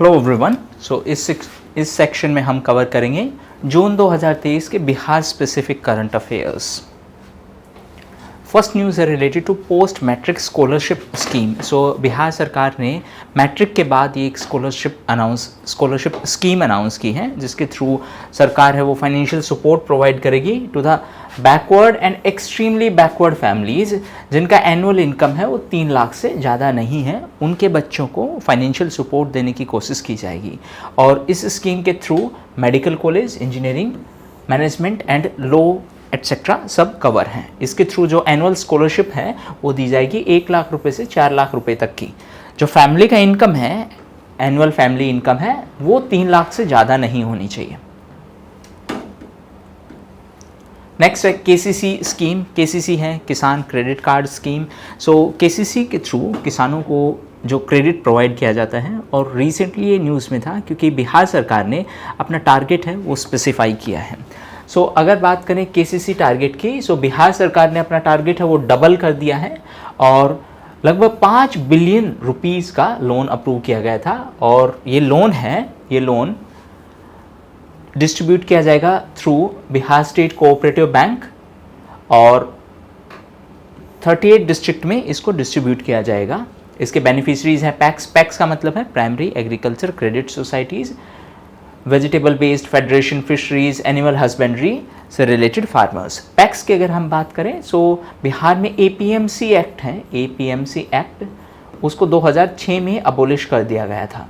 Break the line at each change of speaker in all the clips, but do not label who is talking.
Hello everyone. इस section में हम कवर करेंगे जून 2023 के Bihar specific current affairs. First news है related to post matric scholarship scheme. So Bihar सरकार ने मैट्रिक के बाद ये एक स्कॉलरशिप स्कीम अनाउंस की है, जिसके थ्रू सरकार है वो फाइनेंशियल सपोर्ट प्रोवाइड करेगी to the backward and extremely backward families जिनका एनुअल इनकम है वो 3 लाख से ज़्यादा नहीं है। उनके बच्चों को फाइनेंशियल सपोर्ट देने की कोशिश की जाएगी और इस स्कीम के through medical college, engineering, management and law etcetera सब कवर हैं। इसके थ्रू जो एनुअल स्कॉलरशिप है वो दी जाएगी 1 लाख रुपए से 4 लाख रुपए तक की। जो फैमिली का इनकम है, एनुअल फैमिली इनकम है, वो 3 लाख से ज़्यादा नहीं होनी चाहिए। नेक्स्ट है केसीसी स्कीम। केसीसी है किसान क्रेडिट कार्ड स्कीम। सो केसीसी के थ्रू किसानों को जो क्रेडिट प्रोवाइड किया जाता है, और रिसेंटली ये न्यूज़ में था क्योंकि बिहार सरकार ने अपना टारगेट है वो स्पेसिफाई किया है। सो अगर बात करें केसीसी टारगेट की, सो बिहार सरकार ने अपना टारगेट है वो डबल कर दिया है और लगभग 5 बिलियन रुपीस का लोन अप्रूव किया गया था। और ये लोन डिस्ट्रीब्यूट किया जाएगा through Bihar state cooperative bank और 38 डिस्ट्रिक्ट में इसको डिस्ट्रीब्यूट किया जाएगा। इसके बेनिफिशरीज हैं पैक्स का मतलब है primary agriculture credit societies, vegetable based federation, fisheries, animal husbandry से रिलेटेड फार्मर्स। पैक्स की अगर हम बात करें सो बिहार में एपीएमसी एक्ट है, एपीएमसी एक्ट उसको 2006 में अबोलिश कर दिया गया था।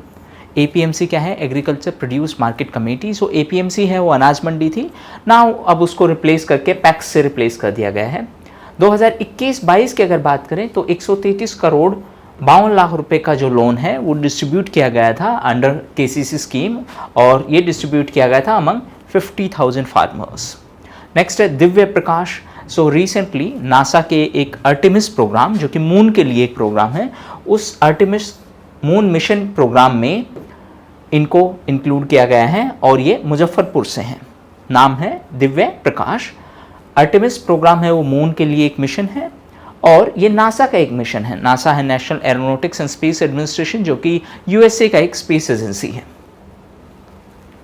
एपीएमसी क्या है? Agriculture produce market committee. So APMC है वो अनाज मंडी थी ना, अब उसको रिप्लेस करके पैक्स से रिप्लेस कर दिया गया है। 2021-22 की अगर बात करें तो 133 करोड़ 52 लाख रुपए का जो लोन है वो डिस्ट्रीब्यूट किया गया था अंडर केसीसी स्कीम, और ये डिस्ट्रीब्यूट किया गया था अमंग 50,000 फार्मर्स। नेक्स्ट है Divya Prakash. So recently NASA के एक आर्टेमिस प्रोग्राम, जो कि मून के लिए एक प्रोग्राम है, उस आर्टेमिस मून मिशन प्रोग्राम में इनको इंक्लूड किया गया है और ये मुजफ्फरपुर से हैं। नाम है दिव्य प्रकाश। आर्टेमिस प्रोग्राम है वो मून के लिए एक मिशन है और ये नासा का एक मिशन है। नासा है national aeronautics and space administration, जो कि यूएसए का एक स्पेस एजेंसी है।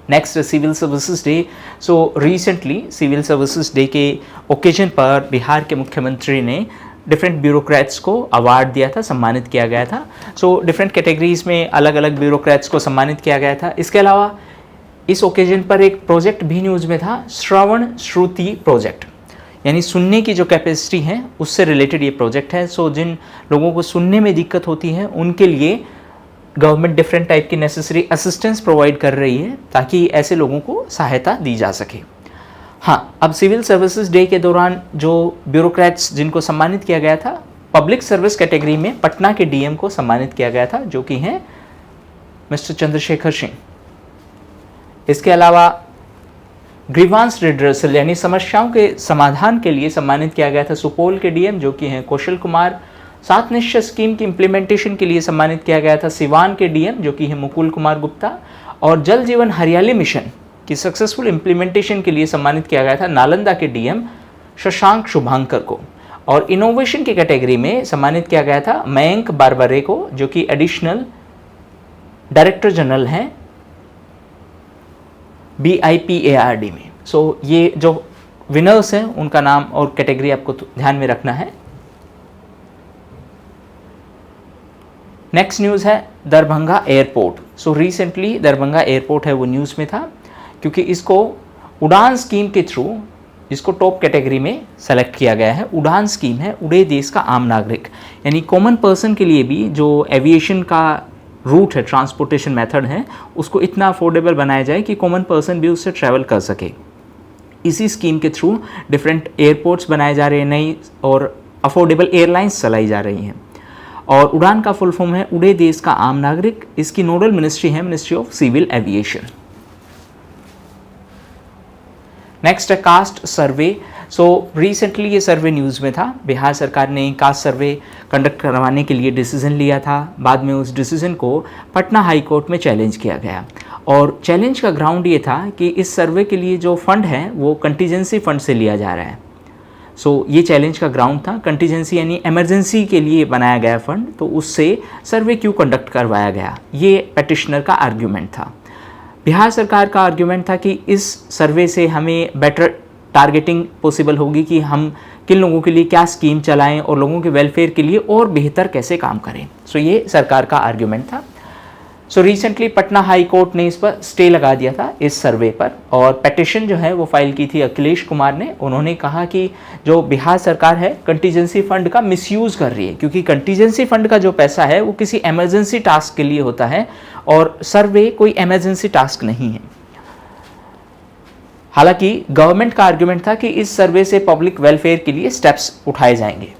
Next civil services day. So recently civil services day के ओकेजन पर बिहार के मुख्यमंत्री ने डिफरेंट ब्यूरोक्रेट्स को अवार्ड दिया था, सम्मानित किया गया था। सो डिफरेंट कैटेगरीज में अलग अलग ब्यूरोक्रेट्स को सम्मानित किया गया था। इसके अलावा इस ओकेजन पर एक प्रोजेक्ट भी न्यूज़ में था, श्रवण श्रुति प्रोजेक्ट, यानी सुनने की जो कैपेसिटी है उससे रिलेटेड ये प्रोजेक्ट है। सो जिन लोगों को सुनने में दिक्कत होती है उनके लिए गवर्नमेंट डिफरेंट टाइप की नेसेसरी असिस्टेंस प्रोवाइड कर रही है ताकि ऐसे लोगों को सहायता दी जा सके। हाँ, अब सिविल सर्विसेज डे के दौरान जो ब्यूरोक्रेट्स जिनको सम्मानित किया गया था, पब्लिक सर्विस कैटेगरी में पटना के डीएम को सम्मानित किया गया था, जो कि हैं मिस्टर चंद्रशेखर सिंह। इसके अलावा ग्रीवांस रिड्रेसल यानी समस्याओं के समाधान के लिए सम्मानित किया गया था सुपौल के डीएम, जो कि हैं कौशल कुमार। 7 निश्चय स्कीम की इम्प्लीमेंटेशन के लिए सम्मानित किया गया था सिवान के डीएम, जो कि हैं मुकुल कुमार गुप्ता। और जल जीवन हरियाली मिशन की सक्सेसफुल इम्प्लीमेंटेशन के लिए सम्मानित किया गया था नालंदा के डीएम शशांक शुभांकर को। और इनोवेशन की कैटेगरी में सम्मानित किया गया था मयंक बारबरे को, जो कि एडिशनल डायरेक्टर जनरल हैं BIPARD में। सो ये जो विनर्स हैं उनका नाम और कैटेगरी आपको ध्यान में रखना है। नेक्स्ट न्यूज़ है Darbhanga airport. So recently Darbhanga airport है वो न्यूज़ में था क्योंकि इसको उड़ान स्कीम के थ्रू इसको टॉप कैटेगरी में सेलेक्ट किया गया है। उड़ान स्कीम है उड़े देश का आम नागरिक, यानी कॉमन पर्सन के लिए भी जो एविएशन का रूट है, ट्रांसपोर्टेशन मेथड है, उसको इतना अफोर्डेबल बनाया जाए कि कॉमन पर्सन भी उससे ट्रैवल कर सके। इसी स्कीम के थ्रू डिफरेंट एयरपोर्ट्स बनाए जा रहे हैं नई, और अफोर्डेबल एयरलाइंस चलाई जा रही हैं। और उड़ान का फुल फॉर्म है उड़े देश का आम नागरिक। इसकी नोडल मिनिस्ट्री है ministry of civil aviation. Next है कास्ट सर्वे। सो रिसेंटली ये सर्वे न्यूज़ में था। बिहार सरकार ने कास्ट सर्वे कंडक्ट करवाने के लिए डिसीजन लिया था। बाद में उस डिसीजन को पटना हाई कोर्ट में चैलेंज किया गया, और चैलेंज का ग्राउंड ये था कि इस सर्वे के लिए जो फंड है वो कंटीजेंसी फंड से लिया जा रहा है। सो ये चैलेंज का ग्राउंड था। कंटीजेंसी यानी इमरजेंसी के लिए बनाया गया फंड, तो उससे सर्वे क्यों कंडक्ट करवाया गया, ये पेटिशनर का आर्ग्यूमेंट था। बिहार सरकार का आर्ग्यूमेंट था कि इस सर्वे से हमें बेटर टारगेटिंग पॉसिबल होगी कि हम किन लोगों के लिए क्या स्कीम चलाएं और लोगों के वेलफेयर के लिए और बेहतर कैसे काम करें। सो ये सरकार का आर्ग्यूमेंट था। So recently Patna high court ने इस पर स्टे लगा दिया था इस सर्वे पर, और पेटिशन जो है वो फाइल की थी अखिलेश कुमार ने। उन्होंने कहा कि जो बिहार सरकार है कंटीजेंसी फंड का मिसयूज़ कर रही है, क्योंकि कंटीजेंसी फंड का जो पैसा है वो किसी इमरजेंसी टास्क के लिए होता है और सर्वे कोई इमरजेंसी टास्क नहीं है। हालांकि गवर्नमेंट का आर्ग्यूमेंट था कि इस सर्वे से पब्लिक वेलफेयर के लिए स्टेप्स उठाए जाएंगे।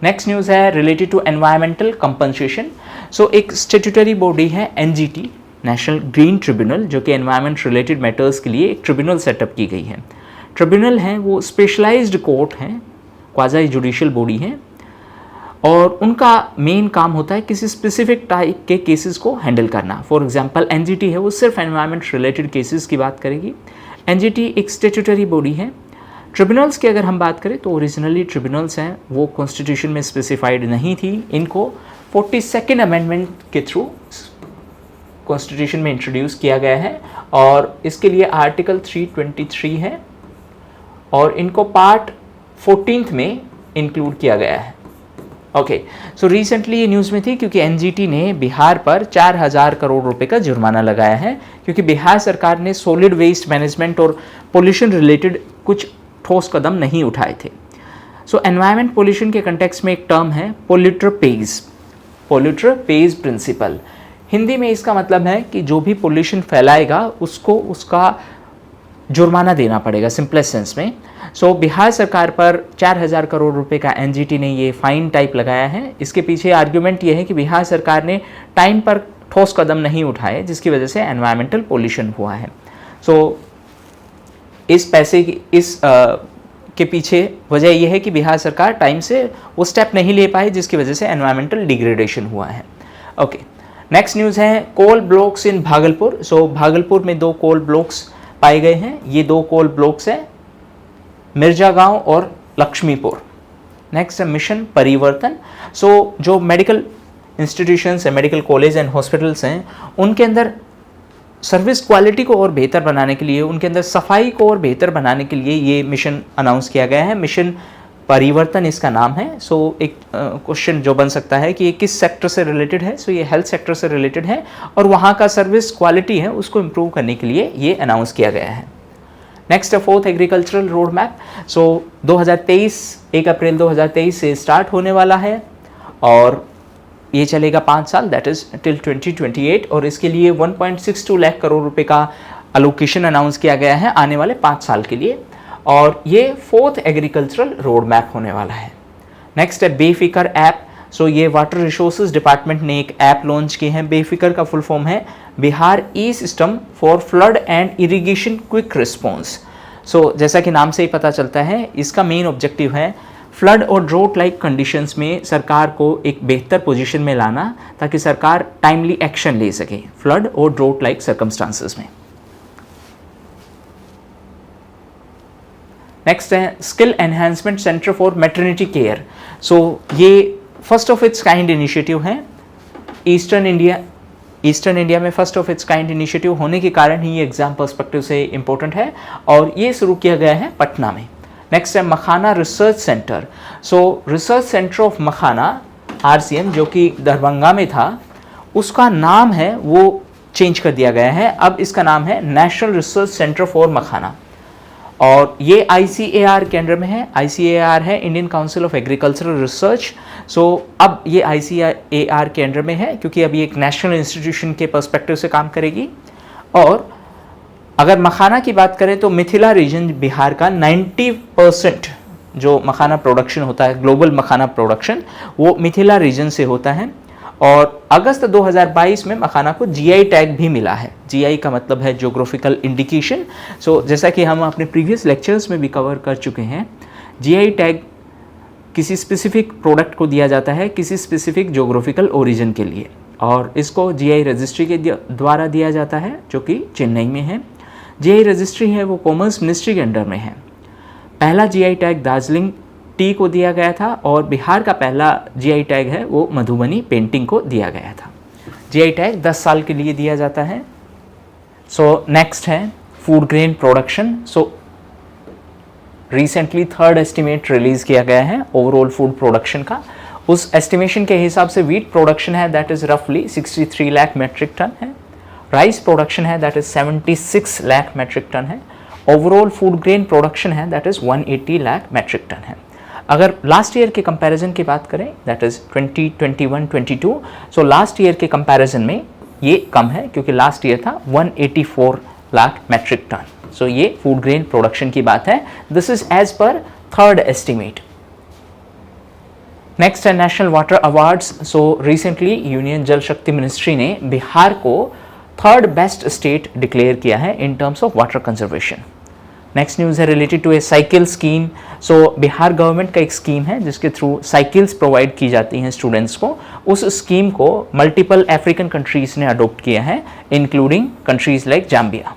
नेक्स्ट न्यूज़ है रिलेटेड टू एनवायरमेंटल कंपनसेशन। सो एक स्टैट्यूटरी बॉडी है एनजीटी, नेशनल ग्रीन ट्रिब्यूनल, जो कि एनवायरमेंट रिलेटेड मैटर्स के लिए एक ट्रिब्यूनल सेटअप की गई है। ट्रिब्यूनल है वो स्पेशलाइज्ड कोर्ट हैं, क्वाज़ी जुडिशियल बॉडी है, और उनका मेन काम होता है किसी स्पेसिफिक टाइप के केसेस को हैंडल करना। फॉर एग्जांपल एनजीटी है वो सिर्फ एनवायरमेंट रिलेटेड केसेस की बात करेगी। एनजीटी एक स्टैट्यूटरी बॉडी है। ट्रिब्यूनल्स की अगर हम बात करें तो ओरिजिनली ट्रिब्यूनल्स हैं वो कॉन्स्टिट्यूशन में स्पेसिफाइड नहीं थी, इनको 42nd अमेंडमेंट के थ्रू कॉन्स्टिट्यूशन में इंट्रोड्यूस किया गया है, और इसके लिए आर्टिकल 323 है और इनको पार्ट 14 में इंक्लूड किया गया है। ओके, सो रिसेंटली ये न्यूज़ में थी क्योंकि एनजीटी ने बिहार पर 4000 करोड़ रुपए का जुर्माना लगाया है, क्योंकि बिहार सरकार ने सॉलिड वेस्ट मैनेजमेंट और पोल्यूशन रिलेटेड कुछ ठोस कदम नहीं उठाए थे। सो एनवायरमेंट पोल्यूशन के कंटेक्स्ट में एक टर्म है polluter pays, polluter pays principle. Hindi में इसका मतलब है कि जो भी पोल्यूशन फैलाएगा उसको उसका जुर्माना देना पड़ेगा, सिंपलेस्ट सेंस में। सो बिहार सरकार पर 4000 करोड़ रुपए का एनजीटी ने ये फाइन टाइप लगाया है। इसके पीछे आर्ग्यूमेंट ये है कि बिहार सरकार ने टाइम पर ठोस कदम नहीं उठाए, जिसकी वजह से एनवायरमेंटल पोल्यूशन हुआ है। सो इस पैसे की के पीछे वजह यह है कि बिहार सरकार टाइम से वो स्टेप नहीं ले पाई, जिसकी वजह से एनवायरमेंटल डिग्रेडेशन हुआ है। ओके, नेक्स्ट न्यूज़ है कोल ब्लॉक्स इन भागलपुर। सो भागलपुर में 2 कोल ब्लॉक्स पाए गए हैं। ये 2 कोल ब्लॉक्स हैं मिर्जा गांव और लक्ष्मीपुर। नेक्स्ट है मिशन परिवर्तन। सो जो मेडिकल इंस्टीट्यूशंस हैं, मेडिकल कॉलेज एंड हॉस्पिटल्स हैं, उनके अंदर सर्विस क्वालिटी को और बेहतर बनाने के लिए, उनके अंदर सफाई को और बेहतर बनाने के लिए ये मिशन अनाउंस किया गया है। मिशन परिवर्तन इसका नाम है। सो एक क्वेश्चन जो बन सकता है कि ये किस सेक्टर से रिलेटेड है। सो ये हेल्थ सेक्टर से रिलेटेड है और वहाँ का सर्विस क्वालिटी है उसको इम्प्रूव करने के लिए ये अनाउंस किया गया है। नेक्स्ट है 4th एग्रीकल्चरल रोड मैप। सो 2023 1 अप्रैल 2023 से स्टार्ट होने वाला है और ये चलेगा 5 साल, दैट इज टिल 2028, और इसके लिए 1.62 लाख करोड़ रुपए का अलोकेशन अनाउंस किया गया है आने वाले 5 साल के लिए, और ये 4th एग्रीकल्चरल रोड मैप होने वाला है। नेक्स्ट है बेफिकर ऐप। सो ये वाटर रिसोर्सेज डिपार्टमेंट ने एक ऐप लॉन्च की है। बेफिकर का फुल फॉर्म है Bihar E system for flood and irrigation quick response. So जैसा कि नाम से ही पता चलता है, इसका मेन ऑब्जेक्टिव है फ्लड और ड्रोट लाइक कंडीशंस में सरकार को एक बेहतर पोजीशन में लाना, ताकि सरकार टाइमली एक्शन ले सके फ्लड और ड्रोट लाइक सर्कमस्टांसेस में। नेक्स्ट है skill enhancement centre for maternity care. So ये first of its kind initiative है ईस्टर्न इंडिया में first of its kind initiative होने के कारण ही ये एग्जाम पर्सपेक्टिव से इम्पोर्टेंट है, और ये शुरू किया गया है पटना में। नेक्स्ट है makhana research centre. So research centre of makhana RCM, जो कि दरभंगा में था, उसका नाम है वो चेंज कर दिया गया है। अब इसका नाम है national research centre for makhana, और ये ICAR के अंडर में है। ICAR है Indian council of agricultural research. So अब ये ICAR के अंडर में है, क्योंकि अभी एक नेशनल इंस्टीट्यूशन के पर्सपेक्टिव से काम करेगी। और अगर मखाना की बात करें तो मिथिला रीजन बिहार का 90% जो मखाना प्रोडक्शन होता है, ग्लोबल मखाना प्रोडक्शन, वो मिथिला रीजन से होता है। और अगस्त 2022 में मखाना को GI टैग भी मिला है। GI का मतलब है ज्योग्राफिकल इंडिकेशन। सो जैसा कि हम अपने प्रीवियस लेक्चर्स में भी कवर कर चुके हैं, GI टैग किसी स्पेसिफिक प्रोडक्ट को दिया जाता है किसी स्पेसिफिक ज्योग्राफिकल ओरिजिन के लिए, और इसको GI रजिस्ट्री के द्वारा दिया जाता है, जो कि चेन्नई में है। GI रजिस्ट्री है वो कॉमर्स मिनिस्ट्री के अंडर में है। पहला जीआई टैग दार्जिलिंग टी को दिया गया था और बिहार का पहला जीआई टैग है वो मधुबनी पेंटिंग को दिया गया था। जीआई टैग 10 साल के लिए दिया जाता है। सो नेक्स्ट है food grain production. So recently 3rd estimate release किया गया है ओवरऑल फूड प्रोडक्शन का। उस एस्टिमेशन के हिसाब से व्हीट प्रोडक्शन है दैट इज रफली 63 लाख मेट्रिक टन है। राइस प्रोडक्शन है that is 76 lakh metric tonne है। ओवरऑल फूड ग्रेन प्रोडक्शन है that is 180 lakh metric tonne है। अगर लास्ट ईयर के कंपैरिजन की बात करें that is 2021-22, so last year के कंपैरिजन में ये कम है क्योंकि लास्ट ईयर था 184 लाख मेट्रिक टन। सो ये फूड ग्रेन प्रोडक्शन की बात है। This is as per 3rd estimate. Next है national water awards. So recently union Jal Shakti ministry ने बिहार को 3rd बेस्ट स्टेट डिक्लेयर किया है in terms of water conservation. Next news है related to a cycle scheme. So Bihar government का एक scheme है जिसके थ्रू साइकिल्स प्रोवाइड की जाती हैं स्टूडेंट्स को। उस स्कीम को मल्टीपल अफ्रीकन कंट्रीज ने अडोप्ट किया है including countries like Zambia.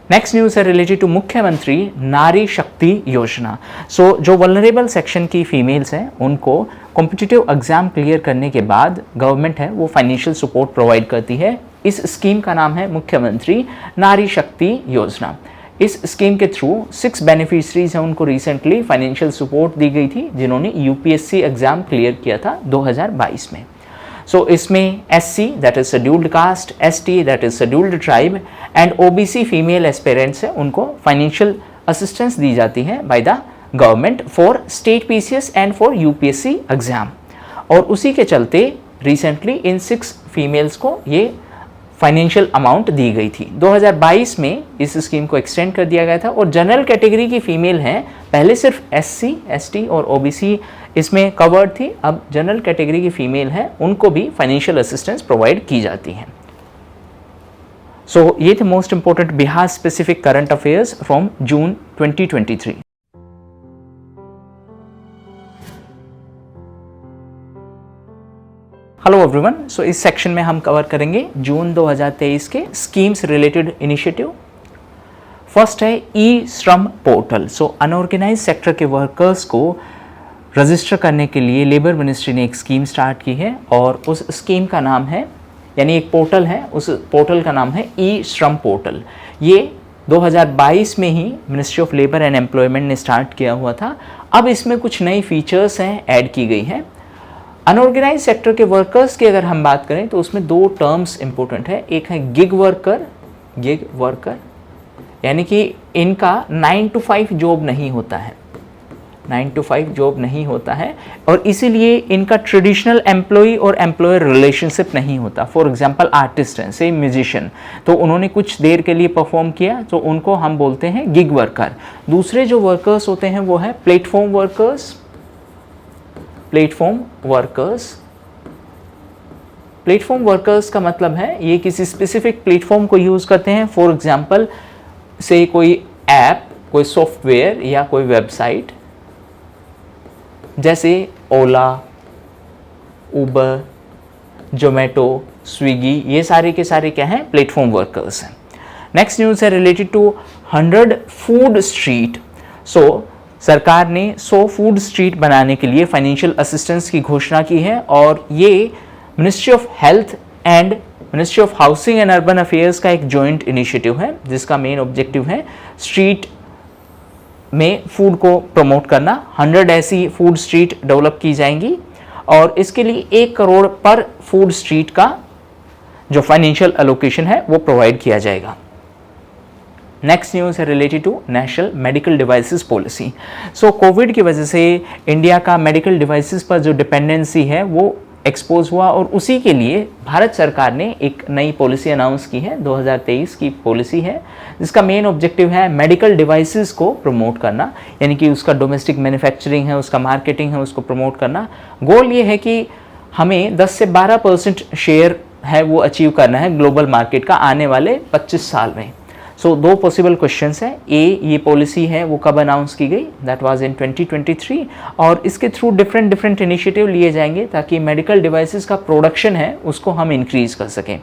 Next news है रिलेटेड टू मुख्यमंत्री नारी शक्ति योजना। सो जो वल्नरेबल सेक्शन की फीमेल्स हैं उनको कॉम्पिटिटिव एग्जाम क्लियर करने के बाद गवर्नमेंट है वो फाइनेंशियल सपोर्ट प्रोवाइड करती है। इस स्कीम का नाम है मुख्यमंत्री नारी शक्ति योजना। इस स्कीम के थ्रू 6 बेनिफिशरीज हैं उनको रिसेंटली फाइनेंशियल सपोर्ट दी गई थी जिन्होंने यूपीएससी एग्जाम क्लियर किया था 2022 में। सो इसमें SC that is scheduled caste, ST that is scheduled tribe and OBC female aspirants हैं उनको फाइनेंशियल असिस्टेंस दी जाती है by the government for state PCS and for UPSC exam. और उसी के चलते रिसेंटली इन 6 फीमेल्स को ये फाइनेंशियल अमाउंट दी गई थी। 2022 में इस स्कीम को एक्सटेंड कर दिया गया था और जनरल कैटेगरी की फीमेल हैं, पहले सिर्फ SC, ST और OBC इसमें कवर्ड थी, अब जनरल कैटेगरी की फीमेल है उनको भी फाइनेंशियल असिस्टेंस प्रोवाइड की जाती है। सो ये थे most important Bihar specific current affairs from June 2023। Hello everyone. So इस सेक्शन में हम कवर करेंगे जून 2023 के स्कीम्स रिलेटेड इनिशिएटिव। फर्स्ट है ई श्रम पोर्टल। सो अनऑर्गेनाइज सेक्टर के वर्कर्स को रजिस्टर करने के लिए लेबर मिनिस्ट्री ने एक स्कीम स्टार्ट की है और उस स्कीम का नाम है, यानी एक पोर्टल है, उस पोर्टल का नाम है ई श्रम पोर्टल। ये 2022 में ही ministry of labour and employment ने स्टार्ट किया हुआ था। अब इसमें कुछ नई फीचर्स हैं ऐड की गई हैं। अनऑर्गेनाइज सेक्टर के वर्कर्स की अगर हम बात करें तो उसमें 2 टर्म्स इंपॉर्टेंट है। एक है गिग वर्कर यानी कि इनका 9 to 5 जॉब नहीं होता है, 9 to 5 जॉब नहीं होता है और इसीलिए इनका ट्रेडिशनल एम्प्लॉय और एम्प्लॉयर रिलेशनशिप नहीं होता। फॉर एग्जांपल आर्टिस्ट हैं, से म्यूजिशियन, तो उन्होंने कुछ देर के लिए परफॉर्म किया तो उनको हम बोलते हैं गिग वर्कर। दूसरे जो वर्कर्स होते हैं वो है प्लेटफॉर्म वर्कर्स। प्लेटफॉर्म वर्कर्स का मतलब है ये किसी स्पेसिफिक प्लेटफॉर्म को यूज़ करते हैं। फॉर एग्जांपल से कोई ऐप, कोई सॉफ्टवेयर या कोई वेबसाइट, जैसे ओला, उबर, जोमेटो, स्विगी, ये सारे के सारे क्या हैं, प्लेटफॉर्म वर्कर्स हैं। नेक्स्ट न्यूज़ है रिलेटेड टू 100 फूड स्ट्रीट। सो सरकार ने 100 फूड स्ट्रीट बनाने के लिए फाइनेंशियल असिस्टेंस की घोषणा की है और ये ministry of health and ministry of housing and urban affairs का एक जॉइंट इनिशिएटिव है जिसका मेन ऑब्जेक्टिव है स्ट्रीट में फूड को प्रमोट करना। 100 ऐसी फूड स्ट्रीट डेवलप की जाएंगी और इसके लिए 1 करोड़ पर फूड स्ट्रीट का जो फाइनेंशियल एलोकेशन है वो प्रोवाइड किया जाएगा। नेक्स्ट न्यूज़ है related to national medical devices policy. So COVID की वजह से इंडिया का मेडिकल डिवाइसेस पर जो डिपेंडेंसी है वो एक्सपोज हुआ और उसी के लिए भारत सरकार ने एक नई पॉलिसी अनाउंस की है। 2023 की पॉलिसी है जिसका मेन ऑब्जेक्टिव है मेडिकल डिवाइसेस को प्रमोट करना, यानी कि उसका डोमेस्टिक मैन्युफैक्चरिंग है, उसका मार्केटिंग है, उसको प्रमोट करना। गोल ये है कि हमें 10 से 12% शेयर है वो अचीव करना है ग्लोबल मार्केट का आने वाले 25 साल में। सो 2 पॉसिबल क्वेश्चंस हैं। ये पॉलिसी है वो कब अनाउंस की गई, दैट वाज इन 2023 और इसके थ्रू डिफरेंट इनिशिएटिव लिए जाएंगे ताकि मेडिकल डिवाइसेस का प्रोडक्शन है उसको हम इंक्रीज कर सकें।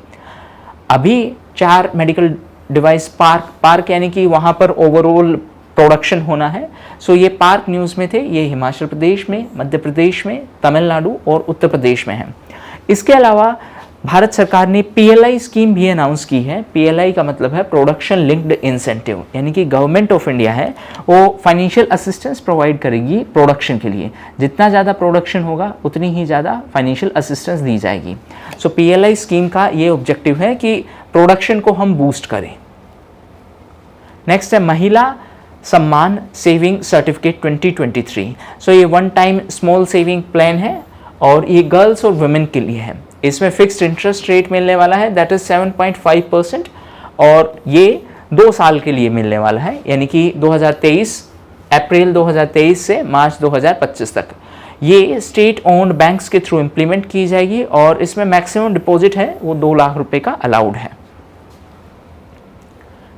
अभी 4 मेडिकल डिवाइस पार्क यानी कि वहाँ पर ओवरऑल प्रोडक्शन होना है। सो ये पार्क न्यूज़ में थे, ये हिमाचल प्रदेश में, मध्य प्रदेश में, तमिलनाडु और उत्तर प्रदेश में है। इसके अलावा भारत सरकार ने PLI स्कीम भी अनाउंस की है। PLI का मतलब है प्रोडक्शन लिंक्ड इंसेंटिव, यानी कि गवर्नमेंट ऑफ इंडिया है वो फाइनेंशियल असिस्टेंस प्रोवाइड करेगी प्रोडक्शन के लिए। जितना ज़्यादा प्रोडक्शन होगा उतनी ही ज़्यादा फाइनेंशियल असिस्टेंस दी जाएगी। सो PLI स्कीम का ये ऑब्जेक्टिव है कि प्रोडक्शन को हम बूस्ट करें। नेक्स्ट है महिला सम्मान सेविंग सर्टिफिकेट 2023। सो ये one time small saving plan है और ये गर्ल्स और वुमेन के लिए है। इसमें फिक्स्ड इंटरेस्ट रेट मिलने वाला है, दैट इज 7.5%, और ये 2 साल के लिए मिलने वाला है, यानी कि 2023 अप्रैल 2023 से मार्च 2025 तक। ये स्टेट ओन्ड बैंक्स के थ्रू इम्प्लीमेंट की जाएगी और इसमें मैक्सिमम डिपॉजिट है वो 2 लाख रुपए का अलाउड है।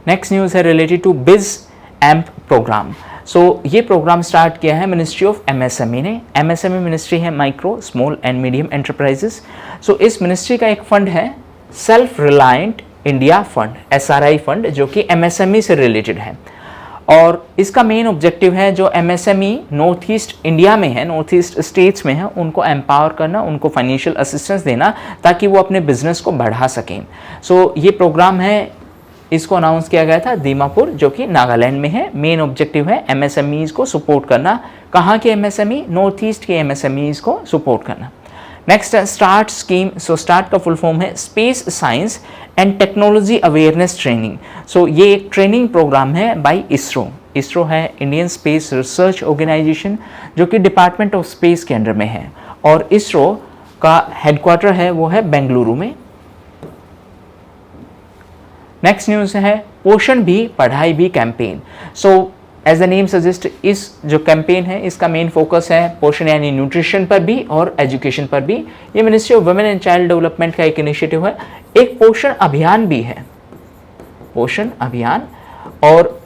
नेक्स्ट न्यूज़ है related to biz amp program. So ये प्रोग्राम स्टार्ट किया है मिनिस्ट्री ऑफ MSME ने। MSME मिनिस्ट्री है micro small and medium enterprises. So इस मिनिस्ट्री का एक फंड है self reliant India fund, SRI fund, जो कि MSME से रिलेटेड है। और इसका मेन ऑब्जेक्टिव है जो MSME नॉर्थ ईस्ट इंडिया में है, नॉर्थ ईस्ट स्टेट्स में है, उनको एम्पावर करना, उनको फाइनेंशियल असिस्टेंस देना ताकि वो अपने बिजनेस को बढ़ा सकें। सो ये प्रोग्राम है, इसको अनाउंस किया गया था दीमापुर, जो कि नागालैंड में है। मेन ऑब्जेक्टिव है MSMEs को सपोर्ट करना। कहाँ के MSME? नॉर्थ ईस्ट के MSMEs को सपोर्ट करना। नेक्स्ट है स्टार्ट स्कीम। सो स्टार्ट का फुल फॉर्म है space science and technology awareness training. So ये एक ट्रेनिंग प्रोग्राम है बाय इसरो। इसरो है इंडियन स्पेस रिसर्च ऑर्गेनाइजेशन, जो कि डिपार्टमेंट ऑफ स्पेस के अंडर में है, और इसरो का हेडक्वार्टर है वो है बेंगलुरु में। नेक्स्ट न्यूज़ है पोषण भी पढ़ाई भी campaign. So as the name suggest, इस जो कैंपेन है इसका मेन फोकस है पोषण यानी न्यूट्रिशन पर भी और एजुकेशन पर भी। ये ministry of women and child development का एक इनिशिएटिव है। एक पोषण अभियान भी है, पोषण अभियान, और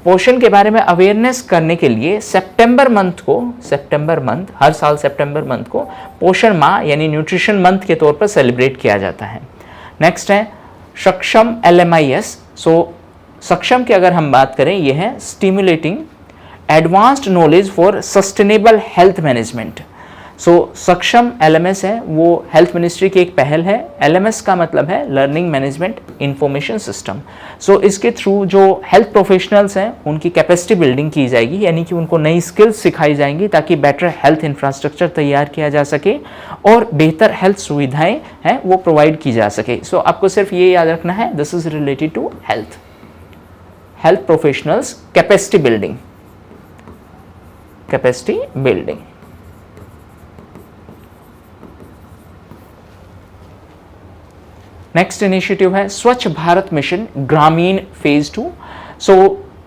पोषण के बारे में अवेयरनेस करने के लिए सितंबर मंथ, हर साल सितंबर मंथ को पोषण माह यानी न्यूट्रिशन मंथ के तौर पर सेलिब्रेट किया जाता है। नेक्स्ट है सक्षम LMIS। सो सक्षम की अगर हम बात करें, ये है stimulating advanced knowledge for sustainable health management. So Saksham LMS है वो हेल्थ मिनिस्ट्री की एक पहल है। LMS का मतलब है लर्निंग मैनेजमेंट इंफॉर्मेशन सिस्टम। सो इसके थ्रू जो हेल्थ प्रोफेशनल्स हैं उनकी कैपेसिटी बिल्डिंग की जाएगी, यानी कि उनको नई स्किल्स सिखाई जाएंगी ताकि बेटर हेल्थ इंफ्रास्ट्रक्चर तैयार किया जा सके और बेहतर हेल्थ सुविधाएं हैं वो प्रोवाइड की जा सके। सो आपको सिर्फ ये याद रखना है, this is related to health professionals capacity building. Next initiative है Swachh Bharat mission Grameen phase 2। So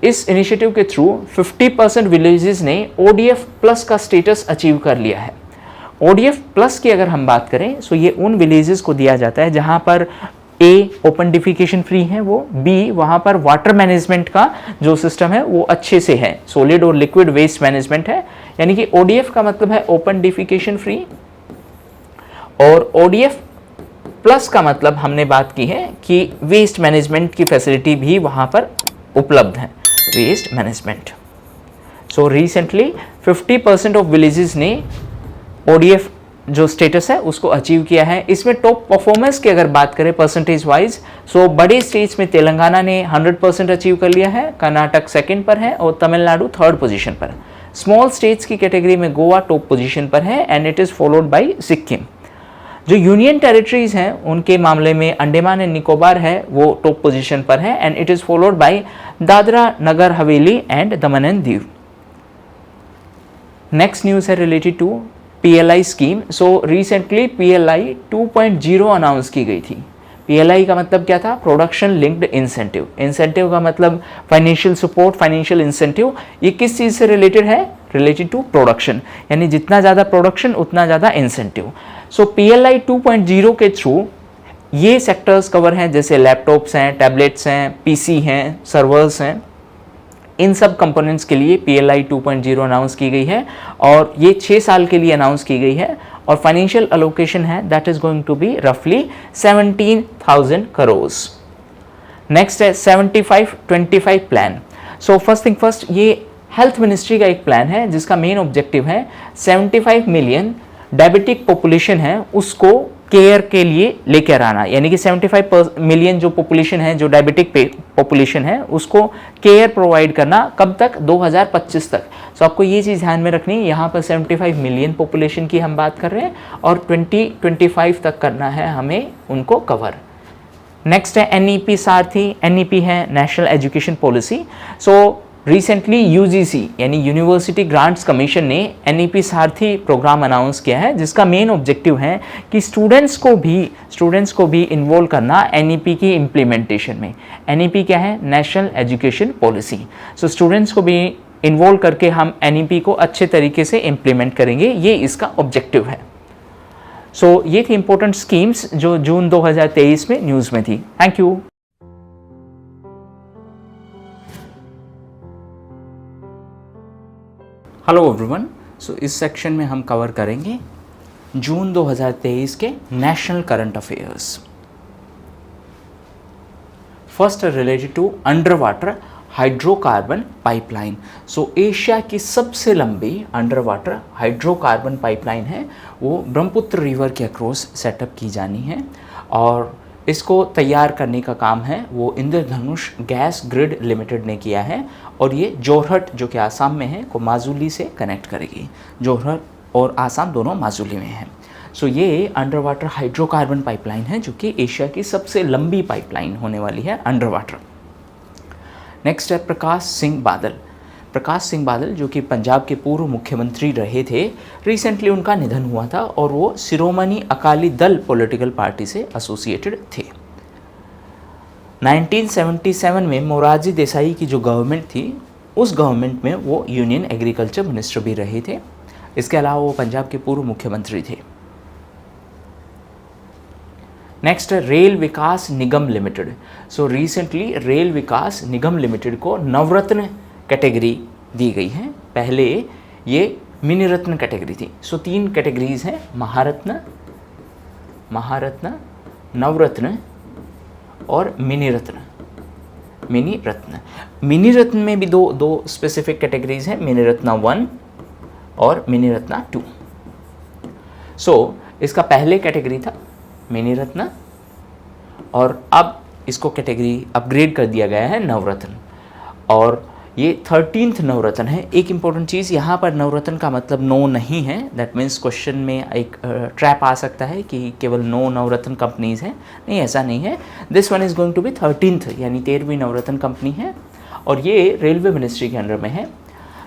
इस इनिशिएटिव के थ्रू 50% विलेजेस ने ODF प्लस का स्टेटस अचीव कर लिया है। ODF प्लस की अगर हम बात करें, सो ये उन विलेजेस को दिया जाता है जहां पर A ओपन डिफिकेशन फ्री है, वो B वहां पर वाटर मैनेजमेंट का जो सिस्टम है वो अच्छे से है, सॉलिड और लिक्विड वेस्ट मैनेजमेंट है। यानी कि ODF का मतलब है ओपन डिफिकेशन फ्री, और ODF प्लस का मतलब हमने बात की है कि वेस्ट मैनेजमेंट की फैसिलिटी भी वहां पर उपलब्ध है, waste management. So recently 50% of villages ने ODF जो स्टेटस है उसको अचीव किया है। इसमें टॉप परफॉर्मेंस की अगर बात करें परसेंटेज वाइज, सो बड़े स्टेट्स में तेलंगाना ने 100% अचीव कर लिया है, कर्नाटक सेकंड पर है और तमिलनाडु थर्ड पोजीशन पर। स्मॉल स्टेट्स की कैटेगरी में गोवा टॉप पोजीशन पर है and it is followed bye Sikkim. जो यूनियन टेरिटरीज हैं उनके मामले में अंडमान एंड निकोबार है वो टॉप पोजीशन पर है and it is followed by Dadra Nagar Haveli and Daman and Diu. Next news है related to PLI scheme. So recently PLI 2.0 announce की गई थी। PLI का मतलब क्या था? Production linked incentive. इंसेंटिव का मतलब फाइनेंशियल सपोर्ट, फाइनेंशियल इंसेंटिव। ये किस चीज़ से रिलेटेड है? रिलेटेड टू प्रोडक्शन, यानी जितना ज़्यादा प्रोडक्शन उतना ज़्यादा इंसेंटिव। सो PLI 2.0 के थ्रू ये सेक्टर्स कवर हैं, जैसे लैपटॉप्स हैं, टैबलेट्स हैं, PC हैं, सर्वर्स हैं। इन सब कंपोनेंट्स के लिए PLI 2.0 अनाउंस की गई है और ये 6 साल के लिए अनाउंस की गई है और फाइनेंशियल अलोकेशन है that is going to be रफली 17,000 करोड़। नेक्स्ट है 75-25 plan. So first thing first, ये हेल्थ मिनिस्ट्री का एक प्लान है जिसका मेन ऑब्जेक्टिव है 75 मिलियन डायबिटिक पॉपुलेशन है उसको केयर के लिए लेकर आना, यानी कि 75 मिलियन जो पॉपुलेशन है, जो डायबिटिक पॉपुलेशन है, उसको केयर प्रोवाइड करना कब तक, 2025 तक। सो आपको ये चीज़ ध्यान में रखनी है, यहाँ पर 75 मिलियन पॉपुलेशन की हम बात कर रहे हैं और 2025 तक करना है हमें उनको कवर। नेक्स्ट है NEP सारथी। NEP है national education policy. So recently UGC यानी यूनिवर्सिटी ग्रांट्स कमीशन ने NEP सारथी प्रोग्राम अनाउंस किया है जिसका मेन ऑब्जेक्टिव है कि स्टूडेंट्स को भी इन्वॉल्व करना NEP की इम्प्लीमेंटेशन में। NEP क्या है, national education policy. So students को भी इन्वॉल्व करके हम NEP को अच्छे तरीके से इम्प्लीमेंट करेंगे, ये इसका ऑब्जेक्टिव है। सो ये थी इंपॉर्टेंट स्कीम्स जो जून 2023 में न्यूज़ में थी। Thank you. Hello everyone. So इस सेक्शन में हम कवर करेंगे जून 2023 के national current affairs. First related to under water hydrocarbon pipeline. So Asia की सबसे लंबी अंडर वाटर हाइड्रोकार्बन पाइपलाइन है, वो ब्रह्मपुत्र रिवर के अक्रॉस सेटअप की जानी है और इसको तैयार करने का काम है वो इंद्रधनुष गैस ग्रिड लिमिटेड ने किया है और ये जोरहट जो कि आसाम में है को माजुली से कनेक्ट करेगी। जोरहट और आसाम दोनों माजुली में हैं। सो ये अंडर वाटर हाइड्रोकार्बन पाइपलाइन है जो कि एशिया की सबसे लंबी पाइपलाइन होने वाली है अंडर वाटर। नेक्स्ट है प्रकाश सिंह बादल। प्रकाश सिंह बादल जो कि पंजाब के पूर्व मुख्यमंत्री रहे थे, रिसेंटली उनका निधन हुआ था और वो शिरोमणि अकाली दल पॉलिटिकल पार्टी से एसोसिएटेड थे। 1977 में मोरारजी देसाई की जो गवर्नमेंट थी, उस गवर्नमेंट में वो यूनियन एग्रीकल्चर मिनिस्टर भी रहे थे। इसके अलावा वो पंजाब के पूर्व मुख्यमंत्री थे। नेक्स्ट रेल विकास निगम लिमिटेड। सो रिसेंटली रेल विकास निगम लिमिटेड को नवरत्न कैटेगरी दी गई है। पहले ये मिनी रत्न कैटेगरी थी। सो 3 कैटेगरीज हैं, महारत्न, नवरत्न और मिनी रत्न। मिनी रत्न में भी दो स्पेसिफिक कैटेगरीज हैं, मिनी रत्न 1 और मिनी रत्न 2। सो इसका पहले कैटेगरी था मिनी रत्न और अब इसको कैटेगरी अपग्रेड कर दिया गया है नवरत्न और ये 13th नवरत्न है। एक इंपॉर्टेंट चीज़ यहाँ पर नवरत्न का मतलब 9 नहीं है। दैट मीन्स क्वेश्चन में एक ट्रैप आ सकता है कि केवल 9 नवरत्न कंपनीज हैं। नहीं, ऐसा नहीं है। This one is going to be 13th यानी 13वीं नवरत्न कंपनी है और ये रेलवे मिनिस्ट्री के अंडर में है।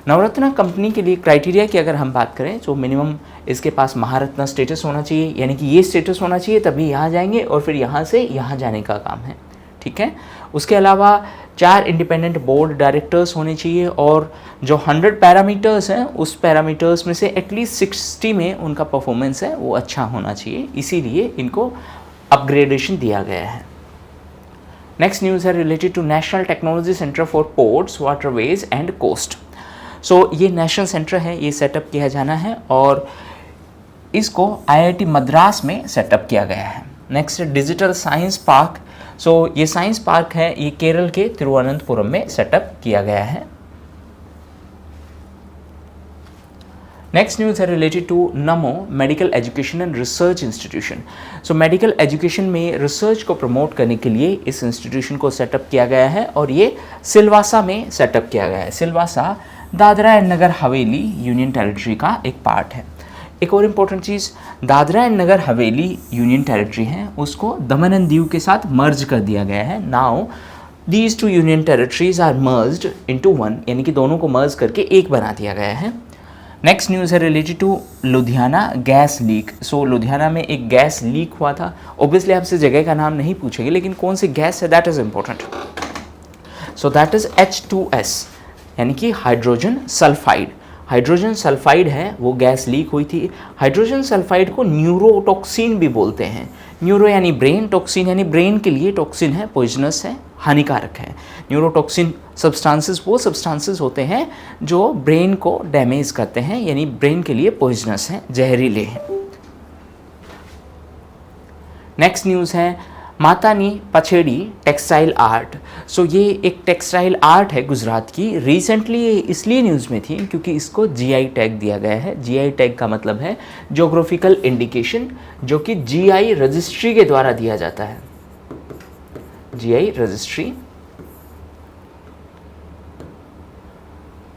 नवरत्न कंपनी के लिए क्राइटेरिया की अगर हम बात करें तो मिनिमम इसके पास महारत्न स्टेटस होना चाहिए, यानी कि ये स्टेटस होना चाहिए तभी यहाँ जाएंगे और फिर यहाँ से यहाँ जाने का काम है। ठीक है। उसके अलावा 4 इंडिपेंडेंट बोर्ड डायरेक्टर्स होने चाहिए और जो 100 पैरामीटर्स हैं उस पैरामीटर्स में से एटलीस्ट 60 में उनका परफॉर्मेंस है वो अच्छा होना चाहिए, इसीलिए इनको अपग्रेडेशन दिया गया है। नेक्स्ट न्यूज़ है related to national technology centre for ports, waterways and coast. So ये नेशनल सेंटर है, ये सेटअप किया जाना है और इसको IIT मद्रास में सेटअप किया गया है। Next digital science park. So ये साइंस पार्क है, ये केरल के तिरुवनंतपुरम में सेटअप किया गया है। नेक्स्ट न्यूज़ है related to NaMo medical education and research institution. So medical education में रिसर्च को प्रमोट करने के लिए इस इंस्टीट्यूशन को सेटअप किया गया है और ये सिलवासा में सेटअप किया गया है। Silvassa Dadra and Nagar Haveli union territory का एक पार्ट है। एक और important cheese, Dadra and Nagar Haveli union territory है उसको दमन एंड दीव के साथ मर्ज कर दिया गया है। Now these 2 union territories are merged into 1, यानी कि दोनों को मर्ज करके एक बना दिया गया है। नेक्स्ट न्यूज़ है related to Ludhiana gas leak. So Ludhiana में एक गैस लीक हुआ था। ऑब्वियसली आपसे जगह का नाम नहीं पूछेंगे, लेकिन कौन सी गैस है that is important. So that is H2S यानी कि हाइड्रोजन सल्फाइड। हाइड्रोजन सल्फाइड है वो गैस लीक हुई थी। हाइड्रोजन सल्फाइड को न्यूरोटॉक्सिन भी बोलते हैं। न्यूरो यानी ब्रेन, टॉक्सिन यानी ब्रेन के लिए टॉक्सिन है, पॉइजनस है, हानिकारक है। न्यूरोटॉक्सिन सब्सटेंसेस वो सब्सटेंसेस होते हैं जो ब्रेन को डैमेज करते हैं, यानी ब्रेन के लिए पॉइजनस हैं, जहरीले हैं। नेक्स्ट न्यूज़ है मातानी पछेड़ी टेक्सटाइल आर्ट। सो ये एक टेक्सटाइल आर्ट है गुजरात की। रिसेंटली ये इसलिए न्यूज़ में थी क्योंकि इसको जीआई टैग दिया गया है। जीआई टैग का मतलब है ज्योग्राफिकल इंडिकेशन, जो कि जीआई रजिस्ट्री के द्वारा दिया जाता है। जीआई रजिस्ट्री,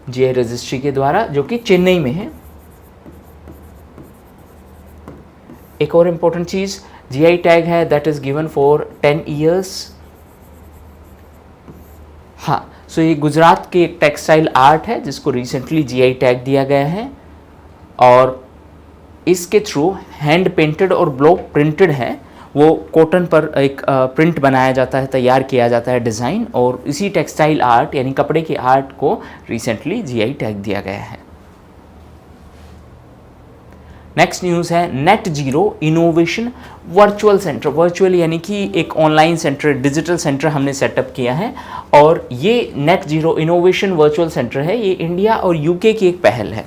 जीआई रजिस्ट्री के द्वारा, जो कि चेन्नई में है। एक और इंपॉर्टेंट चीज, जीआई टैग है that is given for 10 years. हाँ, सो ये गुजरात के एक टेक्सटाइल आर्ट है जिसको रिसेंटली जीआई टैग दिया गया है, और इसके थ्रू हैंड पेंटेड और ब्लॉक प्रिंटेड है। वो कॉटन पर एक प्रिंट बनाया जाता है, तैयार किया जाता है डिज़ाइन, और इसी टेक्सटाइल आर्ट यानी कपड़े के आर्ट को रिसेंटली जीआई टैग दिया गया है। नेक्स्ट न्यूज़ है net zero innovation virtual centre. Virtual यानी कि एक ऑनलाइन सेंटर, डिजिटल सेंटर हमने सेटअप किया है, और ये net zero innovation virtual centre है। ये इंडिया और यूके की एक पहल है।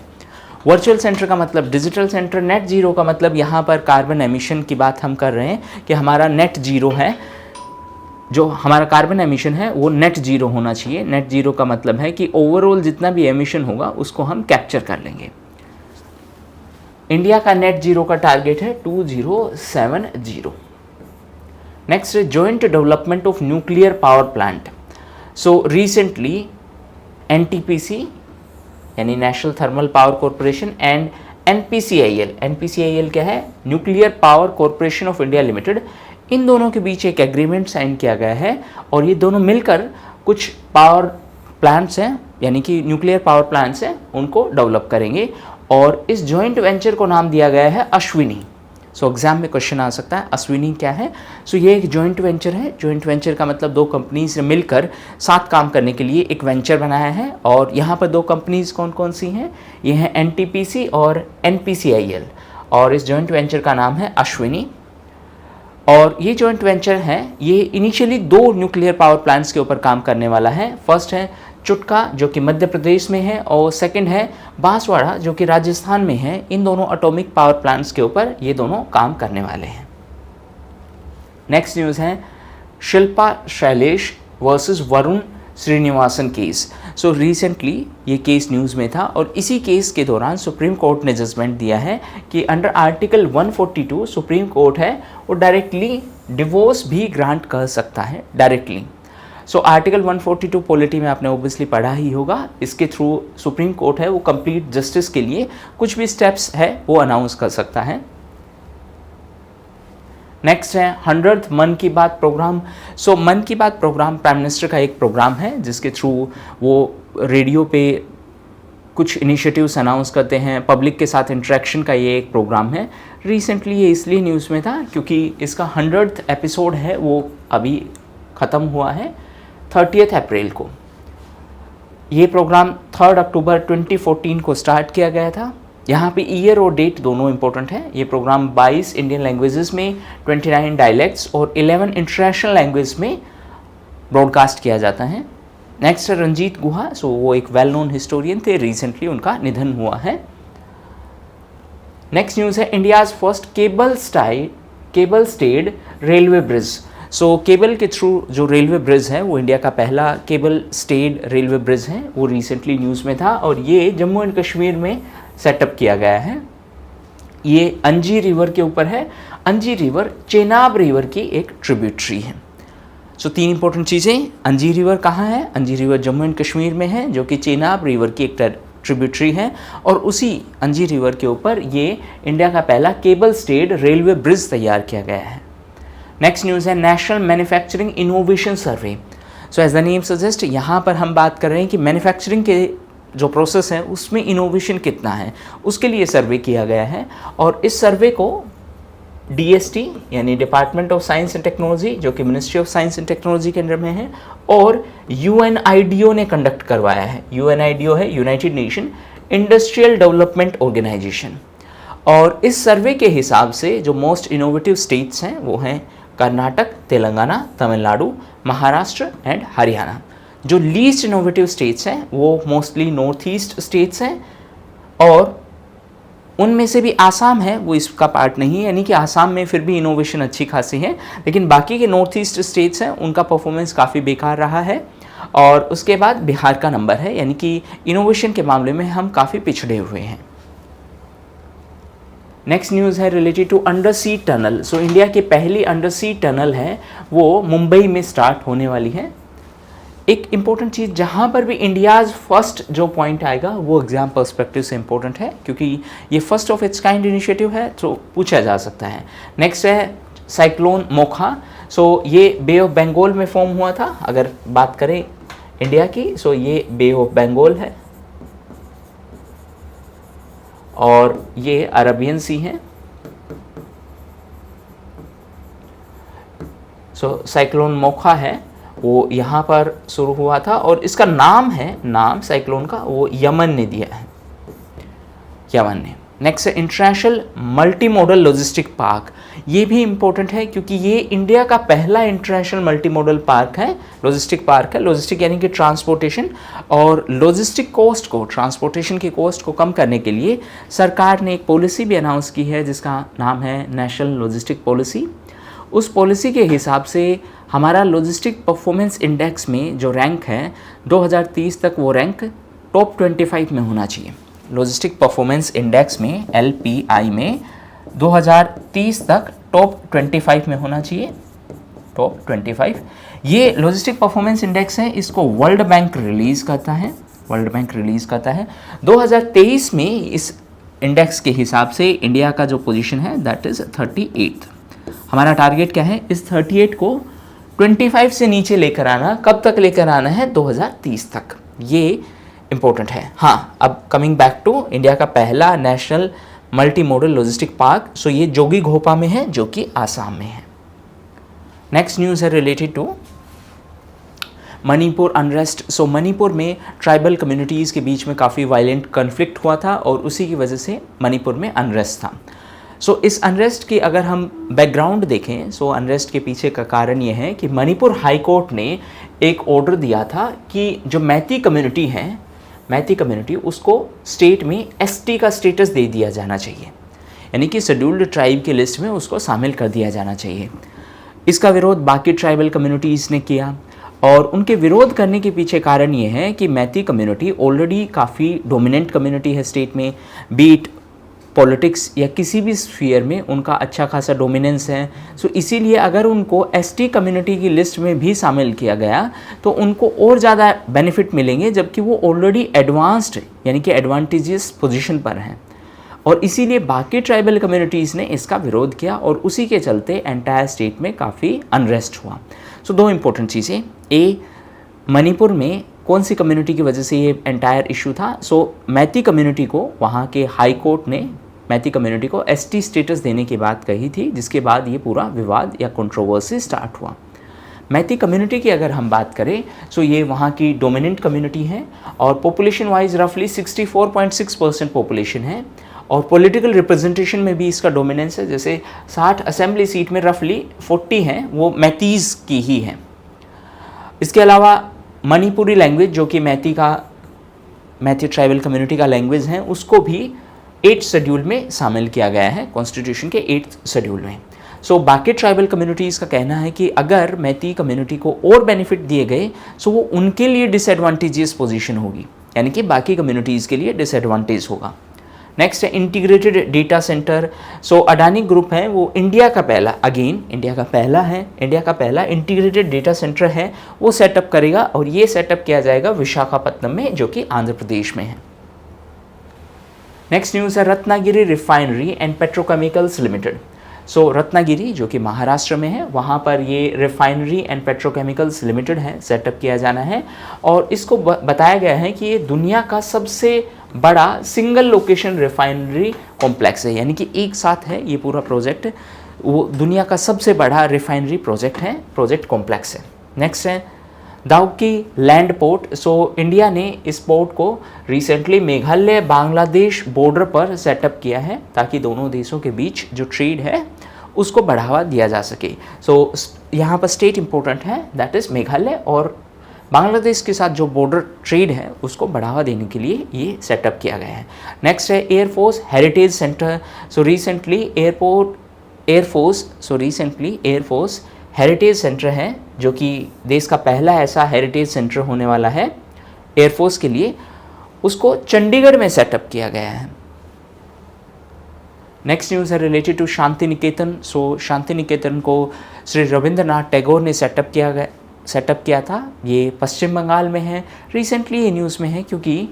वर्चुअल सेंटर का मतलब डिजिटल सेंटर, नेट जीरो का मतलब यहाँ पर कार्बन एमिशन की बात हम कर रहे हैं कि हमारा नेट जीरो है, जो हमारा कार्बन एमिशन है वो नेट जीरो होना चाहिए। नेट जीरो का मतलब है कि ओवरऑल जितना भी एमिशन होगा उसको हम कैप्चर कर लेंगे। इंडिया का नेट जीरो का टारगेट है 2070। नेक्स्ट है joint development of nuclear power plant. So recently NTPC यानी national thermal power corporation and NPCIL, NPCIL क्या है, nuclear power corporation of India limited, इन दोनों के बीच एक एग्रीमेंट साइन किया गया है, और ये दोनों मिलकर कुछ पावर प्लांट्स हैं यानी कि न्यूक्लियर पावर प्लांट्स हैं उनको डेवलप करेंगे, और इस जॉइंट वेंचर को नाम दिया गया है अश्विनी। सो एग्जाम में क्वेश्चन आ सकता है अश्विनी क्या है। सो ये एक जॉइंट वेंचर है। जॉइंट वेंचर का मतलब दो कंपनीज ने मिलकर साथ काम करने के लिए एक वेंचर बनाया है, और यहाँ पर दो कंपनीज कौन कौन सी हैं, ये हैं एनटीपीसी और एनपीसीआईएल, और इस जॉइंट वेंचर का नाम है अश्विनी। और ये जॉइंट वेंचर है, ये इनिशियली 2 न्यूक्लियर पावर प्लांट्स के ऊपर काम करने वाला है। फर्स्ट है चुटका जो कि मध्य प्रदेश में है, और सेकंड है बांसवाड़ा जो कि राजस्थान में है। इन दोनों एटॉमिक पावर प्लांट्स के ऊपर ये दोनों काम करने वाले हैं। नेक्स्ट न्यूज़ है शिल्पा शैलेश वर्सेस वरुण श्रीनिवासन केस। सो रिसेंटली ये केस न्यूज़ में था, और इसी केस के दौरान सुप्रीम कोर्ट ने जजमेंट दिया है कि अंडर आर्टिकल 142 सुप्रीम कोर्ट है वो डायरेक्टली डिवोर्स भी ग्रांट कर सकता है डायरेक्टली। सो आर्टिकल 142 पॉलिटी में आपने ओबियसली पढ़ा ही होगा। इसके थ्रू सुप्रीम कोर्ट है वो कंप्लीट जस्टिस के लिए कुछ भी स्टेप्स है वो अनाउंस कर सकता है। नेक्स्ट है 100th मन की बात प्रोग्राम। सो मन की बात प्रोग्राम प्राइम मिनिस्टर का एक प्रोग्राम है जिसके थ्रू वो रेडियो पे कुछ इनिशिएटिव्स अनाउंस करते हैं, पब्लिक के साथ इंटरेक्शन का ये एक प्रोग्राम है। रिसेंटली ये इसलिए न्यूज़ में था क्योंकि इसका 100th एपिसोड है वो अभी ख़त्म हुआ है 30 अप्रैल को। ये प्रोग्राम 3 अक्टूबर 2014 को स्टार्ट किया गया था। यहाँ पे ईयर और डेट दोनों इंपॉर्टेंट है। ये प्रोग्राम 22 इंडियन लैंग्वेजेस में, 29 डायलेक्ट्स और 11 इंटरनेशनल लैंग्वेज में ब्रॉडकास्ट किया जाता है। नेक्स्ट है रंजीत गुहा। सो वो एक वेल नोन हिस्टोरियन थे, रिसेंटली उनका निधन हुआ है। नेक्स्ट न्यूज़ है India's first cable stayed railway bridge. So cable के थ्रू जो रेलवे ब्रिज है वो इंडिया का पहला केबल स्टेड रेलवे ब्रिज है, वो रिसेंटली न्यूज़ में था, और ये जम्मू एंड कश्मीर में सेटअप किया गया है। ये अंजी रिवर के ऊपर है। अंजी रिवर चेनाब रिवर की एक ट्रिब्यूटरी है। सो 3 इंपॉर्टेंट चीज़ें, अंजी रिवर कहाँ है, अंजी रिवर जम्मू एंड कश्मीर में है जो कि चेनाब रिवर की एक ट्रिब्यूटरी है, और उसी अंजी रिवर के ऊपर ये इंडिया का पहला केबल स्टेड रेलवे ब्रिज तैयार किया गया है। नेक्स्ट न्यूज़ है national manufacturing innovation survey. So as the name suggest, यहाँ पर हम बात कर रहे हैं कि मैन्युफैक्चरिंग के जो प्रोसेस है उसमें इनोवेशन कितना है, उसके लिए सर्वे किया गया है। और इस सर्वे को DST यानी department of science and technology जो कि ministry of science and technology के अंडर में है, और UNIDO ने कंडक्ट करवाया है। UNIDO है united nation industrial development organisation. और इस सर्वे के हिसाब से जो मोस्ट इनोवेटिव स्टेट्स हैं वो हैं कर्नाटक, तेलंगाना, तमिलनाडु, महाराष्ट्र एंड हरियाणा। जो लीस्ट इनोवेटिव स्टेट्स हैं वो मोस्टली नॉर्थ ईस्ट स्टेट्स हैं, और उनमें से भी आसाम है वो इसका पार्ट नहीं है, यानी कि आसाम में फिर भी इनोवेशन अच्छी खासी है, लेकिन बाकी के नॉर्थ ईस्ट स्टेट्स हैं उनका परफॉर्मेंस काफ़ी बेकार रहा है। और उसके बाद बिहार का नंबर है, यानी कि इनोवेशन के मामले में हम काफ़ी पिछड़े हुए हैं। नेक्स्ट न्यूज़ है related to under sea tunnel. So India की पहली अंडर सी टनल है वो मुंबई में स्टार्ट होने वाली है। एक इम्पॉर्टेंट चीज़ जहाँ पर भी इंडियाज़ फर्स्ट जो पॉइंट आएगा वो एग्जाम पर्सपेक्टिव से इम्पोर्टेंट है, क्योंकि ये first of its kind initiative है, तो पूछा जा सकता है। नेक्स्ट है साइक्लोन मोखा। सो ये बे ऑफ बंगाल में फॉर्म हुआ था, अगर बात करें इंडिया की, सो ये बे ऑफ बंगाल है और ये अरबियन सी है। सो साइक्लोन मोखा है वो यहाँ पर शुरू हुआ था और इसका नाम साइक्लोन का वो यमन ने दिया है, यमन ने। नेक्स्ट है international multi modal logistic park. ये भी इम्पोर्टेंट है क्योंकि ये इंडिया का पहला इंटरनेशनल मल्टी मॉडल पार्क है, लॉजिस्टिक पार्क है। लॉजिस्टिक यानी कि ट्रांसपोर्टेशन, और लॉजिस्टिक कॉस्ट को, ट्रांसपोर्टेशन की कॉस्ट को कम करने के लिए सरकार ने एक पॉलिसी भी अनाउंस की है जिसका नाम है नेशनल लॉजिस्टिक पॉलिसी। उस पॉलिसी के हिसाब से हमारा लॉजिस्टिक परफॉर्मेंस इंडेक्स में जो रैंक है 2030 तक वो रैंक टॉप 25 में होना चाहिए। लॉजिस्टिक परफॉर्मेंस इंडेक्स में LPI में 2030 तक टॉप 25 में होना चाहिए, टॉप 25। ये लॉजिस्टिक परफॉर्मेंस इंडेक्स है, इसको वर्ल्ड बैंक रिलीज़ करता है, वर्ल्ड बैंक रिलीज़ करता है। 2023 में इस इंडेक्स के हिसाब से इंडिया का जो पोजीशन है दैट इज़ 38। हमारा टारगेट क्या है, इस 38 को 25 से नीचे लेकर आना। कब तक लेकर आना है, 2030 तक। ये इंपॉर्टेंट है। हाँ, अब कमिंग बैक टू इंडिया का पहला national multi modal logistic park, so ये जोगी घोपा में है जो कि आसाम में है। नेक्स्ट न्यूज़ है रिलेटेड टू मणिपुर अनरेस्ट। सो मणिपुर में ट्राइबल कम्युनिटीज़ के बीच में काफ़ी वायलेंट कन्फ्लिक्ट हुआ था और उसी की वजह से मणिपुर में अनरेस्ट था। सो इस अनरेस्ट की अगर हम बैकग्राउंड देखें, सो अनरेस्ट के पीछे का कारण ये है कि मणिपुर हाई कोर्ट ने एक ऑर्डर दिया था कि जो मैती कम्युनिटी है, मैती कम्युनिटी, उसको स्टेट में ST का स्टेटस दे दिया जाना चाहिए, यानी कि शेड्यूल्ड ट्राइब की लिस्ट में उसको शामिल कर दिया जाना चाहिए। इसका विरोध बाकी ट्राइबल कम्युनिटीज़ ने किया और उनके विरोध करने के पीछे कारण ये है कि मैती कम्युनिटी ऑलरेडी काफ़ी डोमिनेंट कम्युनिटी है स्टेट में, बीट पॉलिटिक्स या किसी भी स्फीयर में उनका अच्छा खासा डोमिनेंस है। सो इसीलिए अगर उनको ST कम्युनिटी की लिस्ट में भी शामिल किया गया तो उनको और ज़्यादा बेनिफिट मिलेंगे, जबकि वो ऑलरेडी एडवांस्ड यानी कि एडवांटेजियस पोजीशन पर हैं। और इसीलिए बाकी ट्राइबल कम्युनिटीज़ ने इसका विरोध किया और उसी के चलते एंटायर स्टेट में काफ़ी अनरेस्ट हुआ। सो दो इंपॉर्टेंट चीज़ें, ए मणिपुर में कौन सी कम्युनिटी की वजह से ये एंटायर इशू था। सो मैती कम्युनिटी को वहाँ के हाई कोर्ट ने मैती कम्युनिटी को ST स्टेटस देने की बात कही थी, जिसके बाद ये पूरा विवाद या कंट्रोवर्सी स्टार्ट हुआ। मैती कम्युनिटी की अगर हम बात करें, सो ये वहाँ की डोमिनेंट कम्युनिटी है और पॉपुलेशन वाइज रफली 64.6% पॉपुलेशन है और पॉलिटिकल रिप्रेजेंटेशन में भी इसका डोमिनेंस है। जैसे 60 असेंबली सीट में रफली 40 हैं वो मैतीज़ की ही हैं। इसके अलावा मणिपुरी लैंग्वेज जो कि मैती ट्राइबल कम्युनिटी का लैंग्वेज है, उसको भी 8th शेड्यूल में शामिल किया गया है, कॉन्स्टिट्यूशन के 8th शेड्यूल में। सो बाकी ट्राइबल कम्युनिटीज़ का कहना है कि अगर मैती कम्युनिटी को और बेनिफिट दिए गए सो वो उनके लिए डिसएडवांटेजियस पोजीशन होगी, यानी कि बाकी कम्युनिटीज़ के लिए डिसएडवांटेज होगा। नेक्स्ट है इंटीग्रेटेड डेटा सेंटर। सो अडानी ग्रुप है वो इंडिया का पहला, अगेन इंडिया का पहला इंटीग्रेटेड डेटा सेंटर है, वो सेटअप करेगा और ये सेटअप किया जाएगा विशाखापत्तनम में जो कि आंध्र प्रदेश में है। नेक्स्ट न्यूज़ है Ratnagiri refinery and petrochemicals limited. So Ratnagiri जो कि महाराष्ट्र में है, वहाँ पर ये रिफाइनरी एंड पेट्रोकेमिकल्स लिमिटेड है, सेटअप किया जाना है और इसको बताया गया है कि ये दुनिया का सबसे बड़ा सिंगल लोकेशन रिफाइनरी कॉम्प्लेक्स है, यानी कि एक साथ है ये पूरा प्रोजेक्ट, वो दुनिया का सबसे बड़ा रिफाइनरी प्रोजेक्ट है, प्रोजेक्ट कॉम्प्लेक्स है। नेक्स्ट है Dawki land port. So India ने इस पोर्ट को रिसेंटली मेघालय बांग्लादेश बॉर्डर पर सेटअप किया है ताकि दोनों देशों के बीच जो ट्रेड है उसको बढ़ावा दिया जा सके। सो यहाँ पर स्टेट इंपॉर्टेंट है, दैट इज़ मेघालय, और बांग्लादेश के साथ जो बॉर्डर ट्रेड है उसको बढ़ावा देने के लिए ये सेटअप किया गया है। नेक्स्ट है air force heritage centre. So recently air force heritage centre है, जो कि देश का पहला ऐसा हेरिटेज सेंटर होने वाला है एयरफोर्स के लिए, उसको चंडीगढ़ में सेटअप किया गया है। नेक्स्ट न्यूज़ है रिलेटेड टू शांति निकेतन। सो शांति निकेतन को श्री रविंद्रनाथ टैगोर ने सेटअप किया था। ये पश्चिम बंगाल में है। रिसेंटली ये न्यूज़ में है क्योंकि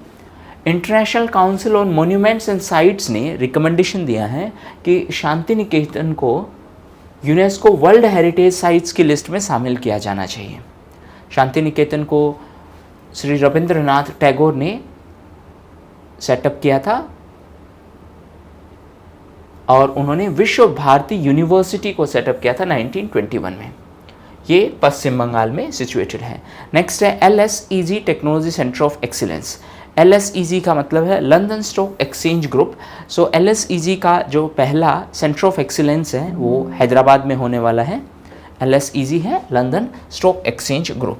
international council on monuments and sites ने रिकमेंडेशन दिया है कि शांति निकेतन को यूनेस्को वर्ल्ड हेरिटेज साइट्स की लिस्ट में शामिल किया जाना चाहिए। शांति निकेतन को श्री रविंद्रनाथ टैगोर ने सेटअप किया था और उन्होंने विश्व भारती यूनिवर्सिटी को सेटअप किया था 1921 में। ये पश्चिम बंगाल में सिचुएटेड है। नेक्स्ट है LSEG technology centre of excellence. LSEG का मतलब है लंदन स्टॉक एक्सचेंज ग्रुप। सो LSEG का जो पहला सेंटर ऑफ एक्सीलेंस है वो हैदराबाद में होने वाला है। LSEG है London stock exchange group.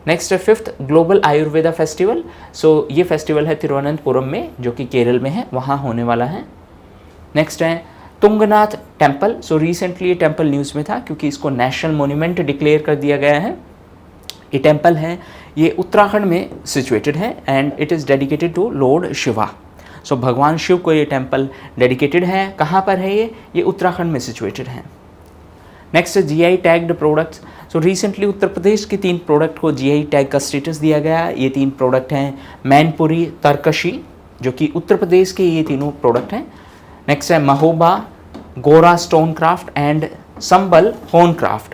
Next है 5th ग्लोबल आयुर्वेदा फेस्टिवल। सो ये फेस्टिवल है तिरुवनंतपुरम में, जो कि केरल में है, वहाँ होने वाला है। नेक्स्ट है तुंगनाथ टेम्पल। सो रिसेंटली ये टेम्पल न्यूज़ में था क्योंकि इसको नेशनल मॉन्यूमेंट डिक्लेयर कर दिया गया है। ये टेम्पल है, ये उत्तराखंड में सिचुएटेड है and it is dedicated to lord Shiva. So भगवान शिव को ये टेम्पल डेडिकेटेड है। कहाँ पर है ये उत्तराखंड में सिचुएटेड है। नेक्स्ट है GI tagged products. So recently Uttar Pradesh के 3 प्रोडक्ट को GI टैग का स्टेटस दिया गया। ये 3 प्रोडक्ट हैं मैनपुरी तरकशी, जो कि उत्तर प्रदेश के ये तीनों प्रोडक्ट हैं। नेक्स्ट है महोबा गोरा स्टोन क्राफ्ट एंड संबल होन क्राफ्ट।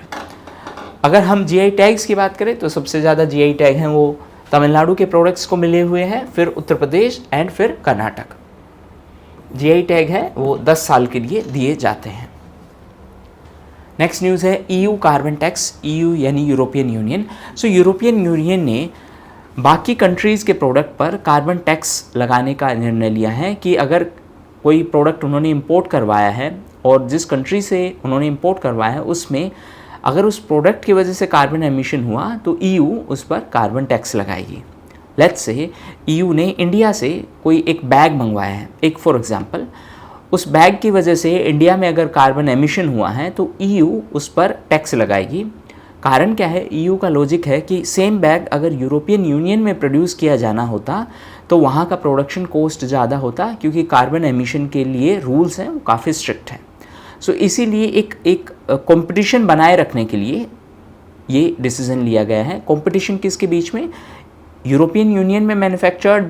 अगर हम GI टैग्स की बात करें तो सबसे ज़्यादा GI टैग हैं वो तमिलनाडु के प्रोडक्ट्स को मिले हुए हैं, फिर उत्तर प्रदेश एंड फिर कर्नाटक। GI टैग है वो 10 साल के लिए दिए जाते हैं। नेक्स्ट न्यूज़ है EU कार्बन टैक्स। EU यानी यूरोपियन यूनियन। सो यूरोपियन यूनियन ने बाकी कंट्रीज़ के प्रोडक्ट पर कार्बन टैक्स लगाने का निर्णय लिया है कि अगर कोई प्रोडक्ट उन्होंने इंपोर्ट करवाया है और जिस कंट्री से उन्होंने इंपोर्ट करवाया है उसमें अगर उस प्रोडक्ट की वजह से कार्बन एमिशन हुआ तो EU उस पर कार्बन टैक्स लगाएगी। लेट्स से EU ने इंडिया से कोई एक बैग मंगवाया है, एक फॉर एग्जांपल, उस बैग की वजह से इंडिया में अगर कार्बन एमिशन हुआ है तो EU उस पर टैक्स लगाएगी। कारण क्या है? EU का लॉजिक है कि सेम बैग अगर यूरोपियन यूनियन में प्रोड्यूस किया जाना होता तो वहाँ का प्रोडक्शन कॉस्ट ज़्यादा होता, क्योंकि कार्बन एमिशन के लिए रूल्स हैं वो काफ़ी स्ट्रिक्ट हैं। सो इसीलिए एक कंपटीशन बनाए रखने के लिए ये डिसीजन लिया गया है। कंपटीशन किसके बीच में? यूरोपियन यूनियन में मैन्युफैक्चर्ड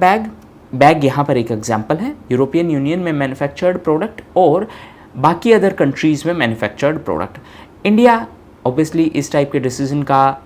बैग यहाँ पर एक एग्जांपल है, यूरोपियन यूनियन में मैन्युफैक्चर्ड प्रोडक्ट और बाकी अदर कंट्रीज़ में मैन्युफैक्चर्ड प्रोडक्ट। इंडिया ऑब्वियसली इस टाइप के डिसीजन का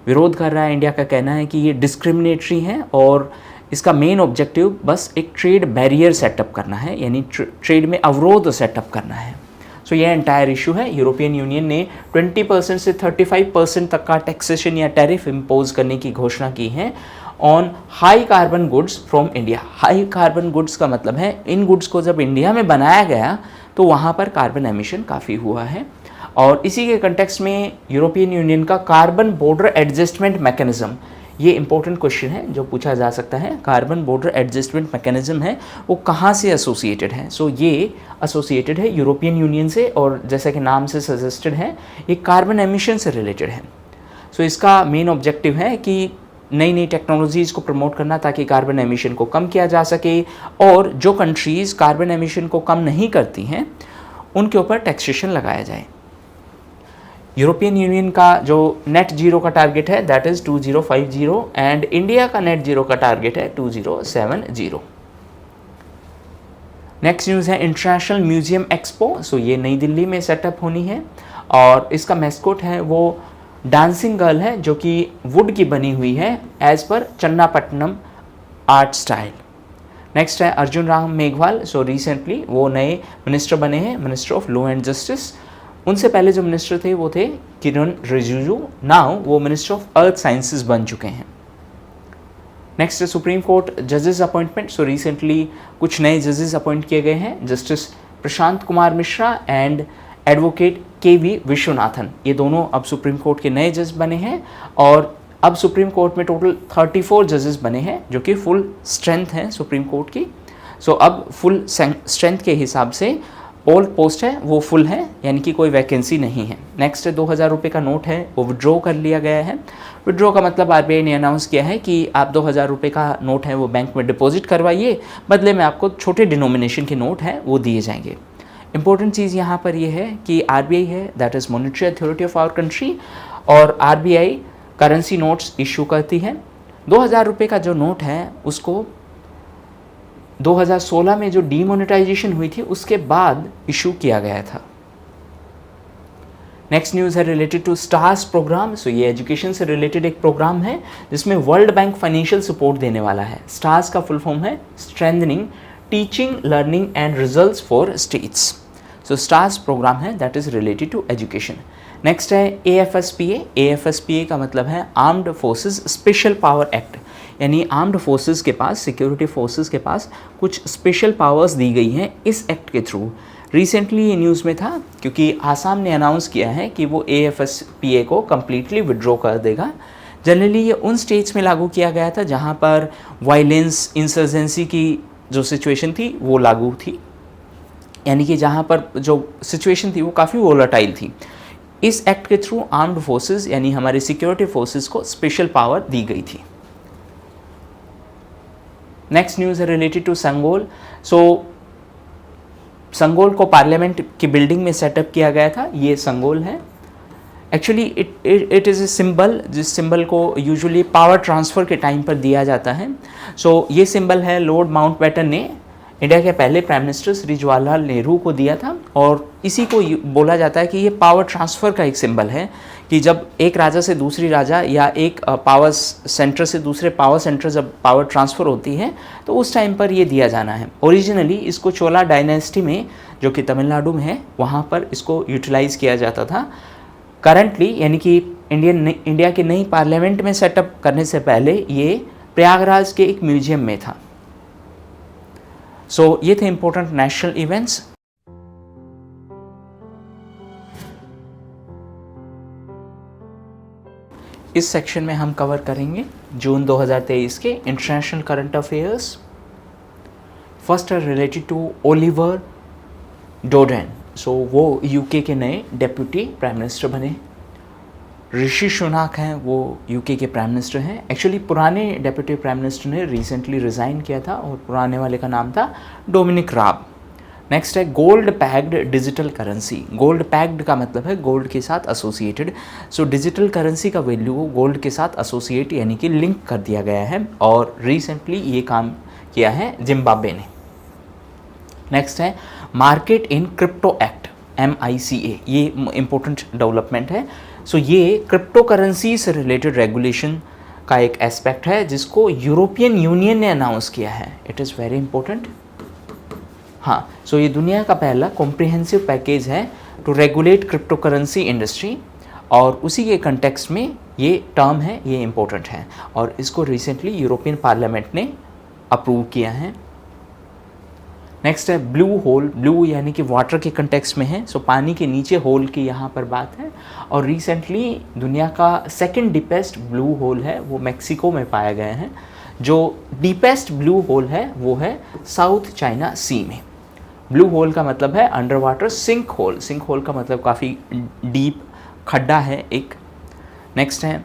विरोध कर रहा है। इंडिया का कहना है कि ये डिस्क्रिमिनेटरी है और इसका मेन ऑब्जेक्टिव बस एक ट्रेड बैरियर सेटअप करना है, यानी ट्रेड में अवरोध सेटअप करना है। सो ये एंटायर इशू है। यूरोपियन यूनियन ने 20% से 35% तक का टैक्सेशन या टैरिफ इम्पोज करने की घोषणा की है on high carbon goods from India. High carbon goods का मतलब है इन गुड्स को जब इंडिया में बनाया गया तो वहाँ पर कार्बन एमिशन काफ़ी हुआ है। और इसी के कंटेक्स्ट में यूरोपियन यूनियन का कार्बन बॉर्डर एडजस्टमेंट मैकेनिज्म, ये इंपॉर्टेंट क्वेश्चन है जो पूछा जा सकता है। कार्बन बॉर्डर एडजस्टमेंट मैकेनिज्म है वो कहाँ से एसोसिएटेड है? सो ये एसोसिएटेड है यूरोपियन यूनियन से और जैसा कि नाम से सजेस्टेड है ये कार्बन एमिशन से रिलेटेड है। सो इसका मेन ऑब्जेक्टिव है कि नई नई टेक्नोलॉजीज़ को प्रमोट करना ताकि कार्बन एमिशन को कम किया जा सके, और जो कंट्रीज़ कार्बन एमिशन को कम नहीं करती हैं उनके ऊपर टैक्सेशन लगाया जाए। यूरोपियन यूनियन का जो नेट जीरो का टारगेट है दैट इज़ 2050 एंड इंडिया का नेट जीरो का टारगेट है 2070। नेक्स्ट न्यूज़ है इंटरनेशनल म्यूजियम एक्सपो। सो ये नई दिल्ली में सेटअप होनी है और इसका मैस्कोट है वो डांसिंग गर्ल है जो कि वुड की बनी हुई है as per चन्नापट्टनम art style. Next है अर्जुन राम मेघवाल। सो रिसेंटली वो नए मिनिस्टर बने हैं, minister of law and justice. उनसे पहले जो मिनिस्टर थे वो थे किरण रिजिजू, नाउ वो मिनिस्टर ऑफ अर्थ साइंसेस बन चुके हैं। नेक्स्ट है सुप्रीम कोर्ट जजेस अपॉइंटमेंट। सो रिसेंटली कुछ नए जजेस अपॉइंट किए गए हैं, justice Prashant Kumar Mishra and advocate KV Viswanathan. ये दोनों अब सुप्रीम कोर्ट के नए जज बने हैं और अब सुप्रीम कोर्ट में टोटल 34 जजेस बने हैं जो कि फुल स्ट्रेंथ हैं सुप्रीम कोर्ट की। सो अब फुल स्ट्रेंथ के हिसाब से ऑल पोस्ट है वो फुल है, यानी कि कोई वैकेंसी नहीं है। नेक्स्ट 2000 रुपये का नोट है वो विड्रॉ कर लिया गया है। विड्रॉ का मतलब आरबीआई ने अनाउंस किया है कि आप 2000 रुपये का नोट है वो बैंक में डिपॉजिट करवाइए, बदले में आपको छोटे डिनोमिनेशन के नोट हैं वो दिए जाएंगे। इंपॉर्टेंट चीज़ यहाँ पर ये है कि आरबीआई है that is monetary authority of our country, और आरबीआई करेंसी नोट्स इशू करती है। 2000 रुपये का जो नोट है उसको 2016 में जो डीमोनेटाइजेशन हुई थी उसके बाद इशू किया गया था। नेक्स्ट न्यूज़ है related to stars programme. So ये एजुकेशन से रिलेटेड एक प्रोग्राम है जिसमें वर्ल्ड बैंक फाइनेंशियल सपोर्ट देने वाला है। स्टार्स का फुल फॉर्म है strengthening teaching learning and results for states. So stars programme है that is related to education. Next है AFSPA। AFSPA का मतलब है armed forces special power act, यानी आर्म्ड फोर्सेस के पास, सिक्योरिटी फोर्सेस के पास कुछ स्पेशल पावर्स दी गई हैं इस एक्ट के थ्रू। रिसेंटली ये न्यूज़ में था क्योंकि आसाम ने अनाउंस किया है कि वो AFSPA को कम्प्लीटली विड्रॉ कर देगा। जनरली ये उन स्टेट्स में लागू किया गया था जहाँ पर वायलेंस इंसर्जेंसी की जो सिचुएशन थी वो लागू थी, यानी कि जहाँ पर जो सिचुएशन थी वो काफ़ी वोलेटाइल थी। इस एक्ट के थ्रू आर्म्ड फोर्सेस यानी हमारे सिक्योरिटी फोर्सेस को स्पेशल पावर दी गई थी। नेक्स्ट न्यूज़ है रिलेटेड टू संगोल। सो संगोल को पार्लियामेंट की बिल्डिंग में सेटअप किया गया था। ये संगोल है। Actually it is a symbol, जिस सिंबल को यूजुअली पावर ट्रांसफ़र के टाइम पर दिया जाता है। सो ये सिंबल है लॉर्ड माउंटबेटन ने इंडिया के पहले प्राइम मिनिस्टर श्री जवाहरलाल नेहरू को दिया था, और इसी को बोला जाता है कि ये पावर ट्रांसफ़र का एक सिंबल है कि जब एक राजा से दूसरी राजा या एक पावर सेंटर से दूसरे पावर सेंटर जब पावर ट्रांसफ़र होती है तो उस टाइम पर ये दिया जाना है। ओरिजिनली इसको चोला डायनेस्टी में जो कि तमिलनाडु में है वहाँ पर इसको यूटिलाइज़ किया जाता था। करंटली यानी कि इंडिया के नई पार्लियामेंट में सेटअप करने से पहले ये प्रयागराज के एक म्यूजियम में था। सो ये थे इंपॉर्टेंट नेशनल इवेंट्स। इस सेक्शन में हम कवर करेंगे जून 2023 के इंटरनेशनल करंट अफेयर्स। फर्स्ट है रिलेटेड टू ओलिवर डोडेन। सो वो यूके के नए डेप्यूटी प्राइम मिनिस्टर बने। ऋषि सुनाक हैं वो यूके के प्राइम मिनिस्टर हैं। एक्चुअली पुराने डेप्यूटी प्राइम मिनिस्टर ने रिसेंटली रिज़ाइन किया था और पुराने वाले का नाम था डोमिनिक राब। नेक्स्ट है gold packed digital currency. Gold packed का मतलब है गोल्ड के साथ एसोसिएटेड। सो डिजिटल करेंसी का वैल्यू को गोल्ड के साथ एसोसिएट यानी कि लिंक कर दिया गया है, और रिसेंटली ये काम किया है जिम्बाब्वे ने। नेक्स्ट है market in crypto act MICA। ये इंपॉर्टेंट डेवलपमेंट है। सो ये क्रिप्टो करेंसी से रिलेटेड रेगुलेशन का एक एस्पेक्ट है जिसको यूरोपियन यूनियन ने अनाउंस किया है। It is very important. हाँ, सो ये दुनिया का पहला कॉम्प्रिहेंसिव पैकेज है to regulate crypto currency industry, और उसी के कंटेक्स्ट में ये टर्म है, ये इम्पोर्टेंट है, और इसको रिसेंटली यूरोपियन पार्लियामेंट ने अप्रूव किया है। नेक्स्ट है ब्लू होल। ब्लू यानी कि वाटर के कंटेक्स्ट में है, सो पानी के नीचे होल की यहाँ पर बात है, और रिसेंटली दुनिया का सेकंड डीपेस्ट ब्लू होल है वो मैक्सिको में पाया गया है। जो डीपेस्ट ब्लू होल है वो है साउथ चाइना सी में। ब्लू होल का मतलब है under water sink hole. Sink hole का मतलब काफ़ी डीप खड्डा है एक। नेक्स्ट है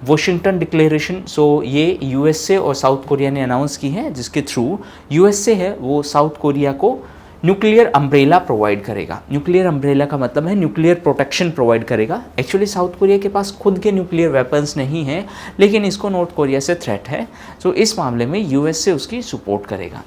वॉशिंगटन डिक्लेरेशन। सो ये USA और साउथ कोरिया ने अनाउंस की है, जिसके थ्रू USA है वो साउथ कोरिया को न्यूक्लियर अम्ब्रेला प्रोवाइड करेगा। न्यूक्लियर अम्ब्रेला का मतलब है न्यूक्लियर प्रोटेक्शन प्रोवाइड करेगा। एक्चुअली साउथ कोरिया के पास खुद के न्यूक्लियर वेपन्स नहीं हैं, लेकिन इसको नॉर्थ कोरिया से थ्रेट है, सो इस मामले में USA उसकी सपोर्ट करेगा।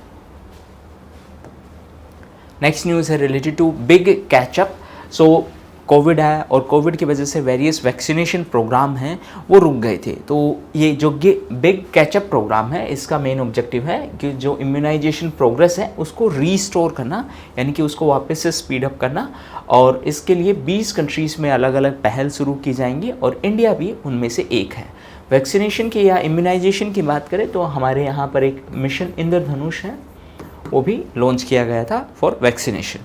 नेक्स्ट न्यूज़ है related to big catch up. So covid है और कोविड की वजह से वेरियस वैक्सीनेशन प्रोग्राम हैं वो रुक गए थे, तो ये जो बिग कैचअप प्रोग्राम है इसका मेन ऑब्जेक्टिव है कि जो इम्यूनाइजेशन प्रोग्रेस है उसको रीस्टोर करना, यानी कि उसको वापस से स्पीड अप करना, और इसके लिए 20 कंट्रीज़ में अलग अलग पहल शुरू की जाएंगी और इंडिया भी उनमें से एक है। वैक्सीनेशन की या इम्यूनाइजेशन की बात करें तो हमारे यहाँ पर एक मिशन इंद्रधनुष है, वो भी लॉन्च किया गया था फॉर वैक्सीनेशन।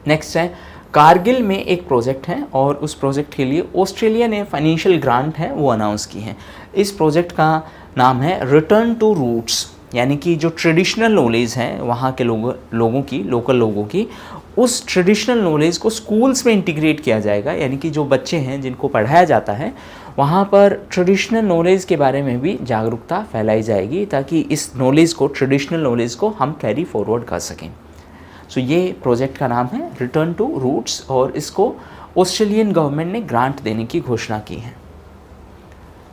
नेक्स्ट है कारगिल में एक प्रोजेक्ट है और उस प्रोजेक्ट के लिए ऑस्ट्रेलिया ने फाइनेंशियल ग्रांट है वो अनाउंस की है। इस प्रोजेक्ट का नाम है रिटर्न टू रूट्स, यानी कि जो ट्रेडिशनल नॉलेज है वहाँ के लोगों की, लोकल लोगों की, उस ट्रेडिशनल नॉलेज को स्कूल्स में इंटीग्रेट किया जाएगा। यानी कि जो बच्चे हैं जिनको पढ़ाया जाता है वहाँ पर ट्रेडिशनल नॉलेज के बारे में भी जागरूकता फैलाई जाएगी, ताकि इस नॉलेज को, ट्रेडिशनल नॉलेज को हम कैरी फॉरवर्ड कर सकें। सो ये प्रोजेक्ट का नाम है रिटर्न टू रूट्स और इसको ऑस्ट्रेलियन गवर्नमेंट ने ग्रांट देने की घोषणा की है।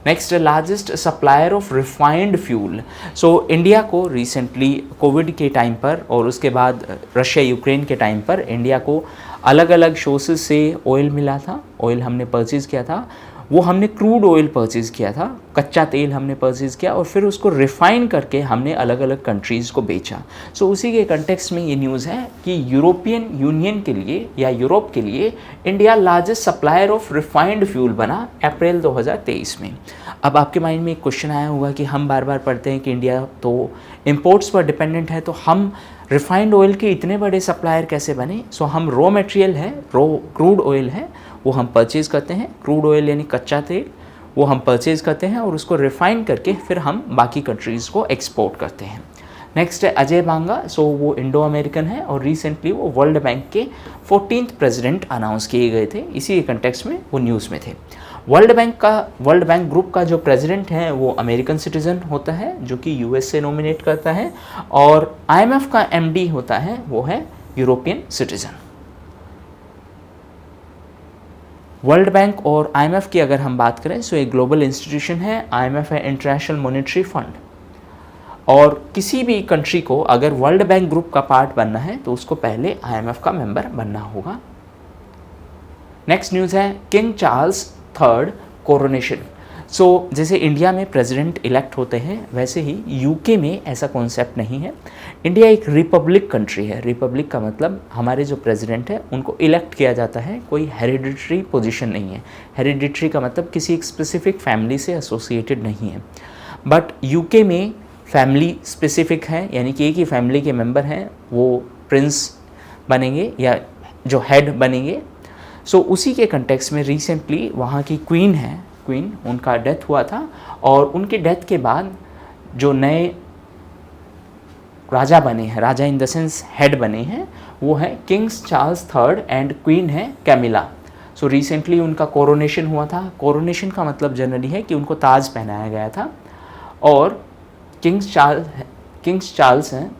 Next, largest supplier of refined fuel. So India को रिसेंटली कोविड के टाइम पर और उसके बाद रशिया यूक्रेन के टाइम पर इंडिया को अलग अलग सोर्सेज से ऑयल मिला था, ऑयल हमने परचेज़ किया था। वो हमने क्रूड ऑयल परचेज़ किया था, कच्चा तेल हमने परचेज़ किया और फिर उसको रिफ़ाइन करके हमने अलग अलग कंट्रीज़ को बेचा। सो उसी के कंटेक्स्ट में ये न्यूज़ है कि यूरोपियन यूनियन के लिए या यूरोप के लिए India largest supplier of refined fuel बना अप्रैल 2023 में। अब आपके माइंड में एक क्वेश्चन आया होगा कि हम बार बार पढ़ते हैं कि इंडिया तो इम्पोर्ट्स पर डिपेंडेंट है, तो हम रिफाइंड ऑयल के इतने बड़े सप्लायर कैसे बने? सो हम रॉ मटेरियल है, क्रूड ऑयल है, वो हम परचेज़ करते हैं। क्रूड ऑयल यानी कच्चा तेल, वो हम परचेज़ करते हैं और उसको रिफ़ाइन करके फिर हम बाकी कंट्रीज़ को एक्सपोर्ट करते हैं। नेक्स्ट है अजय बांगा। सो वो इंडो अमेरिकन है और रिसेंटली वो वर्ल्ड बैंक के 14th प्रेसिडेंट अनाउंस किए गए थे, इसी कंटेक्स्ट में वो न्यूज़ में थे। वर्ल्ड बैंक ग्रुप का जो प्रेसिडेंट है वो अमेरिकन सिटीज़न होता है जो कि यूएस से नॉमिनेट करता है, और IMF का MD होता है वो है यूरोपियन सिटीज़न। वर्ल्ड बैंक और IMF की अगर हम बात करें सो एक ग्लोबल इंस्टीट्यूशन है। IMF है इंटरनेशनल मॉनेटरी फंड, और किसी भी कंट्री को अगर वर्ल्ड बैंक ग्रुप का पार्ट बनना है तो उसको पहले IMF का मेंबर बनना होगा। नेक्स्ट न्यूज़ है किंग चार्ल्स III कोरोनेशन। सो जैसे इंडिया में प्रेसिडेंट इलेक्ट होते हैं वैसे ही यूके में ऐसा कॉन्सेप्ट नहीं है। इंडिया एक रिपब्लिक कंट्री है। रिपब्लिक का मतलब हमारे जो प्रेसिडेंट है उनको इलेक्ट किया जाता है, कोई हेरिडिटरी पोजीशन नहीं है। हेरिडिटरी का मतलब किसी एक स्पेसिफिक फैमिली से एसोसिएटेड नहीं है। बट यूके में फैमिली स्पेसिफिक है, यानी कि एक ही फैमिली के मेंबर हैं वो प्रिंस बनेंगे या जो हेड बनेंगे। सो उसी के कंटेक्स्ट में रिसेंटली वहाँ की क्वीन है, उनका डेथ हुआ था, और उनके डेथ के बाद जो नए राजा बने हैं, राजा इन द सेंस हेड बने हैं, वो है Kings Charles III and queen है कैमिला। सो रिसेंटली उनका कोरोनेशन हुआ था। कोरोनेशन का मतलब जनरली है कि उनको ताज पहनाया गया था, और किंग्स चार्ल्स हैं,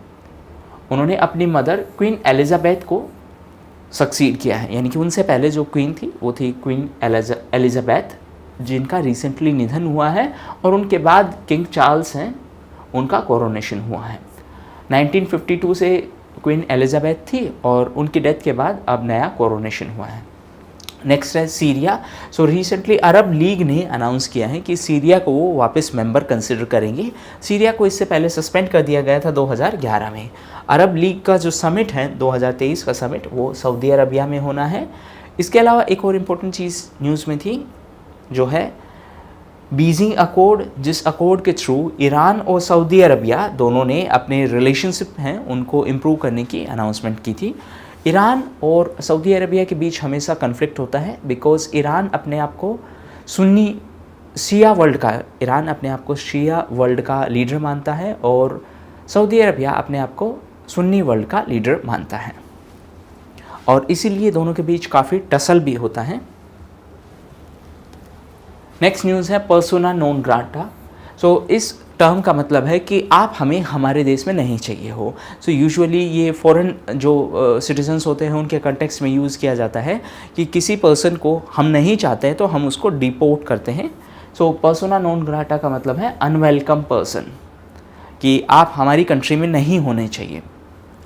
उन्होंने अपनी मदर क्वीन एलिजाबेथ को सक्सीड किया है। यानी कि उनसे पहले जो क्वीन थी वो थी क्वीन एलिजाबेथ, जिनका रिसेंटली निधन हुआ है, और उनके बाद किंग चार्ल्स हैं, उनका कोरोनेशन हुआ है। 1952 से क्वीन एलिजाबेथ थी और उनकी डेथ के बाद अब नया कोरोनेशन हुआ है। नेक्स्ट है सीरिया। सो रिसेंटली अरब लीग ने अनाउंस किया है कि सीरिया को वो वापस मेंबर कंसिडर करेंगे। सीरिया को इससे पहले सस्पेंड कर दिया गया था 2011 में। अरब लीग का जो समिट है 2023 का समिट, वो सऊदी अरबिया में होना है। इसके अलावा एक और इम्पोर्टेंट चीज़ न्यूज़ में थी जो है बीजिंग अकॉर्ड, जिस अकॉर्ड के थ्रू ईरान और सऊदी अरबिया दोनों ने अपने रिलेशनशिप हैं उनको इम्प्रूव करने की अनाउंसमेंट की थी। ईरान और सऊदी अरबिया के बीच हमेशा कन्फ्लिक्ट होता है, बिकॉज ईरान अपने आप को शिया वर्ल्ड का लीडर मानता है और सऊदी अरबिया अपने आप को सुन्नी वर्ल्ड का लीडर मानता है, और इसीलिए दोनों के बीच काफ़ी टसल भी होता है। नेक्स्ट न्यूज़ है पर्सोना नॉन ग्राटा। सो इस टर्म का मतलब है कि आप हमें हमारे देश में नहीं चाहिए हो। सो यूजुअली ये फॉरेन जो सिटीजन्स होते हैं उनके कंटेक्स्ट में यूज़ किया जाता है कि किसी पर्सन को हम नहीं चाहते हैं तो हम उसको डिपोर्ट करते हैं। सो पर्सोना नॉन ग्राटा का मतलब है अनवेलकम पर्सन, कि आप हमारी कंट्री में नहीं होने चाहिए,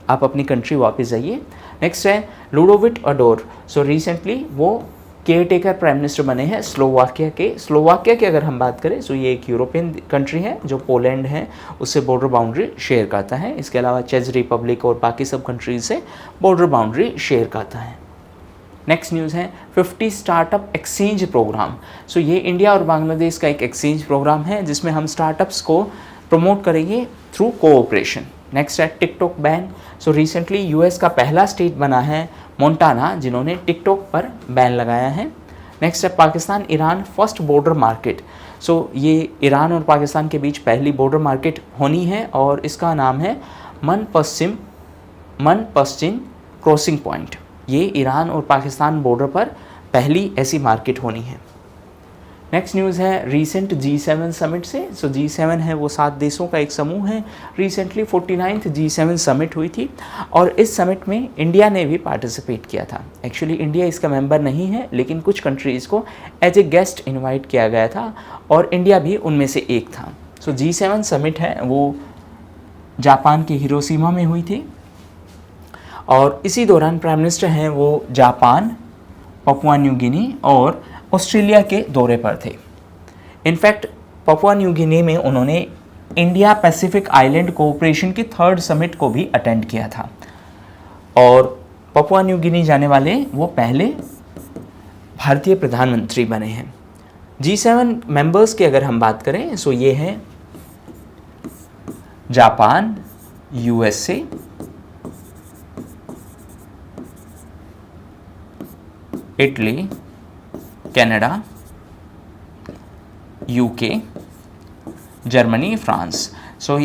आप अपनी कंट्री वापस जाइए। नेक्स्ट है लुडोविक अडोर। सो रिसेंटली वो केयर टेकर प्राइम मिनिस्टर बने हैं स्लोवाकिया की अगर हम बात करें तो ये एक यूरोपियन कंट्री है जो पोलैंड है उससे बॉर्डर बाउंड्री शेयर करता है। इसके अलावा चेक रिपब्लिक और बाकी सब कंट्रीज से बॉर्डर बाउंड्री शेयर करता है। नेक्स्ट न्यूज़ है 50 स्टार्टअप एक्सचेंज प्रोग्राम। सो ये इंडिया और बांग्लादेश का एक एक्सचेंज प्रोग्राम है जिसमें हम स्टार्टअप्स को प्रमोट करेंगे थ्रू कोऑपरेशन। नेक्स्ट है TikTok ban. So recently US का पहला स्टेट बना है मोंटाना, जिन्होंने टिकटॉक पर बैन लगाया है। नेक्स्ट है Pakistan Iran first border market. So ये ईरान और पाकिस्तान के बीच पहली बॉर्डर मार्केट होनी है और इसका नाम है मन पश्चिम क्रॉसिंग पॉइंट। ये ईरान और पाकिस्तान बॉर्डर पर पहली ऐसी मार्केट होनी है। नेक्स्ट न्यूज़ है रीसेंट G7 समिट से। सो G7 है वो 7 देशों का एक समूह है। रिसेंटली 49th G7 समिट हुई थी और इस समिट में इंडिया ने भी पार्टिसिपेट किया था। एक्चुअली इंडिया इसका मेंबर नहीं है, लेकिन कुछ कंट्रीज़ को एज ए गेस्ट इनवाइट किया गया था और इंडिया भी उनमें से एक था। सो G7 समिट है वो जापान के हिरोशिमा में हुई थी और इसी दौरान प्राइम मिनिस्टर हैं वो जापान, पपुआ न्यू गिनी और ऑस्ट्रेलिया के दौरे पर थे। इनफैक्ट पपुआ न्यू गिनी में उन्होंने इंडिया पैसिफिक आइलैंड कोऑपरेशन की 3rd समिट को भी अटेंड किया था और पपुआ न्यू गिनी जाने वाले वो पहले भारतीय प्रधानमंत्री बने हैं। G7 मेंबर्स की अगर हम बात करें सो ये हैं Japan, USA, Italy, Canada, UK, Germany, France. So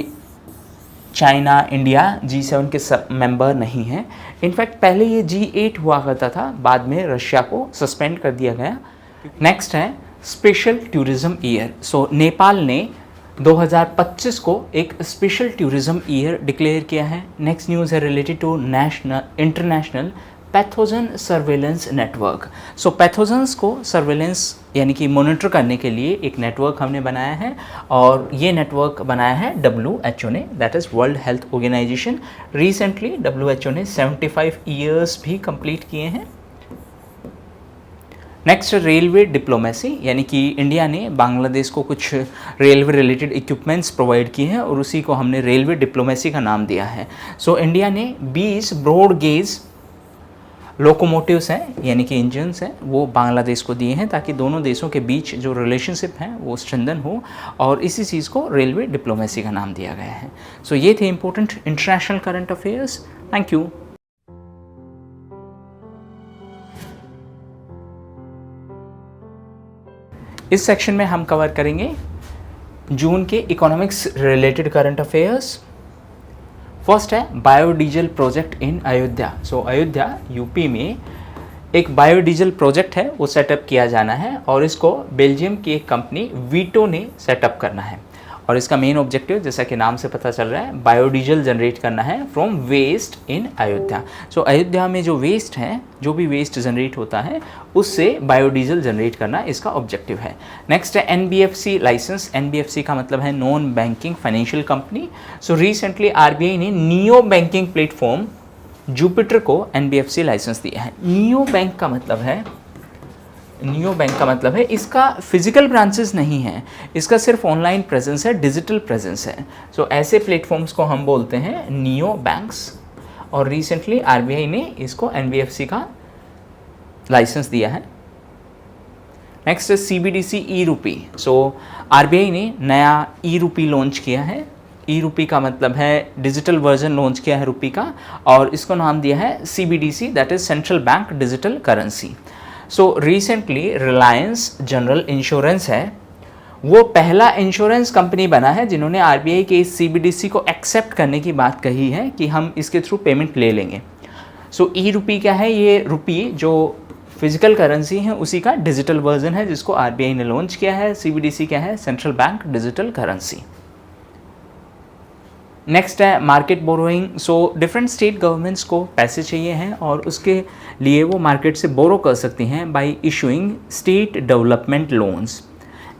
China, India G7 के सब मेंबर नहीं हैं। इनफैक्ट पहले ये G8 हुआ करता था, बाद में रशिया को सस्पेंड कर दिया गया। नेक्स्ट है स्पेशल टूरिज्म ईयर। सो नेपाल ने 2025 को एक स्पेशल टूरिज्म ईयर डिक्लेयर किया है। नेक्स्ट न्यूज़ है related to international pathogen surveillance network. So pathogens को सर्वेलेंस यानी कि मॉनिटर करने के लिए एक नेटवर्क हमने बनाया है और ये नेटवर्क बनाया है WHO ने, that is world health organisation. Recently WHO ने 75 ईयर्स भी कंप्लीट किए हैं। नेक्स्ट रेलवे डिप्लोमेसी, यानी कि इंडिया ने बांग्लादेश को कुछ रेलवे रिलेटेड इक्विपमेंट्स प्रोवाइड किए हैं और उसी को हमने रेलवे डिप्लोमेसी का नाम दिया है। सो इंडिया ने 20 ब्रॉड गेज लोकोमोटिव्स हैं यानी कि इंजन्स हैं वो बांग्लादेश को दिए हैं ताकि दोनों देशों के बीच जो रिलेशनशिप है वो स्ट्रेंथन हो और इसी चीज़ को रेलवे डिप्लोमेसी का नाम दिया गया है। सो ये थे important international current affairs. Thank you. इस सेक्शन में हम कवर करेंगे जून के economics related current affairs. First है biodiesel project in Ayodhya. So Ayodhya UP में एक बायोडीजल प्रोजेक्ट है वो सेटअप किया जाना है और इसको बेल्जियम की एक कंपनी वीटो ने सेटअप करना है और इसका मेन ऑब्जेक्टिव जैसा कि नाम से पता चल रहा है बायोडीजल जनरेट करना है from waste in Ayodhya. So Ayodhya में जो वेस्ट है, जो भी वेस्ट जनरेट होता है उससे बायोडीजल जनरेट करना इसका ऑब्जेक्टिव है। नेक्स्ट है NBFC लाइसेंस। NBFC का मतलब है non banking financial company. So recently RBI ने नियो बैंकिंग प्लेटफॉर्म जुपिटर को NBFC लाइसेंस दिया है। नियो बैंक का मतलब है इसका फिजिकल ब्रांचेस नहीं है, इसका सिर्फ ऑनलाइन प्रेजेंस है, डिजिटल प्रेजेंस है। सो ऐसे प्लेटफॉर्म्स को हम बोलते हैं नियो बैंक्स और रिसेंटली RBI ने इसको NBFC का लाइसेंस दिया है। नेक्स्ट है CBDC ई-रूपी। सो RBI ने नया ई-रूपी लॉन्च किया है। ई-रूपी का मतलब है डिजिटल वर्जन लॉन्च किया है रूपी का और इसको नाम दिया है CBDC, that is central bank digital currency. So recently Reliance general insurance है वो पहला इंश्योरेंस कंपनी बना है जिन्होंने RBI के इस CBDC को एक्सेप्ट करने की बात कही है कि हम इसके थ्रू पेमेंट ले लेंगे। सो ई-रूपी क्या है? ये रूपी जो फिजिकल करेंसी है उसी का डिजिटल वर्जन है जिसको RBI ने लॉन्च किया है। CBDC क्या है? Central bank digital currency. Next है market borrowing. So different state governments को पैसे चाहिए हैं और उसके लिए वो मार्केट से बोरो कर सकती हैं bye issuing state development loans.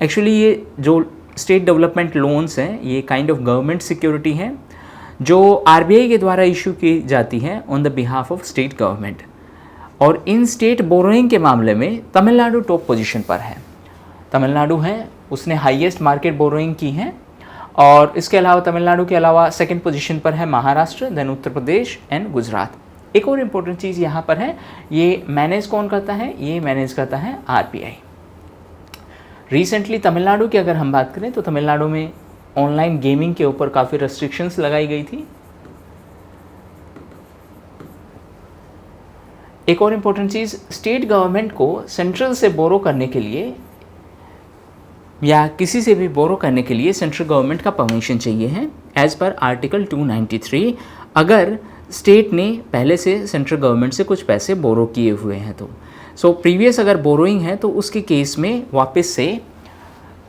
Actually ये जो स्टेट डेवलपमेंट लोन्स हैं ये काइंड ऑफ गवर्नमेंट सिक्योरिटी है जो RBI के द्वारा इशू की जाती है on the behalf of state government. और इन स्टेट बोरोइंग के मामले में तमिलनाडु टॉप पोजीशन पर है। तमिलनाडु है उसने हाईएस्ट मार्केट बोरोइंग की है और इसके अलावा तमिलनाडु के अलावा सेकंड पोजीशन पर है महाराष्ट्र, देन उत्तर प्रदेश एंड गुजरात। एक और इम्पोर्टेंट चीज़ यहाँ पर है, ये मैनेज कौन करता है? ये मैनेज करता है RBI। रिसेंटली तमिलनाडु की अगर हम बात करें तो तमिलनाडु में ऑनलाइन गेमिंग के ऊपर काफ़ी रेस्ट्रिक्शंस लगाई गई थी। एक और इम्पोर्टेंट चीज़, स्टेट गवर्नमेंट को सेंट्रल से बोरो करने के लिए या किसी से भी बोरो करने के लिए सेंट्रल गवर्नमेंट का परमिशन चाहिए है एज़ पर आर्टिकल 293, अगर स्टेट ने पहले से सेंट्रल गवर्नमेंट से कुछ पैसे बोरो किए हुए हैं तो। सो प्रीवियस अगर बोरोइंग है तो उसके केस में वापस से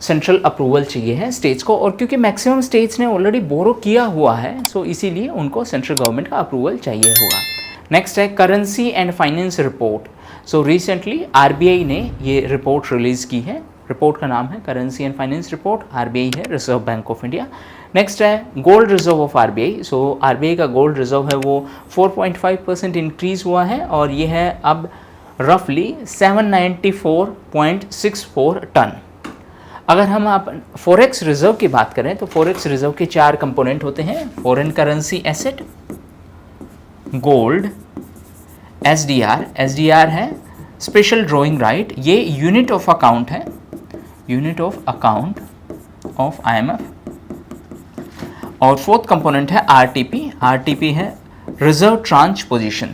सेंट्रल अप्रूवल चाहिए है स्टेट्स को, और क्योंकि मैक्सिमम स्टेट्स ने ऑलरेडी बोरो किया हुआ है सो इसीलिए उनको सेंट्रल गवर्नमेंट का अप्रूवल चाहिए होगा। नेक्स्ट है currency and finance report. So recently RBI ने ये रिपोर्ट रिलीज़ की है, रिपोर्ट का नाम है currency and finance report, RBI है, reserve bank of India. Next है gold reserve of RBI. So RBI का गोल्ड रिजर्व है वो 4.5% इंक्रीज़ हुआ है और ये है अब रफली 794.64 टन। अगर हम आप फॉरेक्स रिजर्व की बात करें तो फॉरेक्स रिजर्व के 4 कंपोनेंट होते हैं, foreign currency asset, gold, SDR है स्पेशल ड्रॉइंग राइट, ये यूनिट ऑफ अकाउंट है, unit of account of IMF, और फोर्थ कंपोनेंट है आरटीपी है रिजर्व ट्रांच पोजीशन,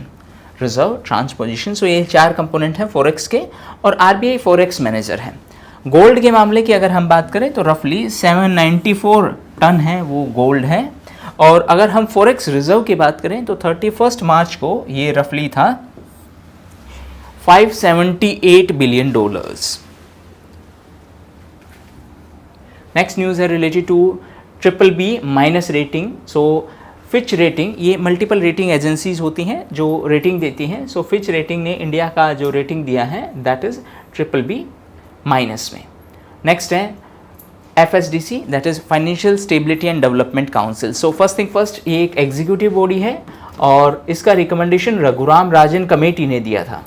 सो ये 4 कंपोनेंट हैं फॉरेक्स के और आरबीआई फॉरेक्स मैनेजर है। गोल्ड के मामले की अगर हम बात करें तो रफली 794 टन है वो गोल्ड है, और अगर हम फॉरेक्स रिजर्व की बात करें तो 31 मार्च को ये रफली था $578 बिलियन। नेक्स्ट न्यूज़ है related to BBB- rating. So Fitch rating, ये मल्टीपल रेटिंग एजेंसीज होती हैं जो रेटिंग देती हैं। सो फिच रेटिंग ने इंडिया का जो रेटिंग दिया है दैट इज़ BBB- में। नेक्स्ट है FSDC, that is financial stability and development council. So first thing first, ये एक एग्जीक्यूटिव बॉडी है और इसका रिकमेंडेशन रघुराम राजन कमेटी ने दिया था।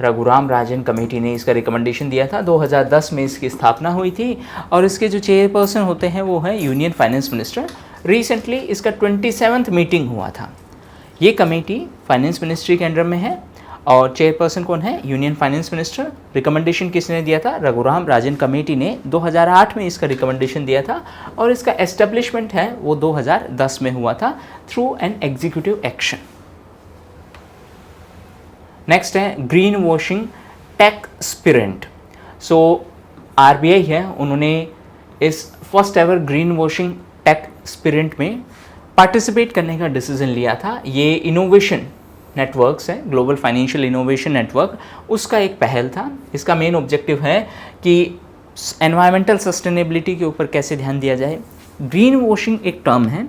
रघुराम राजन कमेटी ने इसका रिकमेंडेशन दिया था, 2010 में इसकी स्थापना हुई थी और इसके जो चेयरपर्सन होते हैं वो है यूनियन फाइनेंस मिनिस्टर। रिसेंटली इसका 27th मीटिंग हुआ था। ये कमेटी फाइनेंस मिनिस्ट्री के अंडर में है और चेयरपर्सन कौन है? Union finance minister. रिकमेंडेशन किसने दिया था? रघुराम राजन कमेटी ने 2008 में इसका रिकमेंडेशन दिया था और इसका एस्टेब्लिशमेंट है वो 2010 में हुआ था through an executive action. Next है ग्रीन वॉशिंग टैक्सपेरेंट। सो आरबीआई है, उन्होंने इस फर्स्ट एवर ग्रीन वॉशिंग टैक्सपेरेंट में पार्टिसिपेट करने का डिसीजन लिया था। ये इनोवेशन नेटवर्क्स है, ग्लोबल फाइनेंशियल इनोवेशन नेटवर्क, उसका एक पहल था। इसका मेन ऑब्जेक्टिव है कि एनवायरमेंटल सस्टेनेबिलिटी के ऊपर कैसे ध्यान दिया जाए। ग्रीन वॉशिंग एक टर्म है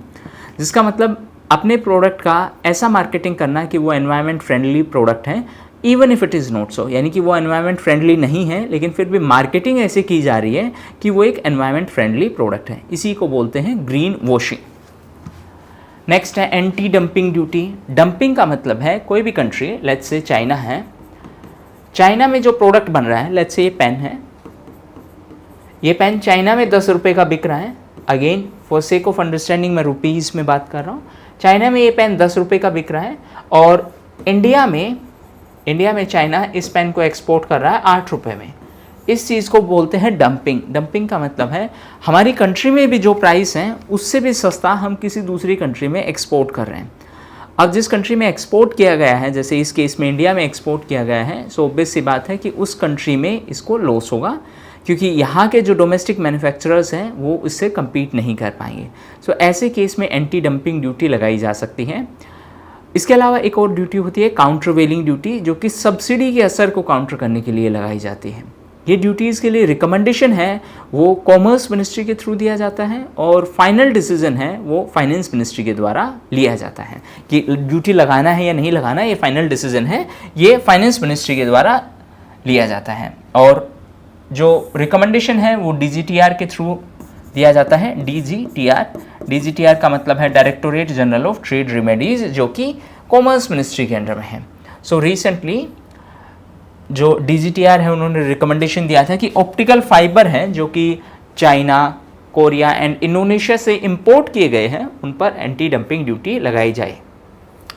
जिसका मतलब अपने प्रोडक्ट का ऐसा मार्केटिंग करना कि वो एनवायरनमेंट फ्रेंडली प्रोडक्ट है, even if it is not so, यानी कि वो एनवायरनमेंट फ्रेंडली नहीं है लेकिन फिर भी मार्केटिंग ऐसे की जा रही है कि वो एक एनवायरनमेंट फ्रेंडली प्रोडक्ट है। इसी को बोलते हैं ग्रीन वॉशिंग। नेक्स्ट है एंटी डंपिंग ड्यूटी। डंपिंग का मतलब है कोई भी कंट्री, लेट्स से चाइना है, चाइना में जो प्रोडक्ट बन रहा है, लेट्स से ये पेन है, ये पेन चाइना में 10 रुपये का बिक रहा है। Again for sake of understanding मैं रुपीज़ में बात कर रहा हूँ। चाइना में ये पेन 10 रुपये का बिक रहा है और इंडिया में चाइना इस पेन को एक्सपोर्ट कर रहा है 8 रुपये में। इस चीज़ को बोलते हैं डंपिंग। डंपिंग का मतलब है हमारी कंट्री में भी जो प्राइस है उससे भी सस्ता हम किसी दूसरी कंट्री में एक्सपोर्ट कर रहे हैं। अब जिस कंट्री में एक्सपोर्ट किया गया है, जैसे इस केस में इंडिया में एक्सपोर्ट किया गया है, सो ऑब्वियस सी बात है कि उस कंट्री में इसको लॉस होगा क्योंकि यहाँ के जो डोमेस्टिक मैन्युफैक्चरर्स हैं वो इससे कम्पीट नहीं कर पाएंगे। सो ऐसे केस में एंटी डंपिंग ड्यूटी लगाई जा सकती है। इसके अलावा एक और ड्यूटी होती है काउंटरवेलिंग ड्यूटी, जो कि सब्सिडी के असर को काउंटर करने के लिए लगाई जाती है। ये ड्यूटीज़ के लिए रिकमेंडेशन है वो कॉमर्स मिनिस्ट्री के थ्रू दिया जाता है और फाइनल डिसीजन है वो फाइनेंस मिनिस्ट्री के द्वारा लिया जाता है कि ड्यूटी लगाना है या नहीं लगाना। ये फाइनल डिसीजन है, ये फाइनेंस मिनिस्ट्री के द्वारा लिया जाता है। और जो रिकमेंडेशन है वो DGTR के थ्रू दिया जाता है। DGTR का मतलब है directorate general of trade remedies, जो कि कॉमर्स मिनिस्ट्री के अंडर में है। सो रिसेंटली जो DGTR है उन्होंने रिकमेंडेशन दिया था कि ऑप्टिकल फाइबर हैं जो कि चाइना, कोरिया एंड इंडोनेशिया से इंपोर्ट किए गए हैं उन पर एंटी डंपिंग ड्यूटी लगाई जाए।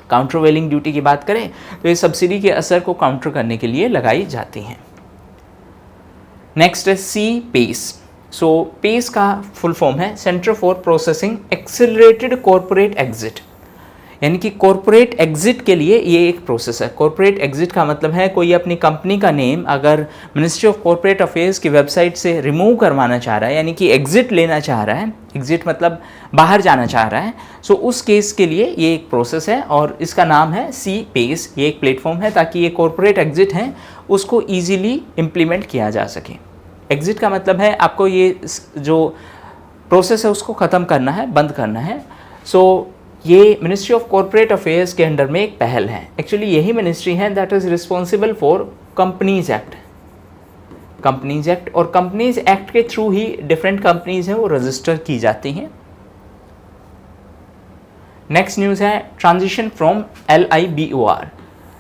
काउंटरवेलिंग ड्यूटी की बात करें तो ये सब्सिडी के असर को काउंटर करने के लिए लगाई जाती हैं। नेक्स्ट है CPACE। सो PACE का फुल फॉर्म है centre for processing accelerated corporate exit, यानी कि कॉरपोरेट एग्जिट के लिए ये एक प्रोसेस है। कॉरपोरेट एग्जिट का मतलब है कोई अपनी कंपनी का नेम अगर मिनिस्ट्री ऑफ कॉरपोरेट अफेयर्स की वेबसाइट से रिमूव करवाना चाह रहा है, यानी कि एग्जिट लेना चाह रहा है, एग्जिट मतलब बाहर जाना चाह रहा है, सो उस केस के लिए ये एक प्रोसेस है और इसका नाम है सी पेस। ये एक प्लेटफॉर्म है ताकि ये कॉरपोरेट एग्जिट है उसको ईजिली इम्प्लीमेंट किया जा सके। एग्जिट का मतलब है आपको ये जो प्रोसेस है उसको ख़त्म करना है, बंद करना है। सो ये मिनिस्ट्री ऑफ कॉरपोरेट अफेयर्स के अंडर में एक पहल है। एक्चुअली यही मिनिस्ट्री है that is responsible for companies act. Companies act और कंपनीज एक्ट के थ्रू ही डिफरेंट कंपनीज हैं वो रजिस्टर की जाती हैं। नेक्स्ट न्यूज़ है ट्रांजिशन फ्रॉम LIBOR।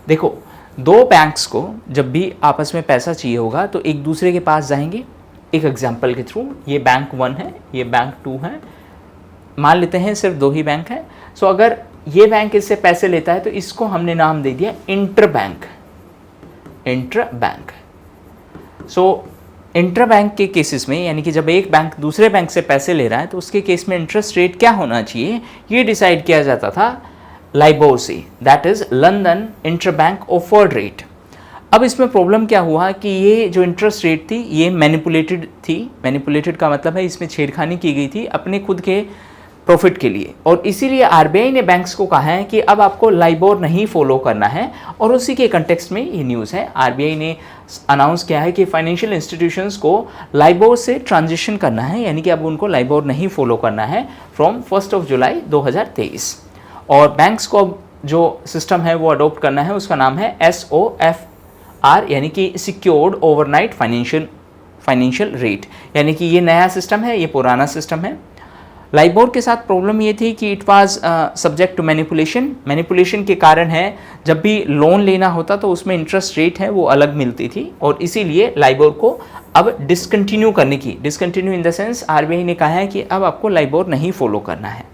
देखो, दो बैंक्स को जब भी आपस में पैसा चाहिए होगा तो एक दूसरे के पास जाएंगे। एक एग्जाम्पल के थ्रू, ये बैंक 1 है, ये बैंक 2 है, मान लेते हैं सिर्फ 2 ही बैंक है। सो अगर ये बैंक इससे पैसे लेता है तो इसको हमने नाम दे दिया inter bank. Inter bank. So inter bank के केसेस में, यानी कि जब एक बैंक दूसरे बैंक से पैसे ले रहा है तो उसके केस में इंटरेस्ट रेट क्या होना चाहिए ये डिसाइड किया जाता था लाइबोर से, that is London inter bank offered rate. अब इसमें प्रॉब्लम क्या हुआ कि ये जो इंटरेस्ट रेट थी ये मैनिपुलेटेड थी। मैनिपुलेटेड का मतलब है इसमें छेड़खानी की गई थी अपने खुद के प्रॉफिट के लिए, और इसीलिए RBI ने बैंक्स को कहा है कि अब आपको लाइबोर नहीं फॉलो करना है। और उसी के कंटेक्स्ट में ये न्यूज़ है, RBI ने अनाउंस किया है कि फाइनेंशियल इंस्टीट्यूशंस को लाइबोर से ट्रांजिशन करना है, यानी कि अब उनको लाइबोर नहीं फॉलो करना है फ्रॉम 1 जुलाई 2023। और बैंक्स को जो सिस्टम है वो अडोप्ट करना है, उसका नाम है SOFR, यानी कि सिक्योर्ड ओवरनाइट फाइनेंशियल रेट। यानी कि ये नया सिस्टम है, ये पुराना सिस्टम है। लाइबोर के साथ प्रॉब्लम ये थी कि it was subject to manipulation के कारण है जब भी लोन लेना होता तो उसमें इंटरेस्ट रेट है वो अलग मिलती थी, और इसीलिए लाइबोर को अब डिसकंटिन्यू करने की, discontinue in the sense RBI ने कहा है कि अब आपको लाइबोर नहीं फॉलो करना है।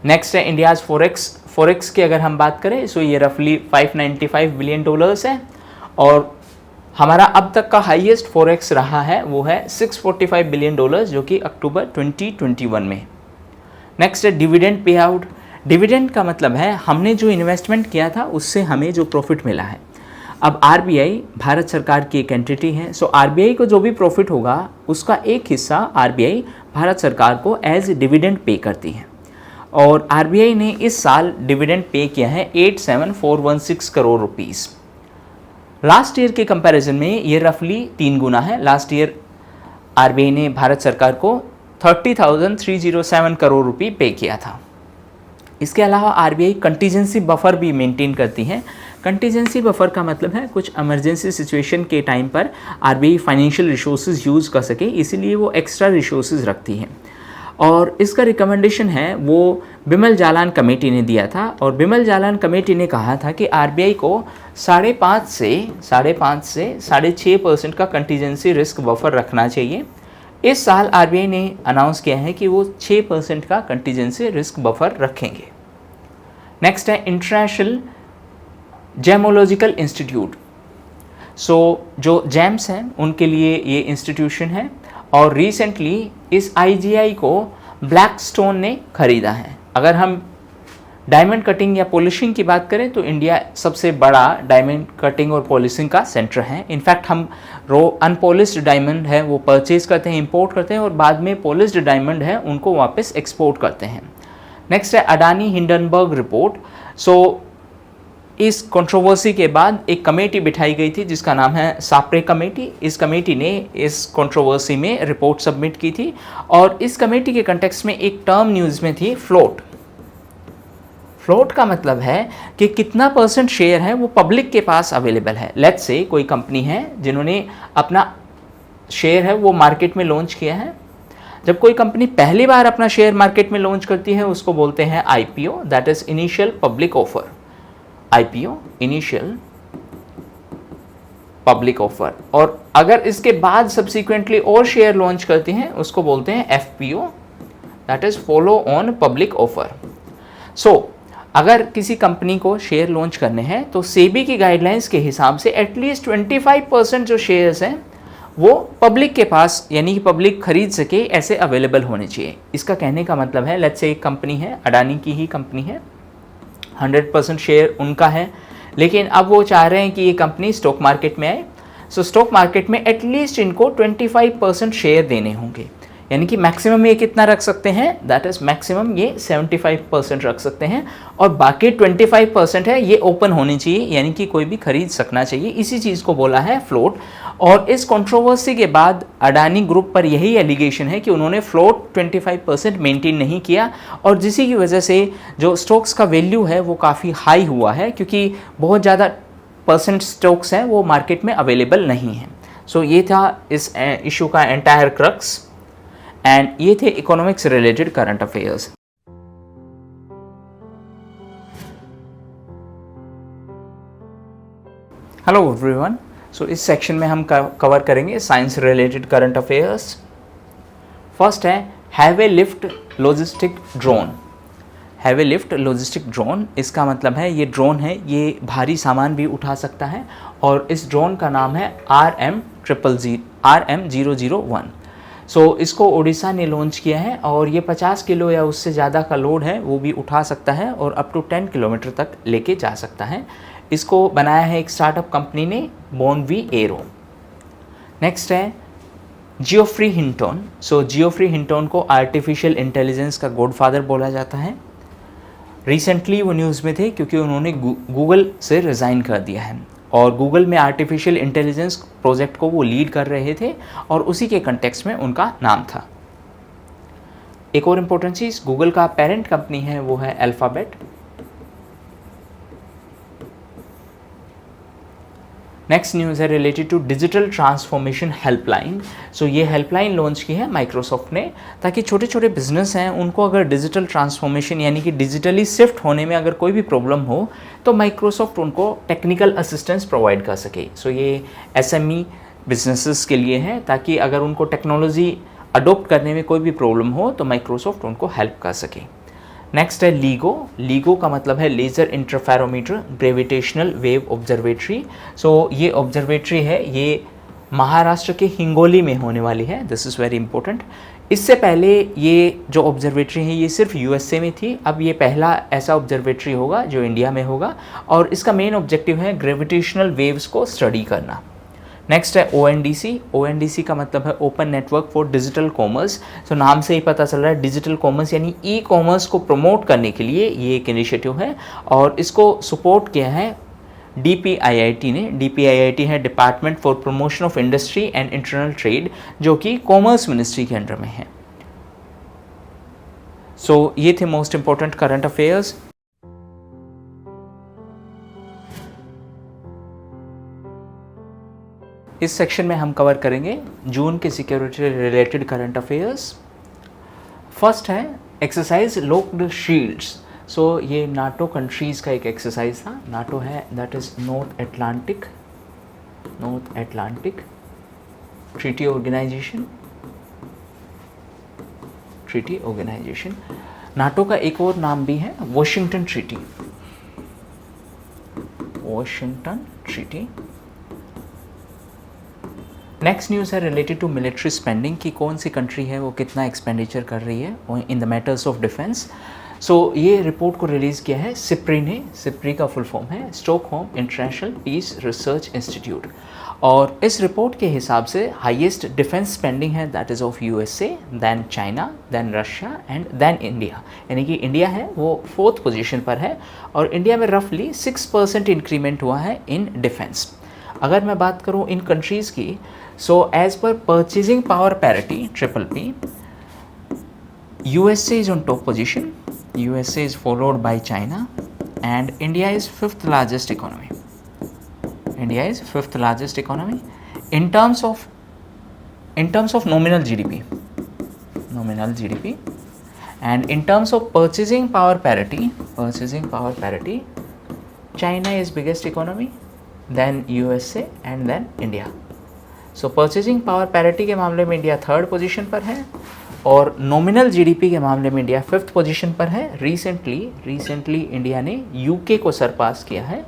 नेक्स्ट है इंडियाज फॉरेक्स की अगर हम बात करें सो ये रफली $595 बिलियन है, और हमारा अब तक का हाईएस्ट फॉरेक्स रहा है वो है $645 बिलियन जो कि अक्टूबर 2021 में। नेक्स्ट है डिविडेंड पे आउट। डिविडेंड का मतलब है हमने जो इन्वेस्टमेंट किया था उससे हमें जो प्रॉफिट मिला है। अब RBI भारत सरकार की एक एंटिटी है, सो RBI को जो भी प्रॉफिट होगा उसका एक हिस्सा RBI भारत सरकार को एज डिविडेंड पे करती है, और RBI ने इस साल डिविडेंड पे किया है 87416 करोड़ रुपीज़। लास्ट ईयर के कंपैरिजन में ये रफली 3 गुना है। लास्ट ईयर RBI ने भारत सरकार को 30,307 करोड़ रुपये पे किया था। इसके अलावा RBI कंटीजेंसी बफर भी मेंटेन करती है। कंटीजेंसी बफर का मतलब है कुछ इमरजेंसी सिचुएशन के टाइम पर RBI फाइनेंशियल रिसोर्सेज यूज़ कर सके, इसीलिए वो एक्स्ट्रा रिसोर्सेज रखती है। और इसका रिकमेंडेशन है वो बिमल जालान कमेटी ने दिया था, और बिमल जालान कमेटी ने कहा था कि RBI को 5.5 से 6.5% का कंटीजेंसी रिस्क बफर रखना चाहिए। इस साल RBI ने अनाउंस किया है कि वो 6% का कंटीजेंसी रिस्क बफर रखेंगे। नेक्स्ट है इंटरनेशनल जेमोलॉजिकल इंस्टीट्यूट। सो जो जेम्स हैं उनके लिए ये इंस्टीट्यूशन है, और रिसेंटली इस IGI को ब्लैकस्टोन ने खरीदा है। अगर हम डायमंड कटिंग या पॉलिशिंग की बात करें तो इंडिया सबसे बड़ा डायमंड कटिंग और पॉलिशिंग का सेंटर है। इनफैक्ट हम अनपॉलिश्ड डायमंड है वो परचेज करते हैं, इंपोर्ट करते हैं, और बाद में पॉलिश्ड डायमंड है उनको वापस एक्सपोर्ट करते हैं। नेक्स्ट है अडानी हिंडनबर्ग रिपोर्ट। सो इस कंट्रोवर्सी के बाद एक कमेटी बिठाई गई थी जिसका नाम है साप्रे कमेटी। इस कमेटी ने इस कंट्रोवर्सी में रिपोर्ट सबमिट की थी, और इस कमेटी के कंटेक्स्ट में एक टर्म न्यूज़ में थी फ्लोट। फ्लोट का मतलब है कि कितना % शेयर है वो पब्लिक के पास अवेलेबल है। लेट्स से कोई कंपनी है जिन्होंने अपना शेयर है वो मार्केट में लॉन्च किया है। जब कोई कंपनी पहली बार अपना शेयर मार्केट में लॉन्च करती है उसको बोलते हैं IPO, that is initial public offer. IPO initial public offer. और अगर इसके बाद सब्सिक्वेंटली और शेयर लॉन्च करती हैं उसको बोलते हैं FPO, that is follow on public offer. So अगर किसी कंपनी को शेयर लॉन्च करने हैं तो सेबी की गाइडलाइंस के हिसाब से एटलीस्ट 25% जो शेयर्स हैं वो पब्लिक के पास, यानी कि पब्लिक खरीद सके, ऐसे अवेलेबल होने चाहिए। इसका कहने का मतलब है, लेट्स से एक कंपनी है, अडानी की ही कंपनी है, 100% शेयर उनका है, लेकिन अब वो चाह रहे हैं कि ये कंपनी स्टॉक मार्केट में आए। सो स्टॉक मार्केट में एटलीस्ट इनको 25% शेयर देने होंगे, यानी कि मैक्सिमम ये कितना रख सकते हैं, दैट इज मैक्सिमम ये 75% रख सकते हैं, और बाकी 25% है ये ओपन होनी चाहिए, यानी कि कोई भी खरीद सकना चाहिए। इसी चीज़ को बोला है फ्लोट। और इस कंट्रोवर्सी के बाद अडानी ग्रुप पर यही एलिगेशन है कि उन्होंने फ्लोट 25% मेंटेन नहीं किया, और जिसी की वजह से जो स्टॉक्स का वैल्यू है वो काफ़ी हाई हुआ है, क्योंकि बहुत ज़्यादा परसेंट स्टॉक्स हैं वो मार्केट में अवेलेबल नहीं हैं। सो ये था इस इशू का एंटायर क्रक्स, एंड ये थे economics related current affairs. Hello everyone, so इस सेक्शन में हम कवर करेंगे science related current affairs. First है heavy lift logistic drone. Heavy lift logistic drone, इसका मतलब है ये ड्रोन है, ये भारी सामान भी उठा सकता है, और इस ड्रोन का नाम है RM001। सो इसको ओडिशा ने लॉन्च किया है, और ये 50 किलो या उससे ज़्यादा का लोड है वो भी उठा सकता है, और अप टू 10 किलोमीटर तक लेके जा सकता है। इसको बनाया है एक स्टार्टअप कंपनी ने, बोनवी एरो। नेक्स्ट है जियोफ्री हिंटन। सो जियोफ्री हिंटन को आर्टिफिशियल इंटेलिजेंस का गॉडफादर बोला जाता है। रिसेंटली वो न्यूज़ में थे क्योंकि उन्होंने गूगल से रिज़ाइन कर दिया है, और गूगल में आर्टिफिशियल इंटेलिजेंस प्रोजेक्ट को वो लीड कर रहे थे, और उसी के कंटेक्स्ट में उनका नाम था। एक और इम्पोर्टेंट चीज़, गूगल का पेरेंट कंपनी है वो है अल्फ़ाबेट। नेक्स्ट न्यूज़ है related to digital transformation helpline. So ये हेल्पलाइन लॉन्च की है माइक्रोसॉफ्ट ने, ताकि छोटे छोटे बिजनेस हैं उनको अगर डिजिटल ट्रांसफॉर्मेशन यानी कि डिजिटली शिफ्ट होने में अगर कोई भी प्रॉब्लम हो तो माइक्रोसॉफ्ट उनको टेक्निकल असिस्टेंस प्रोवाइड कर सके। सो ये एसएमई बिजनेसेस के लिए है, ताकि अगर उनको टेक्नोलॉजी अडोप्ट करने में कोई भी प्रॉब्लम हो तो माइक्रोसॉफ्ट उनको हेल्प कर सके। नेक्स्ट है लीगो। लीगो का मतलब है laser interferometer gravitational wave observatory. So ये ऑब्जर्वेटरी है, ये महाराष्ट्र के हिंगोली में होने वाली है। This is very important. इससे पहले ये जो ऑब्जर्वेटरी है ये सिर्फ यूएसए में थी, अब ये पहला ऐसा ऑब्जर्वेटरी होगा जो इंडिया में होगा, और इसका मेन ऑब्जेक्टिव है ग्रेविटेशनल वेव्स को स्टडी करना। नेक्स्ट है ONDC। ONDC का मतलब है open network for digital commerce. So नाम से ही पता चल रहा है डिजिटल कॉमर्स यानी ई कॉमर्स को प्रमोट करने के लिए ये एक इनिशिएटिव है, और इसको सपोर्ट किया है DPIIT ने। DPIIT है department for promotion of industry and internal trade, जो कि कॉमर्स मिनिस्ट्री के अंडर में है। सो ये थे मोस्ट इंपॉर्टेंट करंट अफेयर्स। इस सेक्शन में हम कवर करेंगे जून के security related current affairs. First है एक्सरसाइज लॉक्ड शील्ड्स। सो ये नाटो कंट्रीज़ का एक एक्सरसाइज था। नाटो है that is north Atlantic treaty organisation. NATO का एक और नाम भी है वॉशिंगटन ट्रीटी। नेक्स्ट न्यूज़ है रिलेटेड टू मिलिट्री स्पेंडिंग, कि कौन सी कंट्री है वो कितना एक्सपेंडिचर कर रही है in the matters of defence. So ये रिपोर्ट को रिलीज़ किया है सिप्री ने। सिप्री का फुल फॉर्म है Stockholm international peace research institute, और इस रिपोर्ट के हिसाब से हाईएस्ट डिफेंस स्पेंडिंग है that is of USA, than China, than Russia and than India. यानी कि इंडिया है वो 4th पोजीशन पर है, और इंडिया में रफली 6% इंक्रीमेंट हुआ है इन डिफेंस। अगर मैं बात करूँ इन कंट्रीज़ की, so as per purchasing power parity PPP, USA is on top position. USA is followed by China, and India is 5th largest economy. India is 5th largest economy in terms of nominal GDP, and in terms of purchasing power parity, China is biggest economy, then USA and then India. So purchasing power parity के मामले में India 3rd position पर है, और nominal GDP के मामले में India 5th position पर है। रिसेंटली इंडिया ने यूके को सरपास किया है।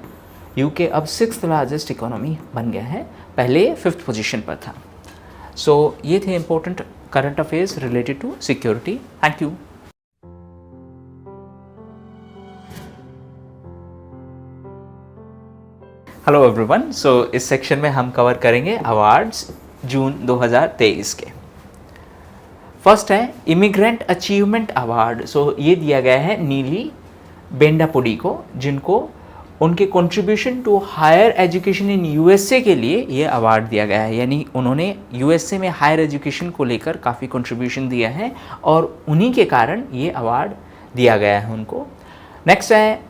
यूके अब 6th लार्जेस्ट इकोनॉमी बन गया है, पहले 5th पोजीशन पर था। सो ये थे important current affairs related to security. Thank you. Hello everyone, so इस सेक्शन में हम कवर करेंगे अवार्ड्स जून 2023 के। फर्स्ट है इमिग्रेंट अचीवमेंट अवार्ड। सो ये दिया गया है नीली बेंडापुडी को, जिनको उनके contribution to higher education in USA के लिए ये अवार्ड दिया गया है। यानी उन्होंने यूएसए में हायर एजुकेशन को लेकर काफ़ी कंट्रीब्यूशन दिया है और उन्हीं के कारण ये अवार्ड दिया गया है उनको। नेक्स्ट है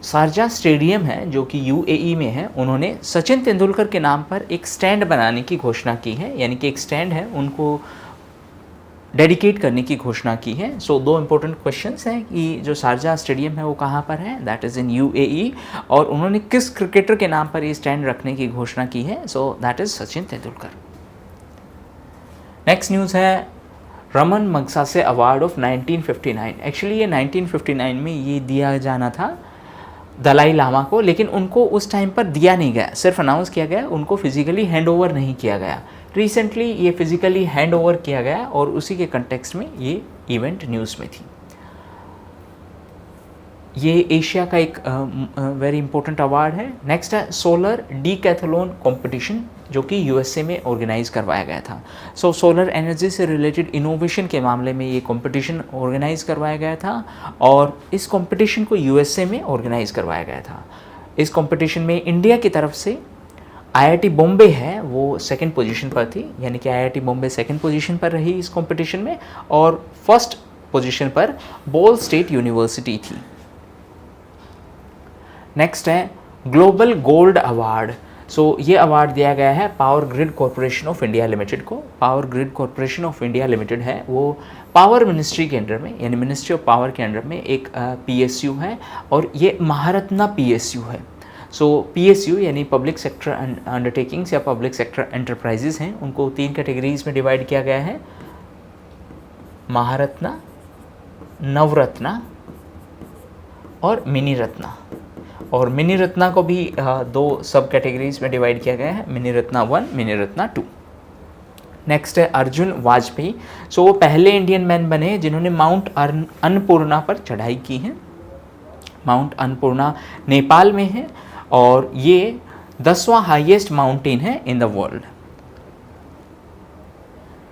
शारजा स्टेडियम है जो कि यूएई में है, उन्होंने सचिन तेंदुलकर के नाम पर एक स्टैंड बनाने की घोषणा की है। यानी कि एक स्टैंड है उनको डेडिकेट करने की घोषणा की है। सो दो इंपॉर्टेंट क्वेश्चंस हैं कि जो शारजा स्टेडियम है वो कहाँ पर है, दैट इज़ इन यूएई, और उन्होंने किस क्रिकेटर के नाम पर ये स्टैंड रखने की घोषणा की है, so that is Sachin Tendulkar. Next news है रमन मगसासे अवार्ड ऑफ 1959। एक्चुअली ये 1959 में ये दिया जाना था दलाई लामा को, लेकिन उनको उस टाइम पर दिया नहीं गया, सिर्फ अनाउंस किया गया, उनको फिजिकली हैंड ओवर नहीं किया गया। रिसेंटली ये फिजिकली हैंड ओवर किया गया और उसी के कंटेक्स्ट में ये इवेंट न्यूज़ में थी। ये एशिया का एक वेरी इंपॉर्टेंट अवार्ड है। नेक्स्ट है सोलर डीकैथलॉन कंपटीशन जो कि यूएसए में ऑर्गेनाइज करवाया गया था। सो सोलर एनर्जी से रिलेटेड इनोवेशन के मामले में ये कंपटीशन ऑर्गेनाइज करवाया गया था और इस कंपटीशन को यूएसए में ऑर्गेनाइज करवाया गया था। इस कंपटीशन में इंडिया की तरफ से आईआईटी बॉम्बे है वो सेकंड पोजीशन पर थी, यानी कि आईआईटी बॉम्बे सेकंड पोजीशन पर रही इस कंपटीशन में, और फर्स्ट पोजीशन पर बॉल स्टेट यूनिवर्सिटी थी। नेक्स्ट है ग्लोबल गोल्ड अवार्ड। सो ये अवार्ड दिया गया है power grid corporation of India limited को। Power grid corporation of India limited है वो पावर मिनिस्ट्री के अंडर में, यानी मिनिस्ट्री ऑफ पावर के अंडर में एक पीएसयू है और ये महारत्ना पीएसयू है। सो पीएसयू यानी पब्लिक सेक्टर अंडरटेकिंग्स या पब्लिक सेक्टर एंटरप्राइजेज हैं, उनको 3 कैटेगरीज में डिवाइड किया गया है, महारत्ना, नवरत्ना और मिनी रत्ना। और मिनी रत्ना को भी 2 सब कैटेगरीज में डिवाइड किया गया है, mini Ratna 1, mini Ratna 2। Next है अर्जुन वाजपेयी। सो वो पहले इंडियन मैन बने जिन्होंने माउंट अन्नपूर्णा पर चढ़ाई की है। माउंट अन्नपूर्णा नेपाल में है और ये 10वां हाईएस्ट माउंटेन है in the world.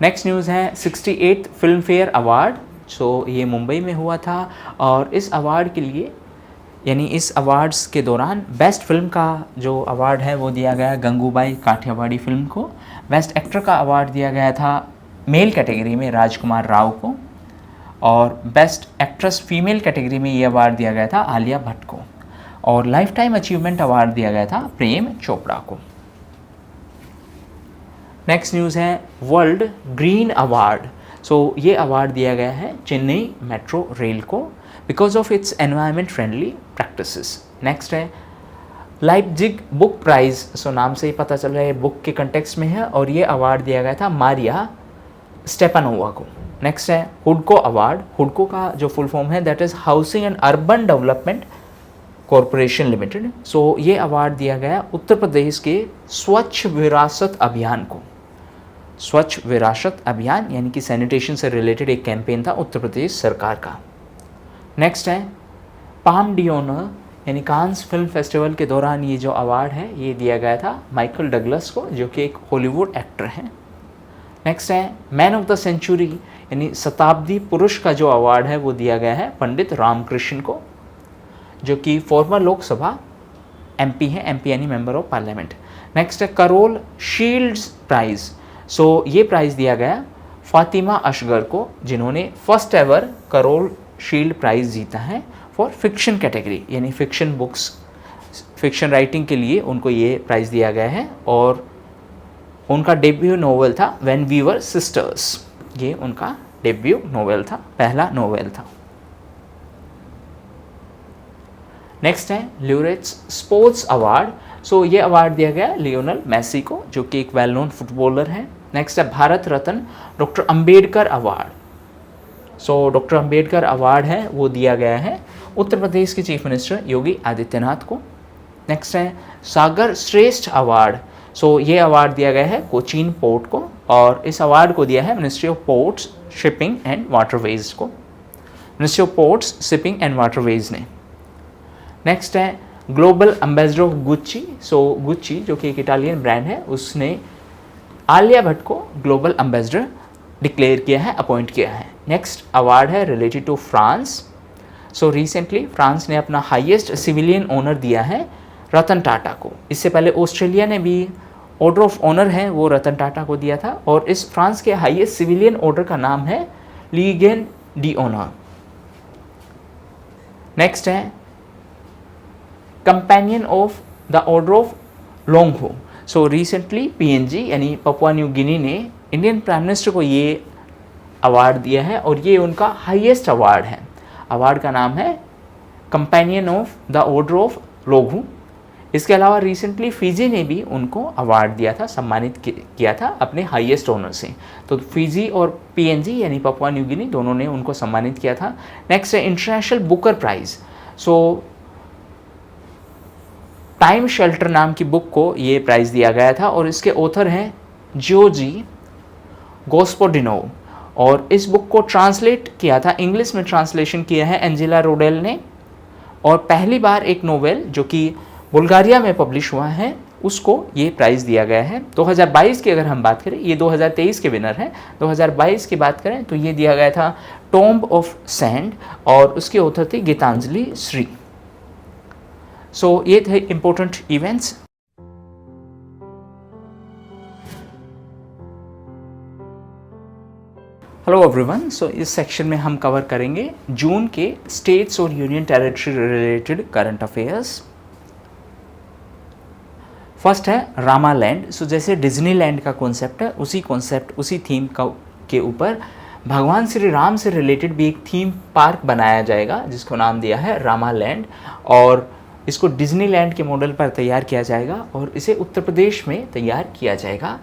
Next news है 68th film fair award. So ये मुंबई में हुआ था और इस अवार्ड के लिए, यानी इस अवार्ड्स के दौरान बेस्ट फिल्म का जो अवार्ड है वो दिया गया गंगूबाई काठियावाड़ी फिल्म को। बेस्ट एक्टर का अवार्ड दिया गया था मेल कैटेगरी में राजकुमार राव को, और बेस्ट एक्ट्रेस फीमेल कैटेगरी में ये अवार्ड दिया गया था आलिया भट्ट को, और लाइफ टाइम अचीवमेंट अवार्ड दिया गया था प्रेम चोपड़ा को। नेक्स्ट न्यूज़ है वर्ल्ड ग्रीन अवार्ड। सो ये अवार्ड दिया गया है चेन्नई मेट्रो रेल को because of its environment friendly practices. Next है लाइप्जिग बुक प्राइज़। सो नाम से ही पता चल रहा है बुक के कंटेक्स्ट में है, और ये अवार्ड दिया गया था मारिया स्टेपानोवा को। नेक्स्ट है हुडको अवार्ड। हुडको का जो फुल फॉर्म है that is housing and urban development corporation limited. So ये अवार्ड दिया गया उत्तर प्रदेश के स्वच्छ विरासत अभियान को। स्वच्छ विरासत अभियान यानी कि सैनिटेशन से रिलेटेड एक कैंपेन था उत्तर प्रदेश सरकार का। नेक्स्ट है पाम डियोनर यानी कांस फिल्म फेस्टिवल के दौरान ये जो अवार्ड है ये दिया गया था माइकल डगलस को, जो कि एक हॉलीवुड एक्टर हैं। नेक्स्ट है मैन ऑफ द सेंचुरी यानी शताब्दी पुरुष का जो अवार्ड है वो दिया गया है पंडित रामकृष्ण को, जो कि फॉर्मर लोकसभा एमपी हैं, एमपी यानी मेंबर ऑफ पार्लियामेंट। नेक्स्ट है करोल शील्ड्स प्राइज़। सो ये प्राइज़ दिया गया फातिमा असगर को, जिन्होंने first ever Carol Shields prize जीता है फॉर फिक्शन कैटेगरी, यानी फिक्शन बुक्स, फिक्शन राइटिंग के लिए उनको ये प्राइज़ दिया गया है। और उनका डेब्यू नोवेल था व्हेन वी वर सिस्टर्स। ये उनका डेब्यू नोवेल था, पहला नोवेल था। नेक्स्ट है ल्यूरेट्स स्पोर्ट्स अवार्ड। सो ये अवार्ड दिया गया लियोनल मेसी को, जो कि एक वेल नोन फुटबॉलर है। नेक्स्ट है Bharat Ratna doctor Ambedkar award. So doctor Ambedkar award है वो दिया गया है उत्तर प्रदेश के चीफ मिनिस्टर योगी आदित्यनाथ को। नेक्स्ट है सागर श्रेष्ठ अवार्ड। सो ये अवार्ड दिया गया है कोचीन पोर्ट को, और इस अवार्ड को दिया है ministry of ports, shipping and waterways को, ministry of ports, shipping and waterways ने। नेक्स्ट है global ambassador of Gucci. So Gucci जो कि एक इटालियन ब्रांड है, उसने आलिया भट्ट को ग्लोबल एम्बेसडर डिक्लेयर किया है, अपॉइंट किया है। नेक्स्ट अवार्ड है related to France. So recently France ने अपना हाईएस्ट सिविलियन ऑनर दिया है रतन टाटा को। इससे पहले ऑस्ट्रेलिया ने भी ऑर्डर ऑफ ऑनर है वो रतन टाटा को दिया था, और इस फ्रांस के हाईएस्ट सिविलियन ऑर्डर का नाम है लीगन डी ऑनर। नेक्स्ट है companion of the order of Logohu. So recently PNG यानी पपुआ न्यू गिनी ने इंडियन प्राइम मिनिस्टर को ये अवार्ड दिया है, और ये उनका हाईएस्ट अवार्ड है। अवार्ड का नाम है companion of the order of Logohu. इसके अलावा रिसेंटली फिजी ने भी उनको अवार्ड दिया था, सम्मानित किया था अपने हाईएस्ट ऑनर से। तो फिजी और पीएनजी यानी पपुआ न्यू गिनी दोनों ने उनको सम्मानित किया था। नेक्स्ट है international Booker prize. So time shelter नाम की बुक को ये प्राइज़ दिया गया था, और इसके ऑथर हैं जियोजी गोस्पोडिनो, और इस बुक को ट्रांसलेट किया था, इंग्लिश में ट्रांसलेशन किया है एंजेला रोडेल ने, और पहली बार एक नोवेल जो कि बुल्गारिया में पब्लिश हुआ है उसको ये प्राइज़ दिया गया है। 2022 की अगर हम बात करें, ये 2023 के विनर हैं, 2022 की बात करें तो ये दिया गया था टॉम्ब ऑफ सैंड, और उसके ऑथर थे गीतांजलि श्री। सो ये थे important events. Hello everyone, so इस सेक्शन में हम कवर करेंगे जून के स्टेट्स और union territory related current affairs. First है रामालैंड। सो जैसे डिज्नीलैंड का कॉन्सेप्ट है, उसी कॉन्सेप्ट उसी थीम के ऊपर भगवान श्री राम से रिलेटेड भी एक थीम पार्क बनाया जाएगा जिसको नाम दिया है रामालैंड, और इसको डिज्नीलैंड के मॉडल पर तैयार किया जाएगा और इसे उत्तर प्रदेश में तैयार किया जाएगा।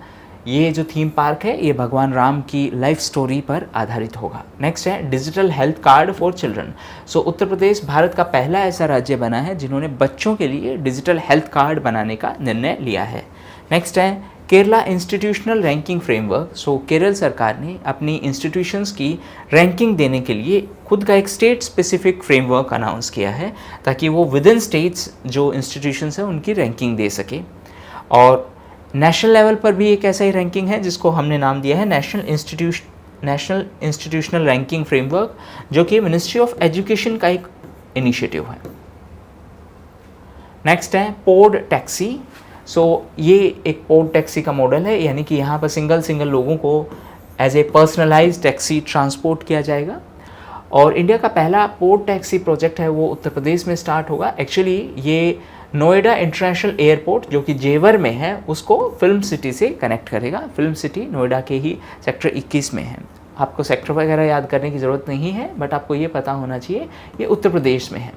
ये जो थीम पार्क है ये भगवान राम की लाइफ स्टोरी पर आधारित होगा। नेक्स्ट है digital health card for children. So Uttar Pradesh Bharat का पहला ऐसा राज्य बना है जिन्होंने बच्चों के लिए डिजिटल हेल्थ कार्ड बनाने का निर्णय लिया है। नेक्स्ट है केरला इंस्टीट्यूशनल रैंकिंग फ्रेमवर्क। सो केरल सरकार ने अपनी इंस्टीट्यूशंस की रैंकिंग देने के लिए खुद का एक स्टेट स्पेसिफिक फ्रेमवर्क अनाउंस किया है ताकि वो विद इन स्टेट्स जो इंस्टीट्यूशंस हैं उनकी रैंकिंग दे सके। और नेशनल लेवल पर भी एक ऐसा ही रैंकिंग है जिसको हमने नाम दिया है नेशनल इंस्टीट्यूशनल रैंकिंग फ्रेमवर्क, जो कि मिनिस्ट्री ऑफ एजुकेशन का एक इनिशिएटिव है। नेक्स्ट है पोड टैक्सी। सो ये एक पोड टैक्सी का मॉडल है, यानी कि यहाँ पर सिंगल लोगों को as a personalised taxi transport किया जाएगा। और इंडिया का पहला पोड टैक्सी प्रोजेक्ट है वो उत्तर प्रदेश में स्टार्ट होगा। एक्चुअली ये नोएडा इंटरनेशनल एयरपोर्ट जो कि जेवर में है उसको फिल्म सिटी से कनेक्ट करेगा। फिल्म सिटी नोएडा के ही सेक्टर 21 में है। आपको सेक्टर वगैरह याद करने की ज़रूरत नहीं है, बट आपको ये पता होना चाहिए ये उत्तर प्रदेश में है।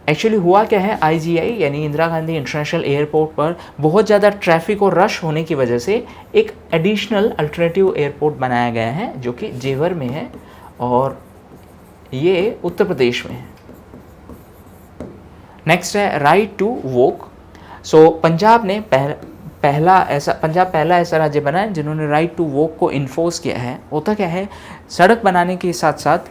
एक्चुअली हुआ क्या है, IGI यानी इंदिरा गांधी इंटरनेशनल एयरपोर्ट पर बहुत ज़्यादा ट्रैफिक और रश होने की वजह से एक एडिशनल अल्टरनेटिव एयरपोर्ट बनाया गया है जो कि जेवर में है और ये उत्तर प्रदेश में है। नेक्स्ट है राइट टू वॉक। सो पंजाब ने पहला ऐसा राज्य बना है जिन्होंने राइट टू वॉक को इन्फोर्स किया है। होता क्या है, सड़क बनाने के साथ साथ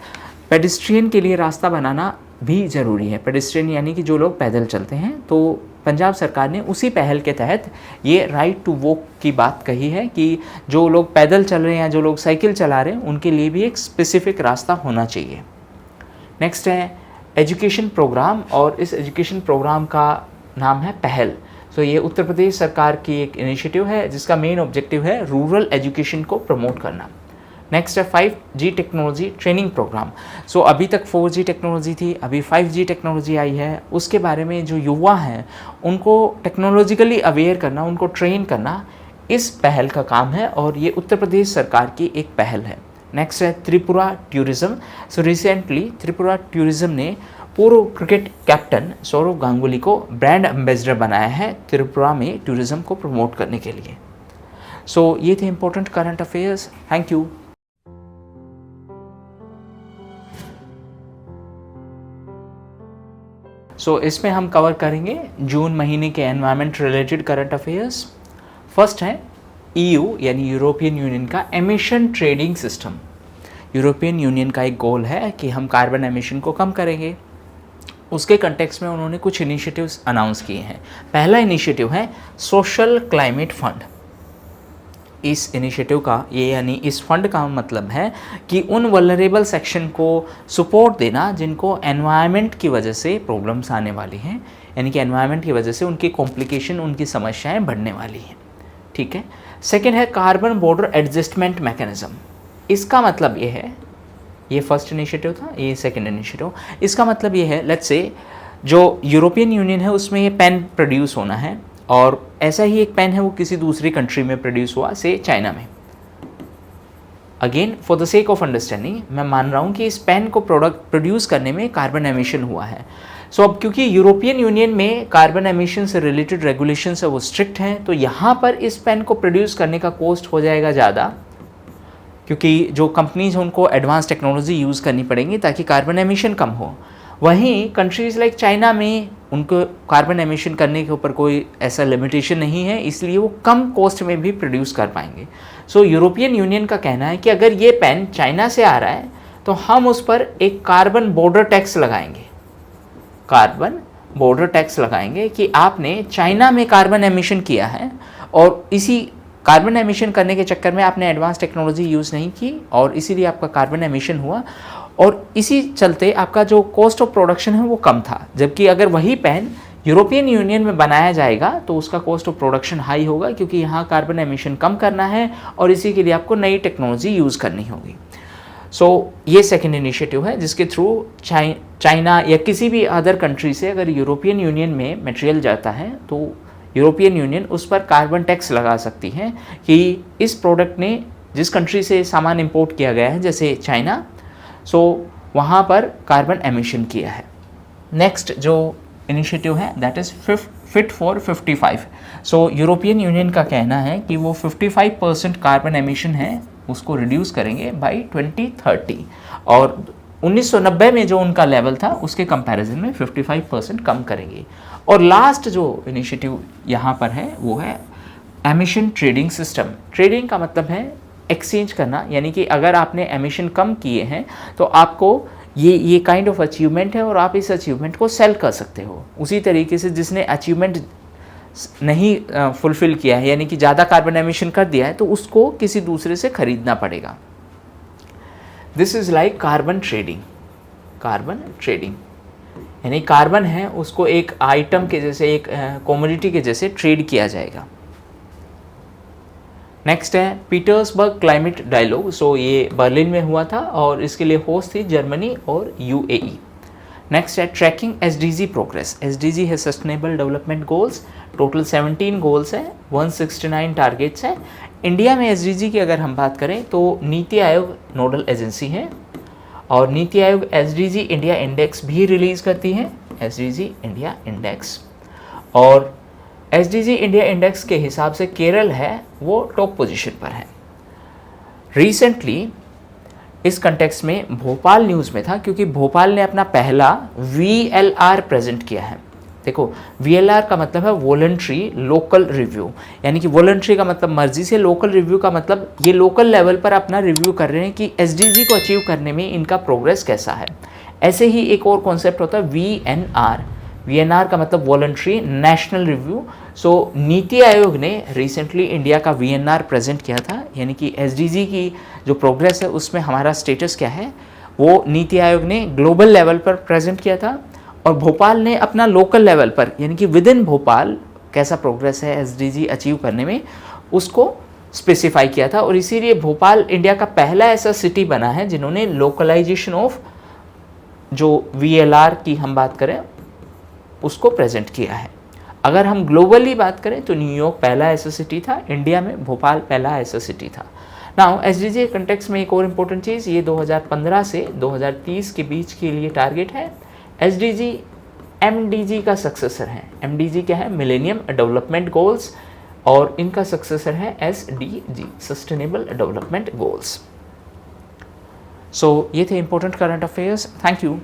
पेडिस्ट्रियन के लिए रास्ता बनाना भी ज़रूरी है। पेडिस्ट्रियन यानी कि जो लोग पैदल चलते हैं, तो पंजाब सरकार ने उसी पहल के तहत ये राइट टू वॉक की बात कही है कि जो लोग पैदल चल रहे हैं या जो लोग साइकिल चला रहे हैं उनके लिए भी एक स्पेसिफिक रास्ता होना चाहिए। नेक्स्ट है एजुकेशन प्रोग्राम, और इस एजुकेशन प्रोग्राम का नाम है पहल। सो ये उत्तर प्रदेश सरकार की एक इनिशिएटिव है जिसका मेन ऑब्जेक्टिव है रूरल एजुकेशन को प्रमोट करना। नेक्स्ट है 5G टेक्नोलॉजी ट्रेनिंग प्रोग्राम। सो अभी तक 4G टेक्नोलॉजी थी, अभी 5G टेक्नोलॉजी आई है। उसके बारे में जो युवा हैं उनको टेक्नोलॉजिकली अवेयर करना, उनको ट्रेन करना इस पहल का काम है और ये उत्तर प्रदेश सरकार की एक पहल है। नेक्स्ट है Tripura tourism. So recently Tripura tourism ने पूर्व क्रिकेट कैप्टन सौरव गांगुली को ब्रांड एम्बेसडर बनाया है त्रिपुरा में टूरिज़्म को प्रमोट करने के लिए। सो ये थे important current affairs. Thank you. So इसमें हम कवर करेंगे जून महीने के environment related current affairs. First है EU यानी यूरोपियन यूनियन का emission trading system. European union का एक गोल है कि हम कार्बन एमिशन को कम करेंगे। उसके कंटेक्स्ट में उन्होंने कुछ इनिशिएटिव्स अनाउंस किए हैं। पहला इनिशिएटिव है सोशल क्लाइमेट फंड। इस इनिशिएटिव का ये यानी इस फंड का मतलब है कि उन वल्नरेबल सेक्शन को सपोर्ट देना जिनको एनवायरनमेंट की वजह से प्रॉब्लम्स आने वाली हैं, यानी कि एनवायरनमेंट की वजह से उनकी कॉम्प्लिकेशन, उनकी समस्याएं बढ़ने वाली हैं। ठीक है। सेकेंड है कार्बन बॉर्डर एडजस्टमेंट मैकेनिज्म। इसका मतलब ये है, ये फर्स्ट इनिशिएटिव था, ये सेकेंड इनिशिएटिव। इसका मतलब ये है, लेट्स से जो यूरोपियन यूनियन है उसमें ये पेन प्रोड्यूस होना है और ऐसा ही एक पेन है वो किसी दूसरी कंट्री में प्रोड्यूस हुआ, से चाइना में। Again for the sake of understanding मैं मान रहा हूँ कि इस पेन को प्रोड्यूस करने में कार्बन एमिशन हुआ है। सो अब क्योंकि यूरोपियन यूनियन में कार्बन एमिशन से रिलेटेड रेगुलेशंस है वो स्ट्रिक्ट हैं, तो यहाँ पर इस पेन को प्रोड्यूस करने का कॉस्ट हो जाएगा ज़्यादा, क्योंकि जो कंपनीज हैं उनको एडवांस टेक्नोलॉजी यूज़ करनी पड़ेगी ताकि कार्बन एमिशन कम हो। वहीं कंट्रीज़ लाइक चाइना में उनको कार्बन एमिशन करने के ऊपर कोई ऐसा लिमिटेशन नहीं है, इसलिए वो कम कॉस्ट में भी प्रोड्यूस कर पाएंगे। सो यूरोपियन यूनियन का कहना है कि अगर ये पेन चाइना से आ रहा है तो हम उस पर एक कार्बन बॉर्डर टैक्स लगाएंगे। कार्बन बॉर्डर टैक्स लगाएंगे कि आपने चाइना में कार्बन एमिशन किया है और इसी कार्बन एमिशन करने के चक्कर में आपने एडवांस टेक्नोलॉजी यूज़ नहीं की और इसीलिए आपका कार्बन एमिशन हुआ और इसी चलते आपका जो कॉस्ट ऑफ प्रोडक्शन है वो कम था। जबकि अगर वही पेन यूरोपियन यूनियन में बनाया जाएगा तो उसका कॉस्ट ऑफ प्रोडक्शन हाई होगा, क्योंकि यहाँ कार्बन एमिशन कम करना है और इसी के लिए आपको नई टेक्नोलॉजी यूज़ करनी होगी। सो ये सेकेंड इनिशिएटिव है जिसके थ्रू चाइना या किसी भी अदर कंट्री से अगर यूरोपियन यूनियन में मटेरियल जाता है तो यूरोपियन यूनियन उस पर कार्बन टैक्स लगा सकती है कि इस प्रोडक्ट ने जिस कंट्री से सामान इंपोर्ट किया गया है, जैसे चाइना, सो वहाँ पर कार्बन एमिशन किया है। नेक्स्ट जो इनिशिएटिव है that is fit for 55। So European union का कहना है कि वो 55% कार्बन एमिशन है उसको रिड्यूस करेंगे बाय 2030 और 1990 में जो उनका लेवल था उसके कंपैरिजन में 55% कम करेंगे। और लास्ट जो इनिशिएटिव यहाँ पर है वो है एमिशन ट्रेडिंग सिस्टम। ट्रेडिंग का मतलब है एक्सचेंज करना, यानी कि अगर आपने एमिशन कम किए हैं तो आपको ये काइंड ऑफ अचीवमेंट है और आप इस अचीवमेंट को सेल कर सकते हो। उसी तरीके से जिसने अचीवमेंट नहीं फुलफिल किया है, यानी कि ज़्यादा कार्बन एमिशन कर दिया है, तो उसको किसी दूसरे से खरीदना पड़ेगा। This is like carbon trading. Carbon trading यानी कार्बन है उसको एक आइटम के जैसे, एक कमोडिटी के जैसे ट्रेड किया जाएगा। नेक्स्ट है पीटर्सबर्ग क्लाइमेट डायलॉग। सो ये बर्लिन में हुआ था और इसके लिए होस्ट थी जर्मनी और UAE। नेक्स्ट है ट्रैकिंग SDG प्रोग्रेस। SDG है sustainable development goals. Total 17 goals हैं, 169 टारगेट्स हैं। इंडिया में SDG की अगर हम बात करें तो नीति आयोग नोडल एजेंसी है और NITI Aayog SDG India index भी रिलीज़ करती है, SDG इंडिया इंडेक्स। और SDG इंडिया इंडेक्स के हिसाब से केरल है वो टॉप पोजीशन पर है। रिसेंटली इस कंटेक्स्ट में भोपाल न्यूज़ में था, क्योंकि भोपाल ने अपना पहला VLR प्रेजेंट किया है। देखो VLR का मतलब है वॉलंटरी लोकल रिव्यू, यानी कि वॉलंटरी का मतलब मर्जी से, लोकल रिव्यू का मतलब ये लोकल लेवल पर अपना रिव्यू कर रहे हैं कि SDG को अचीव करने में इनका प्रोग्रेस कैसा है। ऐसे ही एक और कॉन्सेप्ट होता है VNR। VNR का मतलब वॉलंटरी नेशनल रिव्यू। सो नीति आयोग ने रिसेंटली इंडिया का VNR प्रेजेंट किया था, यानी कि SDG की जो प्रोग्रेस है उसमें हमारा स्टेटस क्या है वो नीति आयोग ने ग्लोबल लेवल पर प्रेजेंट किया था और भोपाल ने अपना लोकल लेवल पर, यानी कि विद इन भोपाल कैसा प्रोग्रेस है SDG अचीव करने में, उसको स्पेसिफाई किया था। और इसीलिए भोपाल इंडिया का पहला ऐसा सिटी बना है जिन्होंने लोकलाइजेशन ऑफ जो VLR की हम बात करें उसको प्रेजेंट किया है। अगर हम ग्लोबली बात करें तो न्यूयॉर्क पहला ऐसा सिटी था, इंडिया में भोपाल पहला ऐसा सिटी था। नाउ SDG कंटेक्स्ट में एक और इम्पोर्टेंट चीज़, ये 2015 से 2030 के बीच के लिए टारगेट है। SDG MDG का सक्सेसर है। MDG क्या है? मिलेनियम डेवलपमेंट गोल्स, और इनका सक्सेसर है SDG sustainable development goals. So ये थे important current affairs. Thank you.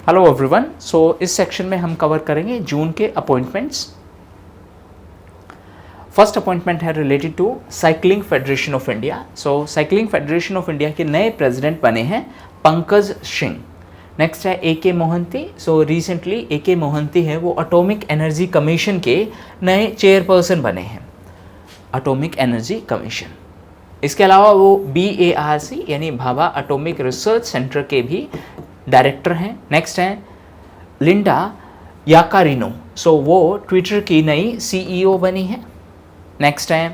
Hello everyone, so इस सेक्शन में हम कवर करेंगे जून के अपॉइंटमेंट्स। फर्स्ट अपॉइंटमेंट है related to cycling federation of India. So cycling federation of India के नए प्रेसिडेंट बने हैं पंकज सिंह। नेक्स्ट है AK Mohanty. So recently AK Mohanty है वो एटॉमिक एनर्जी कमीशन के नए चेयरपर्सन बने हैं, एटॉमिक एनर्जी कमीशन। इसके अलावा वो BARC यानी भाभा एटॉमिक रिसर्च सेंटर के भी डायरेक्टर हैं। नेक्स्ट है लिंडा याकारिनो। सो वो ट्विटर की नई CEO बनी है। नेक्स्ट है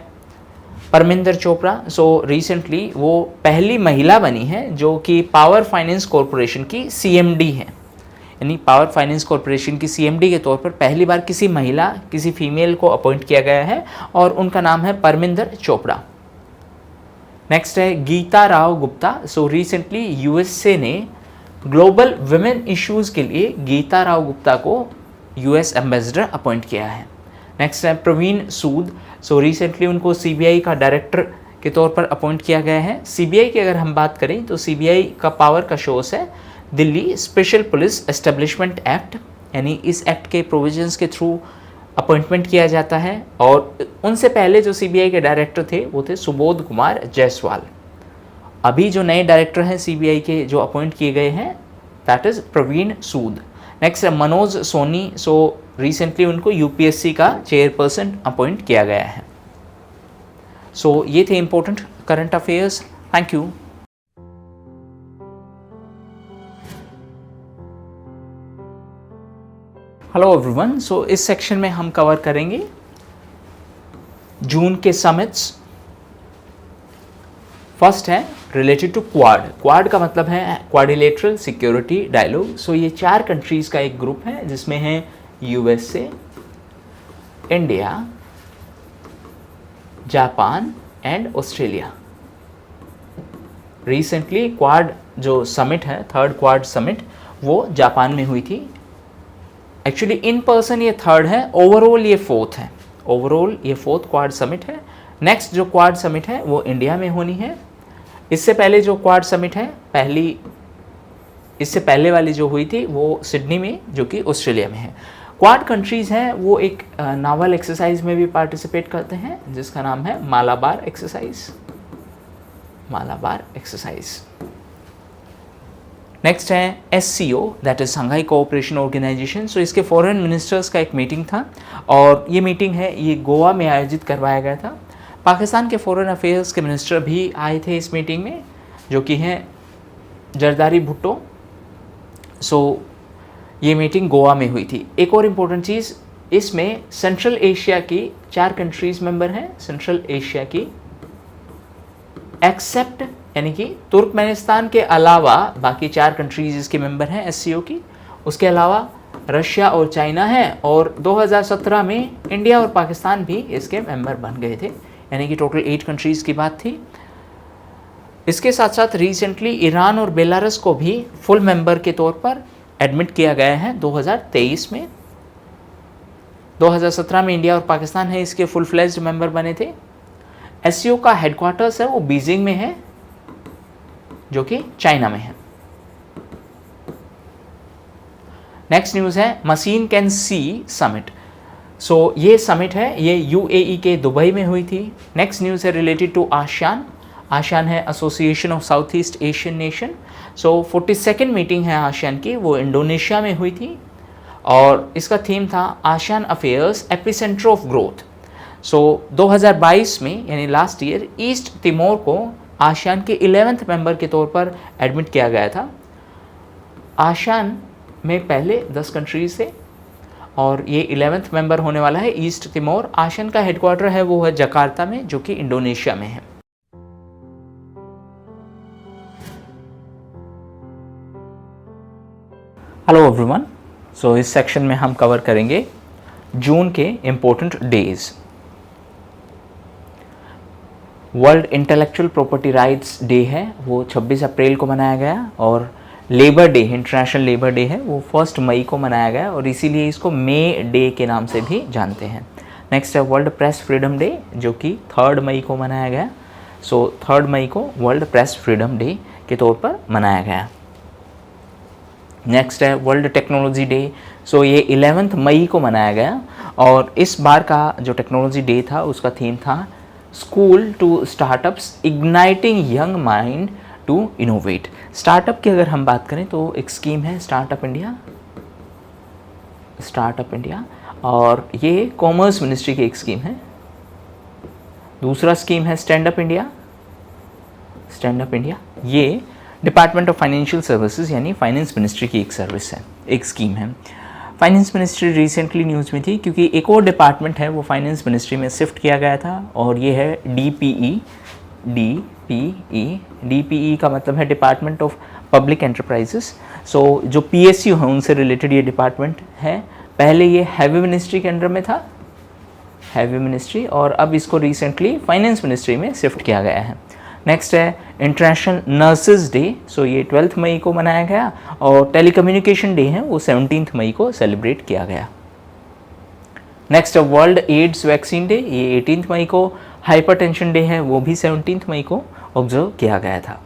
परमिंदर चोपड़ा। सो रिसेंटली वो पहली महिला बनी है जो कि पावर फाइनेंस कॉरपोरेशन की CMD है, यानी पावर फाइनेंस कॉरपोरेशन की CMD के तौर पर पहली बार किसी महिला, किसी फीमेल को अपॉइंट किया गया है और उनका नाम है परमिंदर चोपड़ा। नेक्स्ट है Geeta Rao Gupta. So recently USA ने ग्लोबल वुमेन इश्यूज़ के लिए गीता राव गुप्ता को US एम्बेसडर अपॉइंट किया है। नेक्स्ट है प्रवीण सूद। सो रिसेंटली उनको CBI का डायरेक्टर के तौर पर अपॉइंट किया गया है। CBI की अगर हम बात करें तो CBI का पावर का सोर्स है Delhi special police establishment act, यानी इस एक्ट के प्रोविजंस के थ्रू अपॉइंटमेंट किया जाता है। और उनसे पहले जो CBI के डायरेक्टर थे वो थे सुबोध कुमार जायसवाल। अभी जो नए डायरेक्टर हैं CBI के जो अपॉइंट किए गए हैं that is Praveen Sood. Next है मनोज सोनी। सो रिसेंटली उनको UPSC का चेयरपर्सन अपॉइंट किया गया है। सो ये थे important current affairs. Thank you. Hello everyone, so इस सेक्शन में हम कवर करेंगे जून के समिट्स। फर्स्ट है रिलेटेड टू क्वाड। क्वाड का मतलब है क्वाड्रिलेटरल सिक्योरिटी डायलॉग। सो ये 4 कंट्रीज़ का एक ग्रुप है जिसमें है USA, India, Japan and Australia. Recently quad जो समिट है, थर्ड क्वाड समिट, वो जापान में हुई थी। एक्चुअली इन पर्सन ये थर्ड है, ओवरऑल ये फोर्थ है। ओवरऑल ये फोर्थ क्वाड समिट है। नेक्स्ट जो क्वाड समिट है वो इंडिया में होनी है। इससे पहले जो क्वाड समिट है, इससे पहले वाली जो हुई थी वो सिडनी में, जो कि ऑस्ट्रेलिया में है। क्वाड कंट्रीज़ हैं वो एक नावल एक्सरसाइज में भी पार्टिसिपेट करते हैं जिसका नाम है Malabar exercise. Malabar exercise. Next है SCO that is Shanghai cooperation organisation. So इसके फॉरेन मिनिस्टर्स का एक मीटिंग था और ये मीटिंग है ये गोवा में आयोजित करवाया गया था। पाकिस्तान के फॉरेन अफेयर्स के मिनिस्टर भी आए थे इस मीटिंग में, जो कि हैं जरदारी भुट्टो। सो ये मीटिंग गोवा में हुई थी। एक और इम्पोर्टेंट चीज़, इसमें सेंट्रल एशिया की 4 कंट्रीज़ मेंबर हैं। सेंट्रल एशिया की एक्सेप्ट, यानी कि तुर्कमेनिस्तान के अलावा बाकी 4 कंट्रीज़ इसके मेंबर हैं SCO की। उसके अलावा रशिया और चाइना है, और 2017 में इंडिया और पाकिस्तान भी इसके मेंबर बन गए थे, यानी कि टोटल 8 कंट्रीज़ की बात थी। इसके साथ साथ रिसेंटली ईरान और बेलारूस को भी फुल मेंबर के तौर पर एडमिट किया गया है 2023 में। 2017 में इंडिया और पाकिस्तान है इसके फुल फ्लेज्ड मेंबर बने थे। SCO का हेडक्वार्टर्स है वो बीजिंग में है, जो कि चाइना में है। नेक्स्ट न्यूज़ है मशीन कैन सी समिट। सो ये समिट है ये UAE के दुबई में हुई थी। नेक्स्ट न्यूज़ है रिलेटेड टू आसियान। आसियान है association of south east Asian nation. So 42nd meeting है आसियान की, वो इंडोनेशिया में हुई थी और इसका थीम था ASEAN affairs epicentre of growth. So 2022 में यानी लास्ट ईयर ईस्ट तिमोर को आसियान के 11th मेंबर के तौर पर एडमिट किया गया था। आसियान में पहले 10 कंट्रीज थे और ये 11th मेंबर होने वाला है ईस्ट तिमोर। आसियान का हेडक्वार्टर है वो है जकार्ता में, जो कि इंडोनेशिया में है। हेलो एवरीवन, सो इस सेक्शन में हम कवर करेंगे जून के important days. World intellectual property rights day है वो 26 अप्रैल को मनाया गया, और labour day, international labour day है वो 1 मई को मनाया गया, और इसीलिए इसको मे डे के नाम से भी जानते हैं। नेक्स्ट है वर्ल्ड प्रेस फ्रीडम डे, जो कि 3 मई को मनाया गया। सो 3 मई को वर्ल्ड प्रेस फ्रीडम डे के तौर पर मनाया गया। नेक्स्ट है वर्ल्ड टेक्नोलॉजी डे, सो ये 11 मई को मनाया गया और इस बार का जो टेक्नोलॉजी डे था उसका थीम था school to startups igniting young mind to innovate. Startup की अगर हम बात करें तो एक स्कीम है स्टार्टअप इंडिया, और ये कॉमर्स मिनिस्ट्री की एक स्कीम है। दूसरा स्कीम है स्टैंड अप इंडिया, ये डिपार्टमेंट ऑफ फाइनेंशियल सर्विसेज यानी फाइनेंस मिनिस्ट्री की एक सर्विस है, एक स्कीम है। फाइनेंस मिनिस्ट्री रिसेंटली न्यूज़ में थी क्योंकि एक और डिपार्टमेंट है वो फाइनेंस मिनिस्ट्री में शिफ्ट किया गया था और ये है DPE का मतलब है डिपार्टमेंट ऑफ पब्लिक एंटरप्राइजेस। सो जो PSU है उनसे रिलेटेड ये डिपार्टमेंट है। पहले ये हैवी मिनिस्ट्री के अंडर में था, हैवी मिनिस्ट्री, और अब इसको रिसेंटली फाइनेंस मिनिस्ट्री में शिफ्ट किया गया है। नेक्स्ट है इंटरनेशनल नर्सेज डे, सो ये 12 मई को मनाया गया और टेलीकम्युनिकेशन डे है वो 17 मई को सेलिब्रेट किया गया। नेक्स्ट है वर्ल्ड एड्स वैक्सीन डे, ये 18 मई को। हाइपरटेंशन डे है वो भी 17 मई को ऑब्जर्व किया गया था।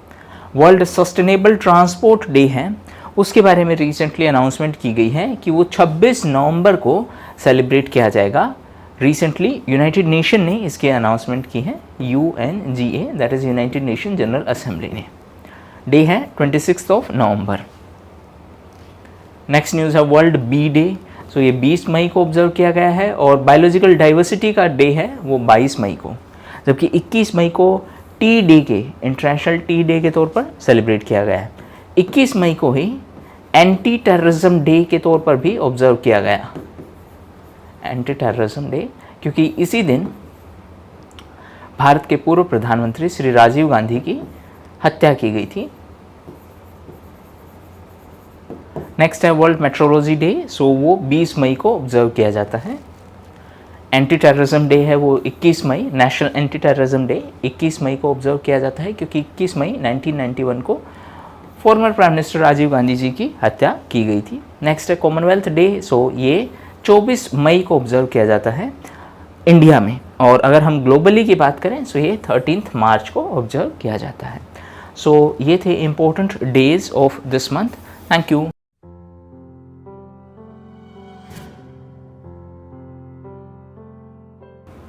वर्ल्ड सस्टेनेबल ट्रांसपोर्ट डे है, उसके बारे में रिसेंटली अनाउंसमेंट की गई है कि वो 26 नवंबर को सेलिब्रेट किया जाएगा। रिसेंटली यूनाइटेड नेशन ने इसकी अनाउंसमेंट की है, UNGA that is United nation general assembly ने। डे है 26 नवंबर। नेक्स्ट न्यूज़ है वर्ल्ड बी डे, सो ये 20 मई को ऑब्जर्व किया गया है और बायोलॉजिकल डाइवर्सिटी का डे है वो 22 मई को, जबकि 21 मई को टी डे के इंटरनेशनल टी डे के तौर पर सेलिब्रेट किया गया है। 21 मई को ही एंटी टेररिज्म डे के तौर पर भी ऑब्जर्व किया गया, एंटी टेररिज्म डे, क्योंकि इसी दिन भारत के पूर्व प्रधानमंत्री श्री राजीव गांधी की हत्या की गई थी। नेक्स्ट है वर्ल्ड मेट्रोलॉजी डे, सो वो 20 मई को ऑब्जर्व किया जाता है। एंटी टेररिज्म डे है वो 21 मई, नेशनल एंटी टेररिज्म डे 21 मई को ऑब्जर्व किया जाता है क्योंकि 21 मई 1991 को former prime minister Rajiv Gandhi ji की हत्या की गई थी। नेक्स्ट है कॉमनवेल्थ डे, सो ये 24 मई को ऑब्जर्व किया जाता है इंडिया में, और अगर हम ग्लोबली की बात करें तो ये 13 मार्च को ऑब्जर्व किया जाता है। सो ये थे important days of this month. Thank you.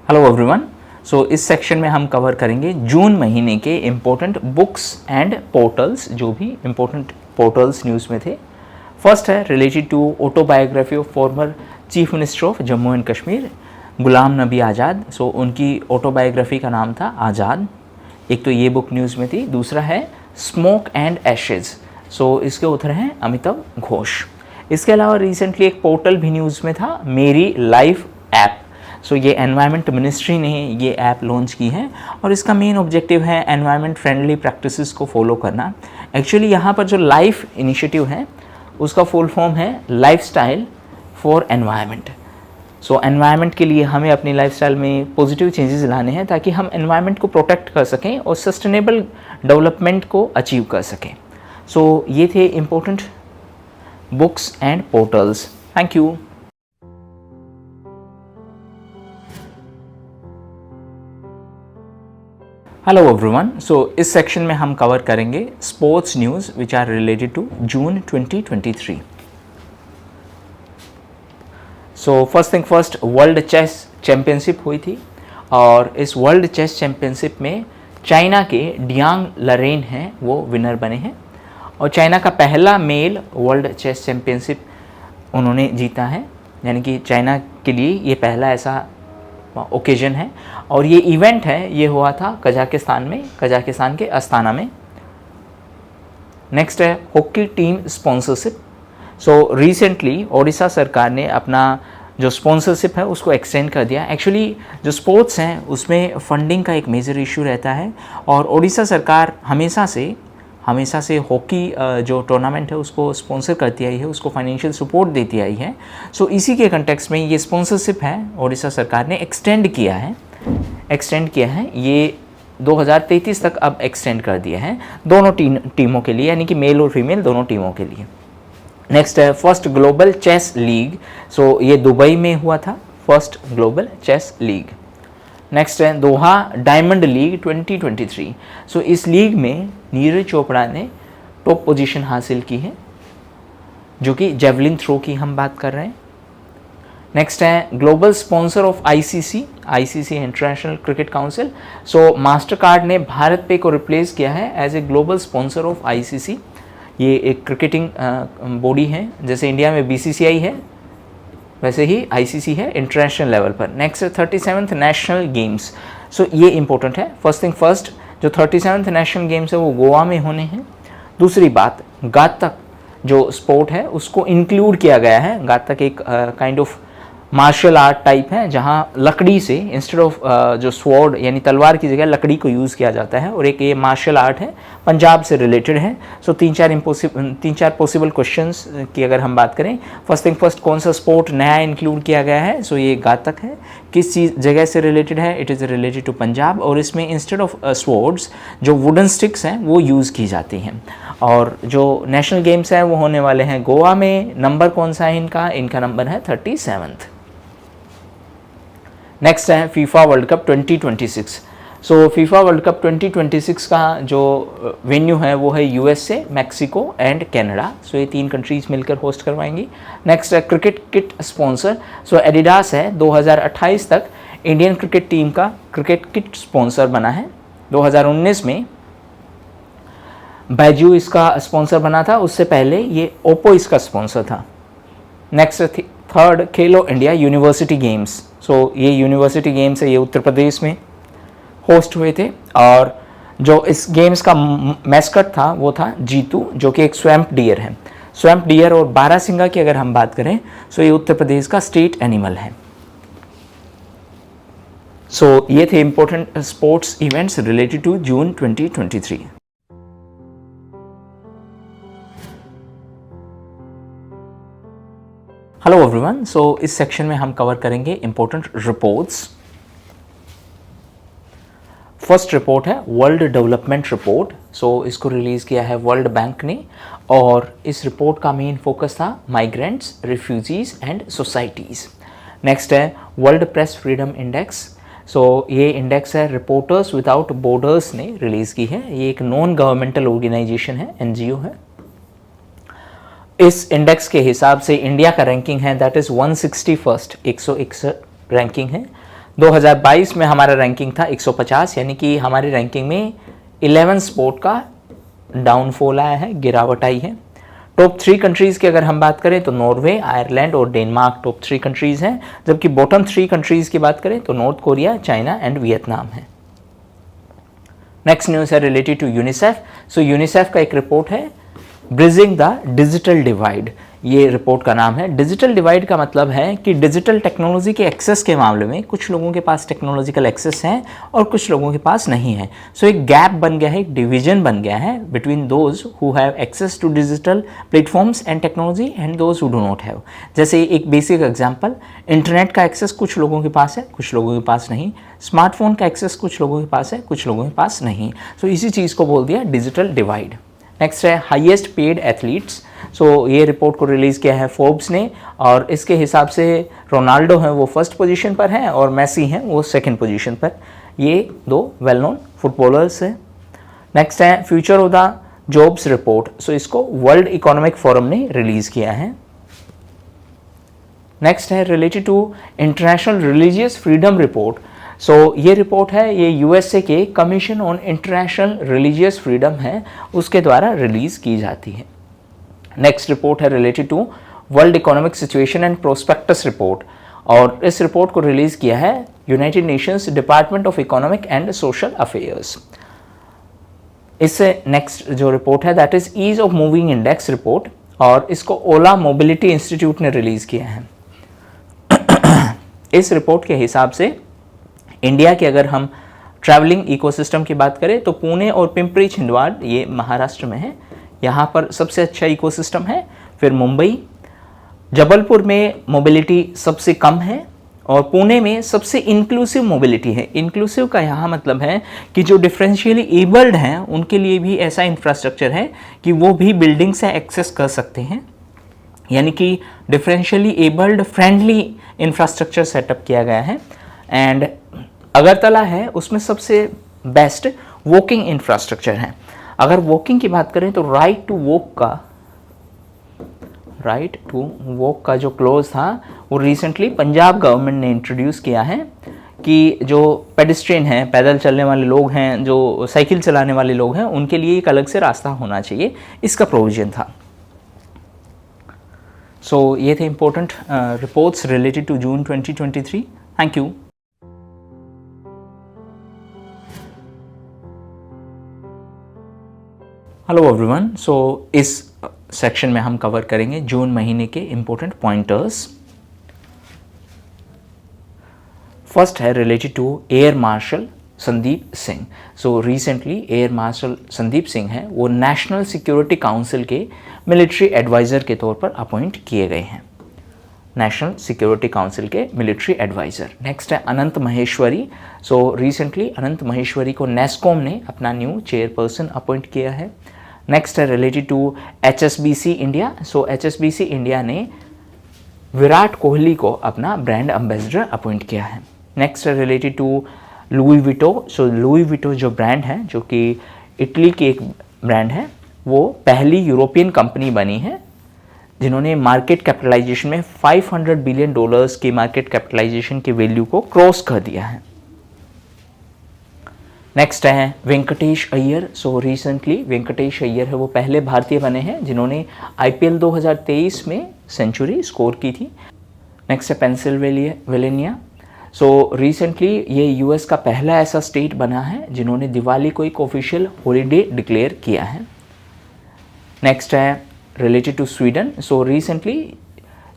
Hello everyone, so इस सेक्शन में हम कवर करेंगे जून महीने के इम्पोर्टेंट बुक्स एंड पोर्टल्स, जो भी इम्पोर्टेंट पोर्टल्स न्यूज़ में थे। फर्स्ट है related to autobiography of former chief minister of Jammu and Kashmir Ghulam Nabi Azad. सो उनकी ऑटोबायोग्राफी का नाम था आज़ाद। एक तो ये बुक न्यूज़ में थी। दूसरा है स्मोक एंड एशेज, सो इसके ऑथर हैं अमिताभ घोष। इसके अलावा रिसेंटली एक पोर्टल भी न्यूज़ में था, मेरी लाइफ ऐप। सो ये एनवायरनमेंट मिनिस्ट्री ने ये ऐप लॉन्च की है और इसका मेन ऑब्जेक्टिव है एनवायरनमेंट फ्रेंडली प्रैक्टिसेस को फॉलो करना। एक्चुअली यहाँ पर जो लाइफ इनिशिएटिव है उसका फुल फॉर्म है lifestyle for environment. So environment के लिए हमें अपनी लाइफस्टाइल में पॉजिटिव चेंजेस लाने हैं ताकि हम एनवायरनमेंट को प्रोटेक्ट कर सकें और सस्टेनेबल डेवलपमेंट को अचीव कर सकें। सो ये थे important books and portals. Thank you. Hello everyone, so इस सेक्शन में हम कवर करेंगे sports news which are related to June 2023। So first thing first, world chess championship हुई थी और इस वर्ल्ड चेस चैम्पियनशिप में चाइना के डियांग लरेन हैं वो विनर बने हैं और चाइना का पहला मेल वर्ल्ड चेस चैम्पियनशिप उन्होंने जीता है, यानी कि चाइना के लिए ये पहला ऐसा ओकेजन है। और ये इवेंट है ये हुआ था कजाकिस्तान में, कजाकिस्तान के अस्ताना में। नेक्स्ट है hockey team sponsorship. So recently Odisha सरकार ने अपना जो स्पॉन्सरशिप है उसको एक्सटेंड कर दिया। एक्चुअली जो स्पोर्ट्स हैं उसमें फंडिंग का एक मेजर इशू रहता है और ओडिशा सरकार हमेशा से हॉकी जो टूर्नामेंट है उसको स्पॉन्सर करती आई है, उसको फाइनेंशियल सपोर्ट देती आई है। सो इसी के कंटेक्स्ट में ये स्पॉन्सरशिप है ओडिशा सरकार ने एक्सटेंड किया है। ये 2033 तक अब एक्सटेंड कर दिया है दोनों टीमों के लिए, यानी कि मेल और फीमेल दोनों टीमों के लिए। नेक्स्ट है first global chess league. So ये दुबई में हुआ था, first global chess league. Next है दोहा डायमंड लीग 2023। सो इस लीग में नीरज चोपड़ा ने टॉप पोजीशन हासिल की है। जो कि जेवलिन थ्रो की हम बात कर रहे हैं। नेक्स्ट है global sponsor of ICC, ICC international cricket council. So master card ने भारत पे को रिप्लेस किया है as a global sponsor of ICC. ये एक क्रिकेटिंग बॉडी है, जैसे इंडिया में बीसीसीआई है वैसे ही आईसीसी है इंटरनेशनल लेवल पर। Next 37th national games. So ये इंपॉर्टेंट है। फर्स्ट थिंग फर्स्ट, जो 37th नेशनल गेम्स है वो गोवा में होने हैं। दूसरी बात, गातक जो स्पोर्ट है उसको इंक्लूड किया गया है। गातक एक kind of martial art type है जहाँ लकड़ी से इंस्टेड ऑफ जो स्वॉर्ड यानी तलवार की जगह लकड़ी को यूज़ किया जाता है, और एक ये मार्शल आर्ट है, पंजाब से रिलेटेड है। सो तीन चार पॉसिबल क्वेश्चंस की अगर हम बात करें, फर्स्ट थिंग फर्स्ट, कौन सा स्पोर्ट नया इंक्लूड किया गया है? सो ये गातक है। किस चीज़ जगह से रिलेटेड है? It is related to Punjab, और इसमें इंस्टेड ऑफ स्वॉर्ड्स जो वुडन स्टिक्स हैं वो यूज़ की जाती हैं। और जो नेशनल गेम्स हैं वो होने वाले हैं गोवा में। नंबर कौन सा है इनका? इनका नंबर है 37th। नेक्स्ट है फीफा वर्ल्ड कप 2026। सो फीफा वर्ल्ड कप 2026 का जो वेन्यू है वो है यूएसए, मैक्सिको एंड कनाडा। सो ये 3 कंट्रीज मिलकर होस्ट करवाएंगी। नेक्स्ट है क्रिकेट किट स्पॉन्सर। सो एडिडास है 2028 तक इंडियन क्रिकेट टीम का क्रिकेट किट स्पॉन्सर बना है। 2019 में बैजू इसका स्पॉन्सर बना था, उससे पहले ये ओप्पो इसका स्पॉन्सर था। नेक्स्ट थर्ड, खेलो इंडिया यूनिवर्सिटी गेम्स। सो ये यूनिवर्सिटी गेम्स है, ये उत्तर प्रदेश में होस्ट हुए थे, और जो इस गेम्स का मैस्कट था वो था जीतू, जो कि एक स्वैम्प डियर है। स्वैम्प डियर और बारासिंगा की अगर हम बात करें, सो ये उत्तर प्रदेश का स्टेट एनिमल है। सो ये थे important sports events related to June 2023। Hello everyone. So इस सेक्शन में हम कवर करेंगे इंपॉर्टेंट रिपोर्ट्स। फर्स्ट रिपोर्ट है वर्ल्ड डेवलपमेंट रिपोर्ट। सो इसको रिलीज़ किया है वर्ल्ड बैंक ने, और इस रिपोर्ट का मेन फोकस था migrants, refugees and societies. Next है वर्ल्ड प्रेस फ्रीडम इंडेक्स। सो ये इंडेक्स है रिपोर्टर्स विदाउट बॉर्डर्स ने रिलीज़ की है। ये एक नॉन गवर्नमेंटल ऑर्गेनाइजेशन है, एनजीओ है। इस इंडेक्स के हिसाब से इंडिया का रैंकिंग है दैट इज़ 161st, 161 रैंकिंग है। 2022 में हमारा रैंकिंग था 150, यानी कि हमारी रैंकिंग में 11 स्पोर्ट का डाउनफॉल आया है, गिरावट आई है। टॉप 3 कंट्रीज़ की अगर हम बात करें तो नॉर्वे, आयरलैंड और डेनमार्क टॉप 3 कंट्रीज़ हैं, जबकि बॉटम 3 कंट्रीज़ की बात करें तो north Korea, China and Vietnam है। नेक्स्ट न्यूज़ है रिलेटेड टू यूनिसेफ। सो यूनिसेफ का एक रिपोर्ट है ब्रिजिंग द डिजिटल डिवाइड, ये रिपोर्ट का नाम है। डिजिटल डिवाइड का मतलब है कि डिजिटल टेक्नोलॉजी के एक्सेस के मामले में कुछ लोगों के पास टेक्नोलॉजिकल एक्सेस है और कुछ लोगों के पास नहीं है। सो एक गैप बन गया है, एक डिवीजन बन गया है between those who have access to digital platforms and technology and those who do not have. जैसे एक बेसिक एग्जांपल, इंटरनेट का एक्सेस कुछ लोगों के पास है, कुछ लोगों के पास नहीं। स्मार्टफोन का एक्सेस कुछ लोगों के पास है, कुछ लोगों के पास नहीं। सो इसी चीज़ को बोल दिया डिजिटल डिवाइड। नेक्स्ट है हाईएस्ट पेड एथलीट्स। सो ये रिपोर्ट को रिलीज़ किया है फोर्ब्स ने, और इसके हिसाब से रोनाल्डो हैं वो फर्स्ट पोजीशन पर हैं और मेसी हैं वो सेकंड पोजीशन पर। ये 2 वेल नोन फुटबॉलर्स हैं। नेक्स्ट है future of the jobs report. So इसको वर्ल्ड इकोनॉमिक फोरम ने रिलीज़ किया है। नेक्स्ट है related to international religious freedom report. So ये रिपोर्ट है, ये यूएसए के commission on international religious freedom है उसके द्वारा रिलीज़ की जाती है। नेक्स्ट रिपोर्ट है related to world economic situation and prospects report, और इस रिपोर्ट को रिलीज़ किया है United Nations department of economic and social affairs. इससे नेक्स्ट जो रिपोर्ट है that is ease of moving index report, और इसको ओला मोबिलिटी इंस्टीट्यूट ने रिलीज़ किया है। इस रिपोर्ट के हिसाब से इंडिया के अगर हम ट्रैवलिंग इकोसिस्टम की बात करें तो पुणे और पिंपरी छिंदवाड़ ये महाराष्ट्र में है, यहाँ पर सबसे अच्छा इकोसिस्टम है। फिर मुंबई, जबलपुर में मोबिलिटी सबसे कम है, और पुणे में सबसे इंक्लूसिव मोबिलिटी है। इंक्लूसिव का यहाँ मतलब है कि जो डिफरेंशियली एबल्ड हैं उनके लिए भी ऐसा इंफ्रास्ट्रक्चर है कि वो भी बिल्डिंग से एक्सेस कर सकते हैं, यानी कि differentially abled friendly infrastructure setup किया गया है। एंड अगरतला है उसमें सबसे बेस्ट वॉकिंग इंफ्रास्ट्रक्चर है। अगर वॉकिंग की बात करें तो right to right to walk का जो क्लोज था वो रिसेंटली पंजाब गवर्नमेंट ने इंट्रोड्यूस किया है कि जो पेडिस्ट्रियन हैं, पैदल चलने वाले लोग हैं, जो साइकिल चलाने वाले लोग हैं, उनके लिए एक अलग से रास्ता होना चाहिए, इसका प्रोविजन था। सो ये थे important reports related to June 2023। Thank you. Hello everyone. So इस सेक्शन में हम कवर करेंगे जून महीने के इम्पोर्टेंट पॉइंटर्स। फर्स्ट है related to air marshal Sandeep Singh. So recently air marshal Sandeep Singh हैं वो नेशनल सिक्योरिटी काउंसिल के मिलिट्री एडवाइज़र के तौर पर अपॉइंट किए गए हैं, नेशनल सिक्योरिटी काउंसिल के मिलिट्री एडवाइज़र। नेक्स्ट है अनंत महेश्वरी। सो रिसेंटली अनंत महेश्वरी को नेस्कॉम ने अपना न्यू चेयरपर्सन अपॉइंट किया है। नेक्स्ट है related to HSBC India. So HSBC India ने विराट कोहली को अपना ब्रांड एम्बेसडर अपॉइंट किया है। नेक्स्ट है related to Louis Vuitton. So Louis Vuitton जो ब्रांड है, जो कि इटली की एक ब्रांड है, वो पहली यूरोपियन कंपनी बनी है जिन्होंने मार्केट कैपिटलाइजेशन में $500 बिलियन की मार्केट कैपिटलाइजेशन के वैल्यू को क्रॉस कर दिया है। नेक्स्ट है वेंकटेश अय्यर। सो रिसेंटली वेंकटेश अय्यर है वो पहले भारतीय बने हैं जिन्होंने IPL 2023 में सेंचुरी स्कोर की थी। नेक्स्ट है पेंसिल्वेनिया। सो रिसेंटली ये US का पहला ऐसा स्टेट बना है जिन्होंने दिवाली को एक ऑफिशियल हॉलीडे डिक्लेयर किया है। नेक्स्ट है related to Sweden. So recently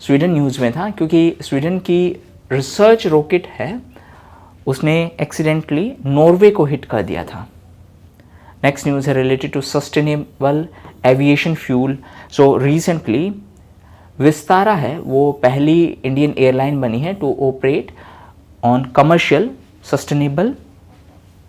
Sweden news में था क्योंकि स्वीडन की रिसर्च रॉकेट है उसने एक्सीडेंटली नॉर्वे को हिट कर दिया था। नेक्स्ट न्यूज़ है related to sustainable aviation fuel. So recently Vistara है वो पहली इंडियन एयरलाइन बनी है to operate on commercial sustainable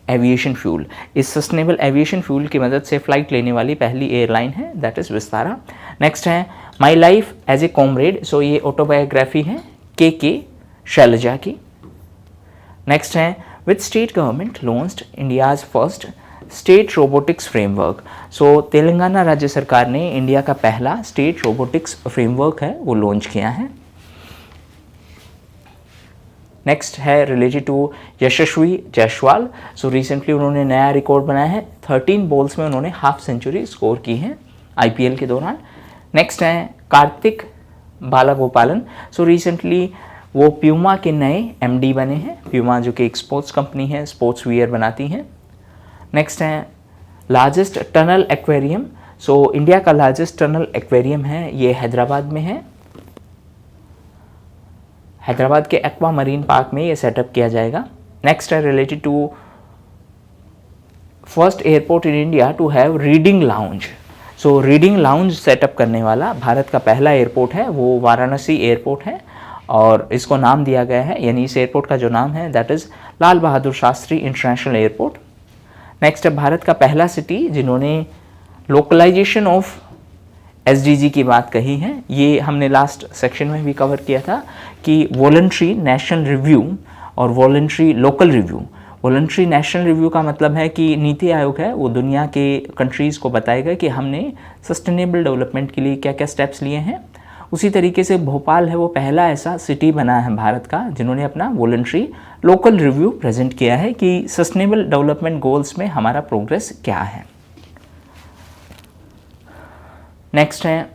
aviation fuel. इस सस्टेनेबल एविएशन फ्यूल की मदद से फ्लाइट लेने वाली पहली एयरलाइन है, दैट इज़ विस्तारा। नेक्स्ट है my life as a comrade. So ये ऑटोबायोग्राफी है के शैलजा की। नेक्स्ट है which state government launched India's first state robotics framework. So Telangana राज्य सरकार ने इंडिया का पहला स्टेट रोबोटिक्स फ्रेमवर्क है वो लॉन्च किया है। नेक्स्ट है related to Yashasvi Jaiswal. So recently उन्होंने नया रिकॉर्ड बनाया है, 13 बॉल्स में उन्होंने हाफ सेंचुरी स्कोर की है IPL के दौरान। नेक्स्ट है कार्तिक बालागोपालन। सो रिसेंटली वो प्यूमा के नए MD बने हैं। प्यूमा जो कि एक स्पोर्ट्स कंपनी है, स्पोर्ट्स वियर बनाती हैं। नेक्स्ट है largest tunnel aquarium. So India का लार्जेस्ट टनल एक्वेरियम है ये हैदराबाद में है। हैदराबाद के एक्वा मरीन पार्क में ये सेटअप किया जाएगा। नेक्स्ट है related to first airport in India to have reading lounge. So reading lounge setup करने वाला भारत का पहला एयरपोर्ट है वो वाराणसी एयरपोर्ट है और इसको नाम दिया गया है, यानी इस एयरपोर्ट का जो नाम है that is Lal Bahadur Shastri international airport. Next है भारत का पहला सिटी जिन्होंने लोकलाइजेशन ऑफ SDG की बात कही है। ये हमने लास्ट सेक्शन में भी कवर किया था कि वॉलंटरी नेशनल रिव्यू और voluntary local review. Voluntary national review का मतलब है कि नीति आयोग है वो दुनिया के कंट्रीज़ को बताएगा कि हमने सस्टेनेबल डेवलपमेंट के लिए क्या क्या स्टेप्स लिए हैं। उसी तरीके से भोपाल है वो पहला ऐसा सिटी बना है भारत का जिन्होंने अपना वॉलंटरी लोकल रिव्यू प्रेजेंट किया है कि सस्टेनेबल डेवलपमेंट गोल्स में हमारा प्रोग्रेस क्या है। नेक्स्ट है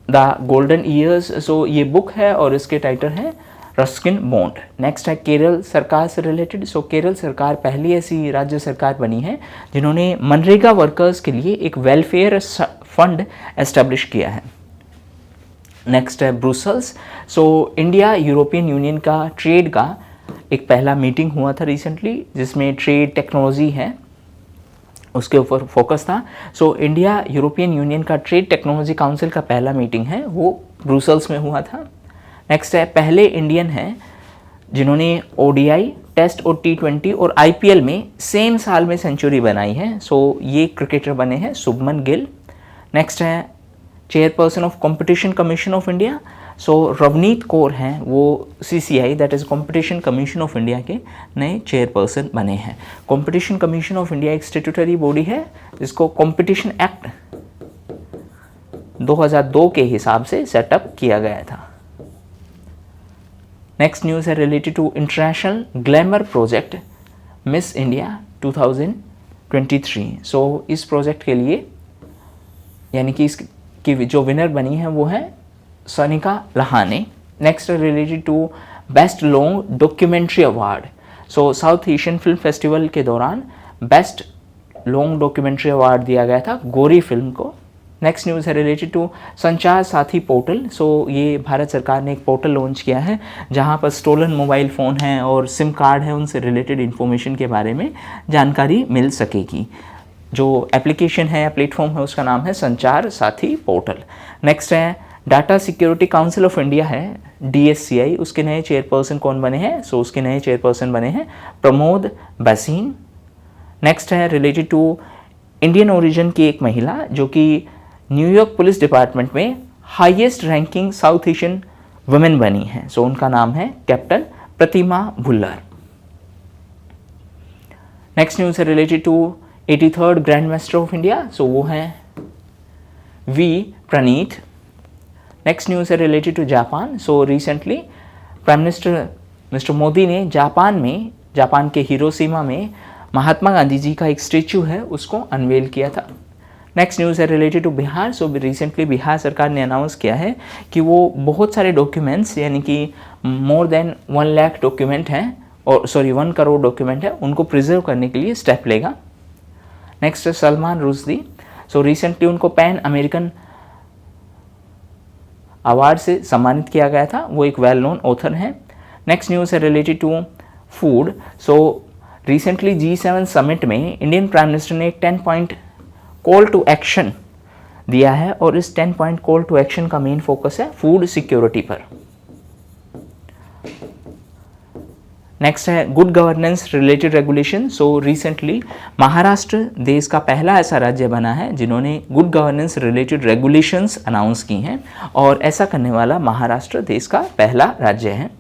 द गोल्डन ईयर्स। सो ये बुक है और इसके टाइटल है रस्किन बॉन्ड। नेक्स्ट है केरल सरकार से रिलेटेड। सो केरल सरकार पहली ऐसी राज्य सरकार बनी है जिन्होंने मनरेगा वर्कर्स के लिए एक वेलफेयर फंड एस्टेब्लिश किया है। नेक्स्ट है Brussels. So India European union का ट्रेड का एक पहला मीटिंग हुआ था रिसेंटली जिसमें ट्रेड टेक्नोलॉजी है उसके ऊपर फोकस था। सो इंडिया यूरोपियन यूनियन का ट्रेड टेक्नोलॉजी काउंसिल का पहला मीटिंग है वो ब्रुसेल्स में हुआ था। नेक्स्ट है पहले इंडियन हैं जिन्होंने ODI टेस्ट और T20 और IPL में सेम साल में सेंचुरी बनाई है। सो ये क्रिकेटर बने हैं शुभमन गिल। नेक्स्ट है chairperson of competition commission of India. So Ravneet Kaur हैं वो CCI that is competition commission of India के नए चेयरपर्सन बने हैं। कंपटीशन कमीशन ऑफ इंडिया एक स्टैट्यूटरी बॉडी है जिसको कंपटीशन एक्ट 2002 के हिसाब से सेटअप किया गया था। नेक्स्ट न्यूज़ है related to international glamour project miss India 2023। So इस प्रोजेक्ट के लिए यानी कि इसकी जो विनर बनी है वो है Sanika Lahane. Next related to best long documentary award. So South Asian film festival के दौरान बेस्ट लॉन्ग डॉक्यूमेंट्री अवार्ड दिया गया था गोरी फिल्म को। नेक्स्ट न्यूज़ है रिलेटेड टू संचार साथी पोर्टल। सो ये भारत सरकार ने एक पोर्टल लॉन्च किया है जहाँ पर स्टोलन मोबाइल फ़ोन हैं और सिम कार्ड है उनसे रिलेटेड इन्फॉर्मेशन के बारे में जानकारी मिल सकेगी। जो एप्लीकेशन है या प्लेटफॉर्म है उसका नाम है संचार साथी पोर्टल। नेक्स्ट है data security council of India है DSCI, उसके नए चेयरपर्सन कौन बने हैं? सो उसके नए चेयरपर्सन बने हैं प्रमोद बसीन। नेक्स्ट है रिलेटेड टू इंडियन ओरिजिन की एक महिला जो कि न्यूयॉर्क पुलिस डिपार्टमेंट में highest ranking South Asian women बनी है। सो उनका नाम है captain Pratima Bhullar. Next news है related to 83rd grand master of India. So वो हैं V प्रणीत। नेक्स्ट न्यूज़ है related to Japan. So recently prime minister mister Modi ने जापान के हिरोशिमा में महात्मा गांधी जी का एक स्टेचू है उसको अनवेल किया था। नेक्स्ट न्यूज़ है related to Bihar. So recently Bihar सरकार ने अनाउंस किया है कि वो बहुत सारे डॉक्यूमेंट्स यानी कि मोर देन 1 लाख डॉक्यूमेंट हैं और 1 करोड़ डॉक्यूमेंट है उनको प्रिजर्व करने के लिए स्टेप लेगा। नेक्स्ट है सलमान रुश्दी। सो रिसेंटली उनको पैन अमेरिकन अवार्ड से सम्मानित किया गया था, वो एक वेल नोन ऑथर हैं। नेक्स्ट न्यूज़ है related to food. So recently G7 summit में इंडियन प्राइम मिनिस्टर ने एक 10 पॉइंट कॉल टू एक्शन दिया है और इस 10 पॉइंट कॉल टू एक्शन का मेन फोकस है फूड सिक्योरिटी पर। नेक्स्ट है good governance related regulation. So recently Maharashtra देश का पहला ऐसा राज्य बना है जिन्होंने good governance related regulations announce की हैं और ऐसा करने वाला महाराष्ट्र देश का पहला राज्य है।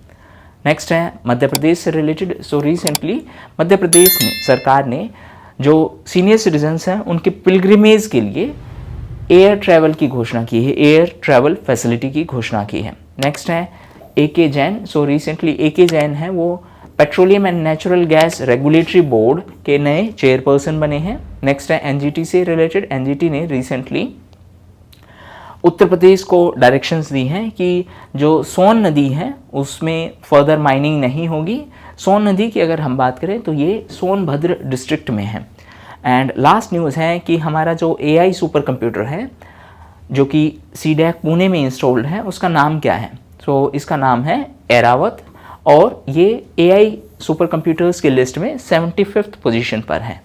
नेक्स्ट है मध्य प्रदेश से related. So recently Madhya Pradesh ने सरकार ने जो सीनियर सिटीजन्स हैं उनके पिलग्रिमेज के लिए एयर ट्रैवल की घोषणा की है, एयर ट्रैवल फैसिलिटी की घोषणा की है। नेक्स्ट है AK जैन। सो रिसेंटली AK जैन है वो petroleum and natural gas regulatory board के नए चेयरपर्सन बने हैं। नेक्स्ट है NGT से रिलेटेड। NGT ने रिसेंटली उत्तर प्रदेश को डायरेक्शंस दी हैं कि जो सोन नदी है उसमें फर्दर माइनिंग नहीं होगी। सोन नदी की अगर हम बात करें तो ये सोनभद्र डिस्ट्रिक्ट में है। एंड लास्ट न्यूज़ है कि हमारा जो AI सुपर कंप्यूटर है जो कि CDAC पुणे में इंस्टॉल्ड है उसका नाम क्या है? सो इसका नाम है एरावत और ये AI सुपर कंप्यूटर्स के लिस्ट में 75th पोजीशन पर है।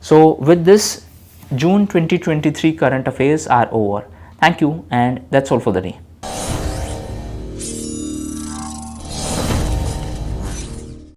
So with this June 2023 current affairs are over. Thank you and that's all for the day.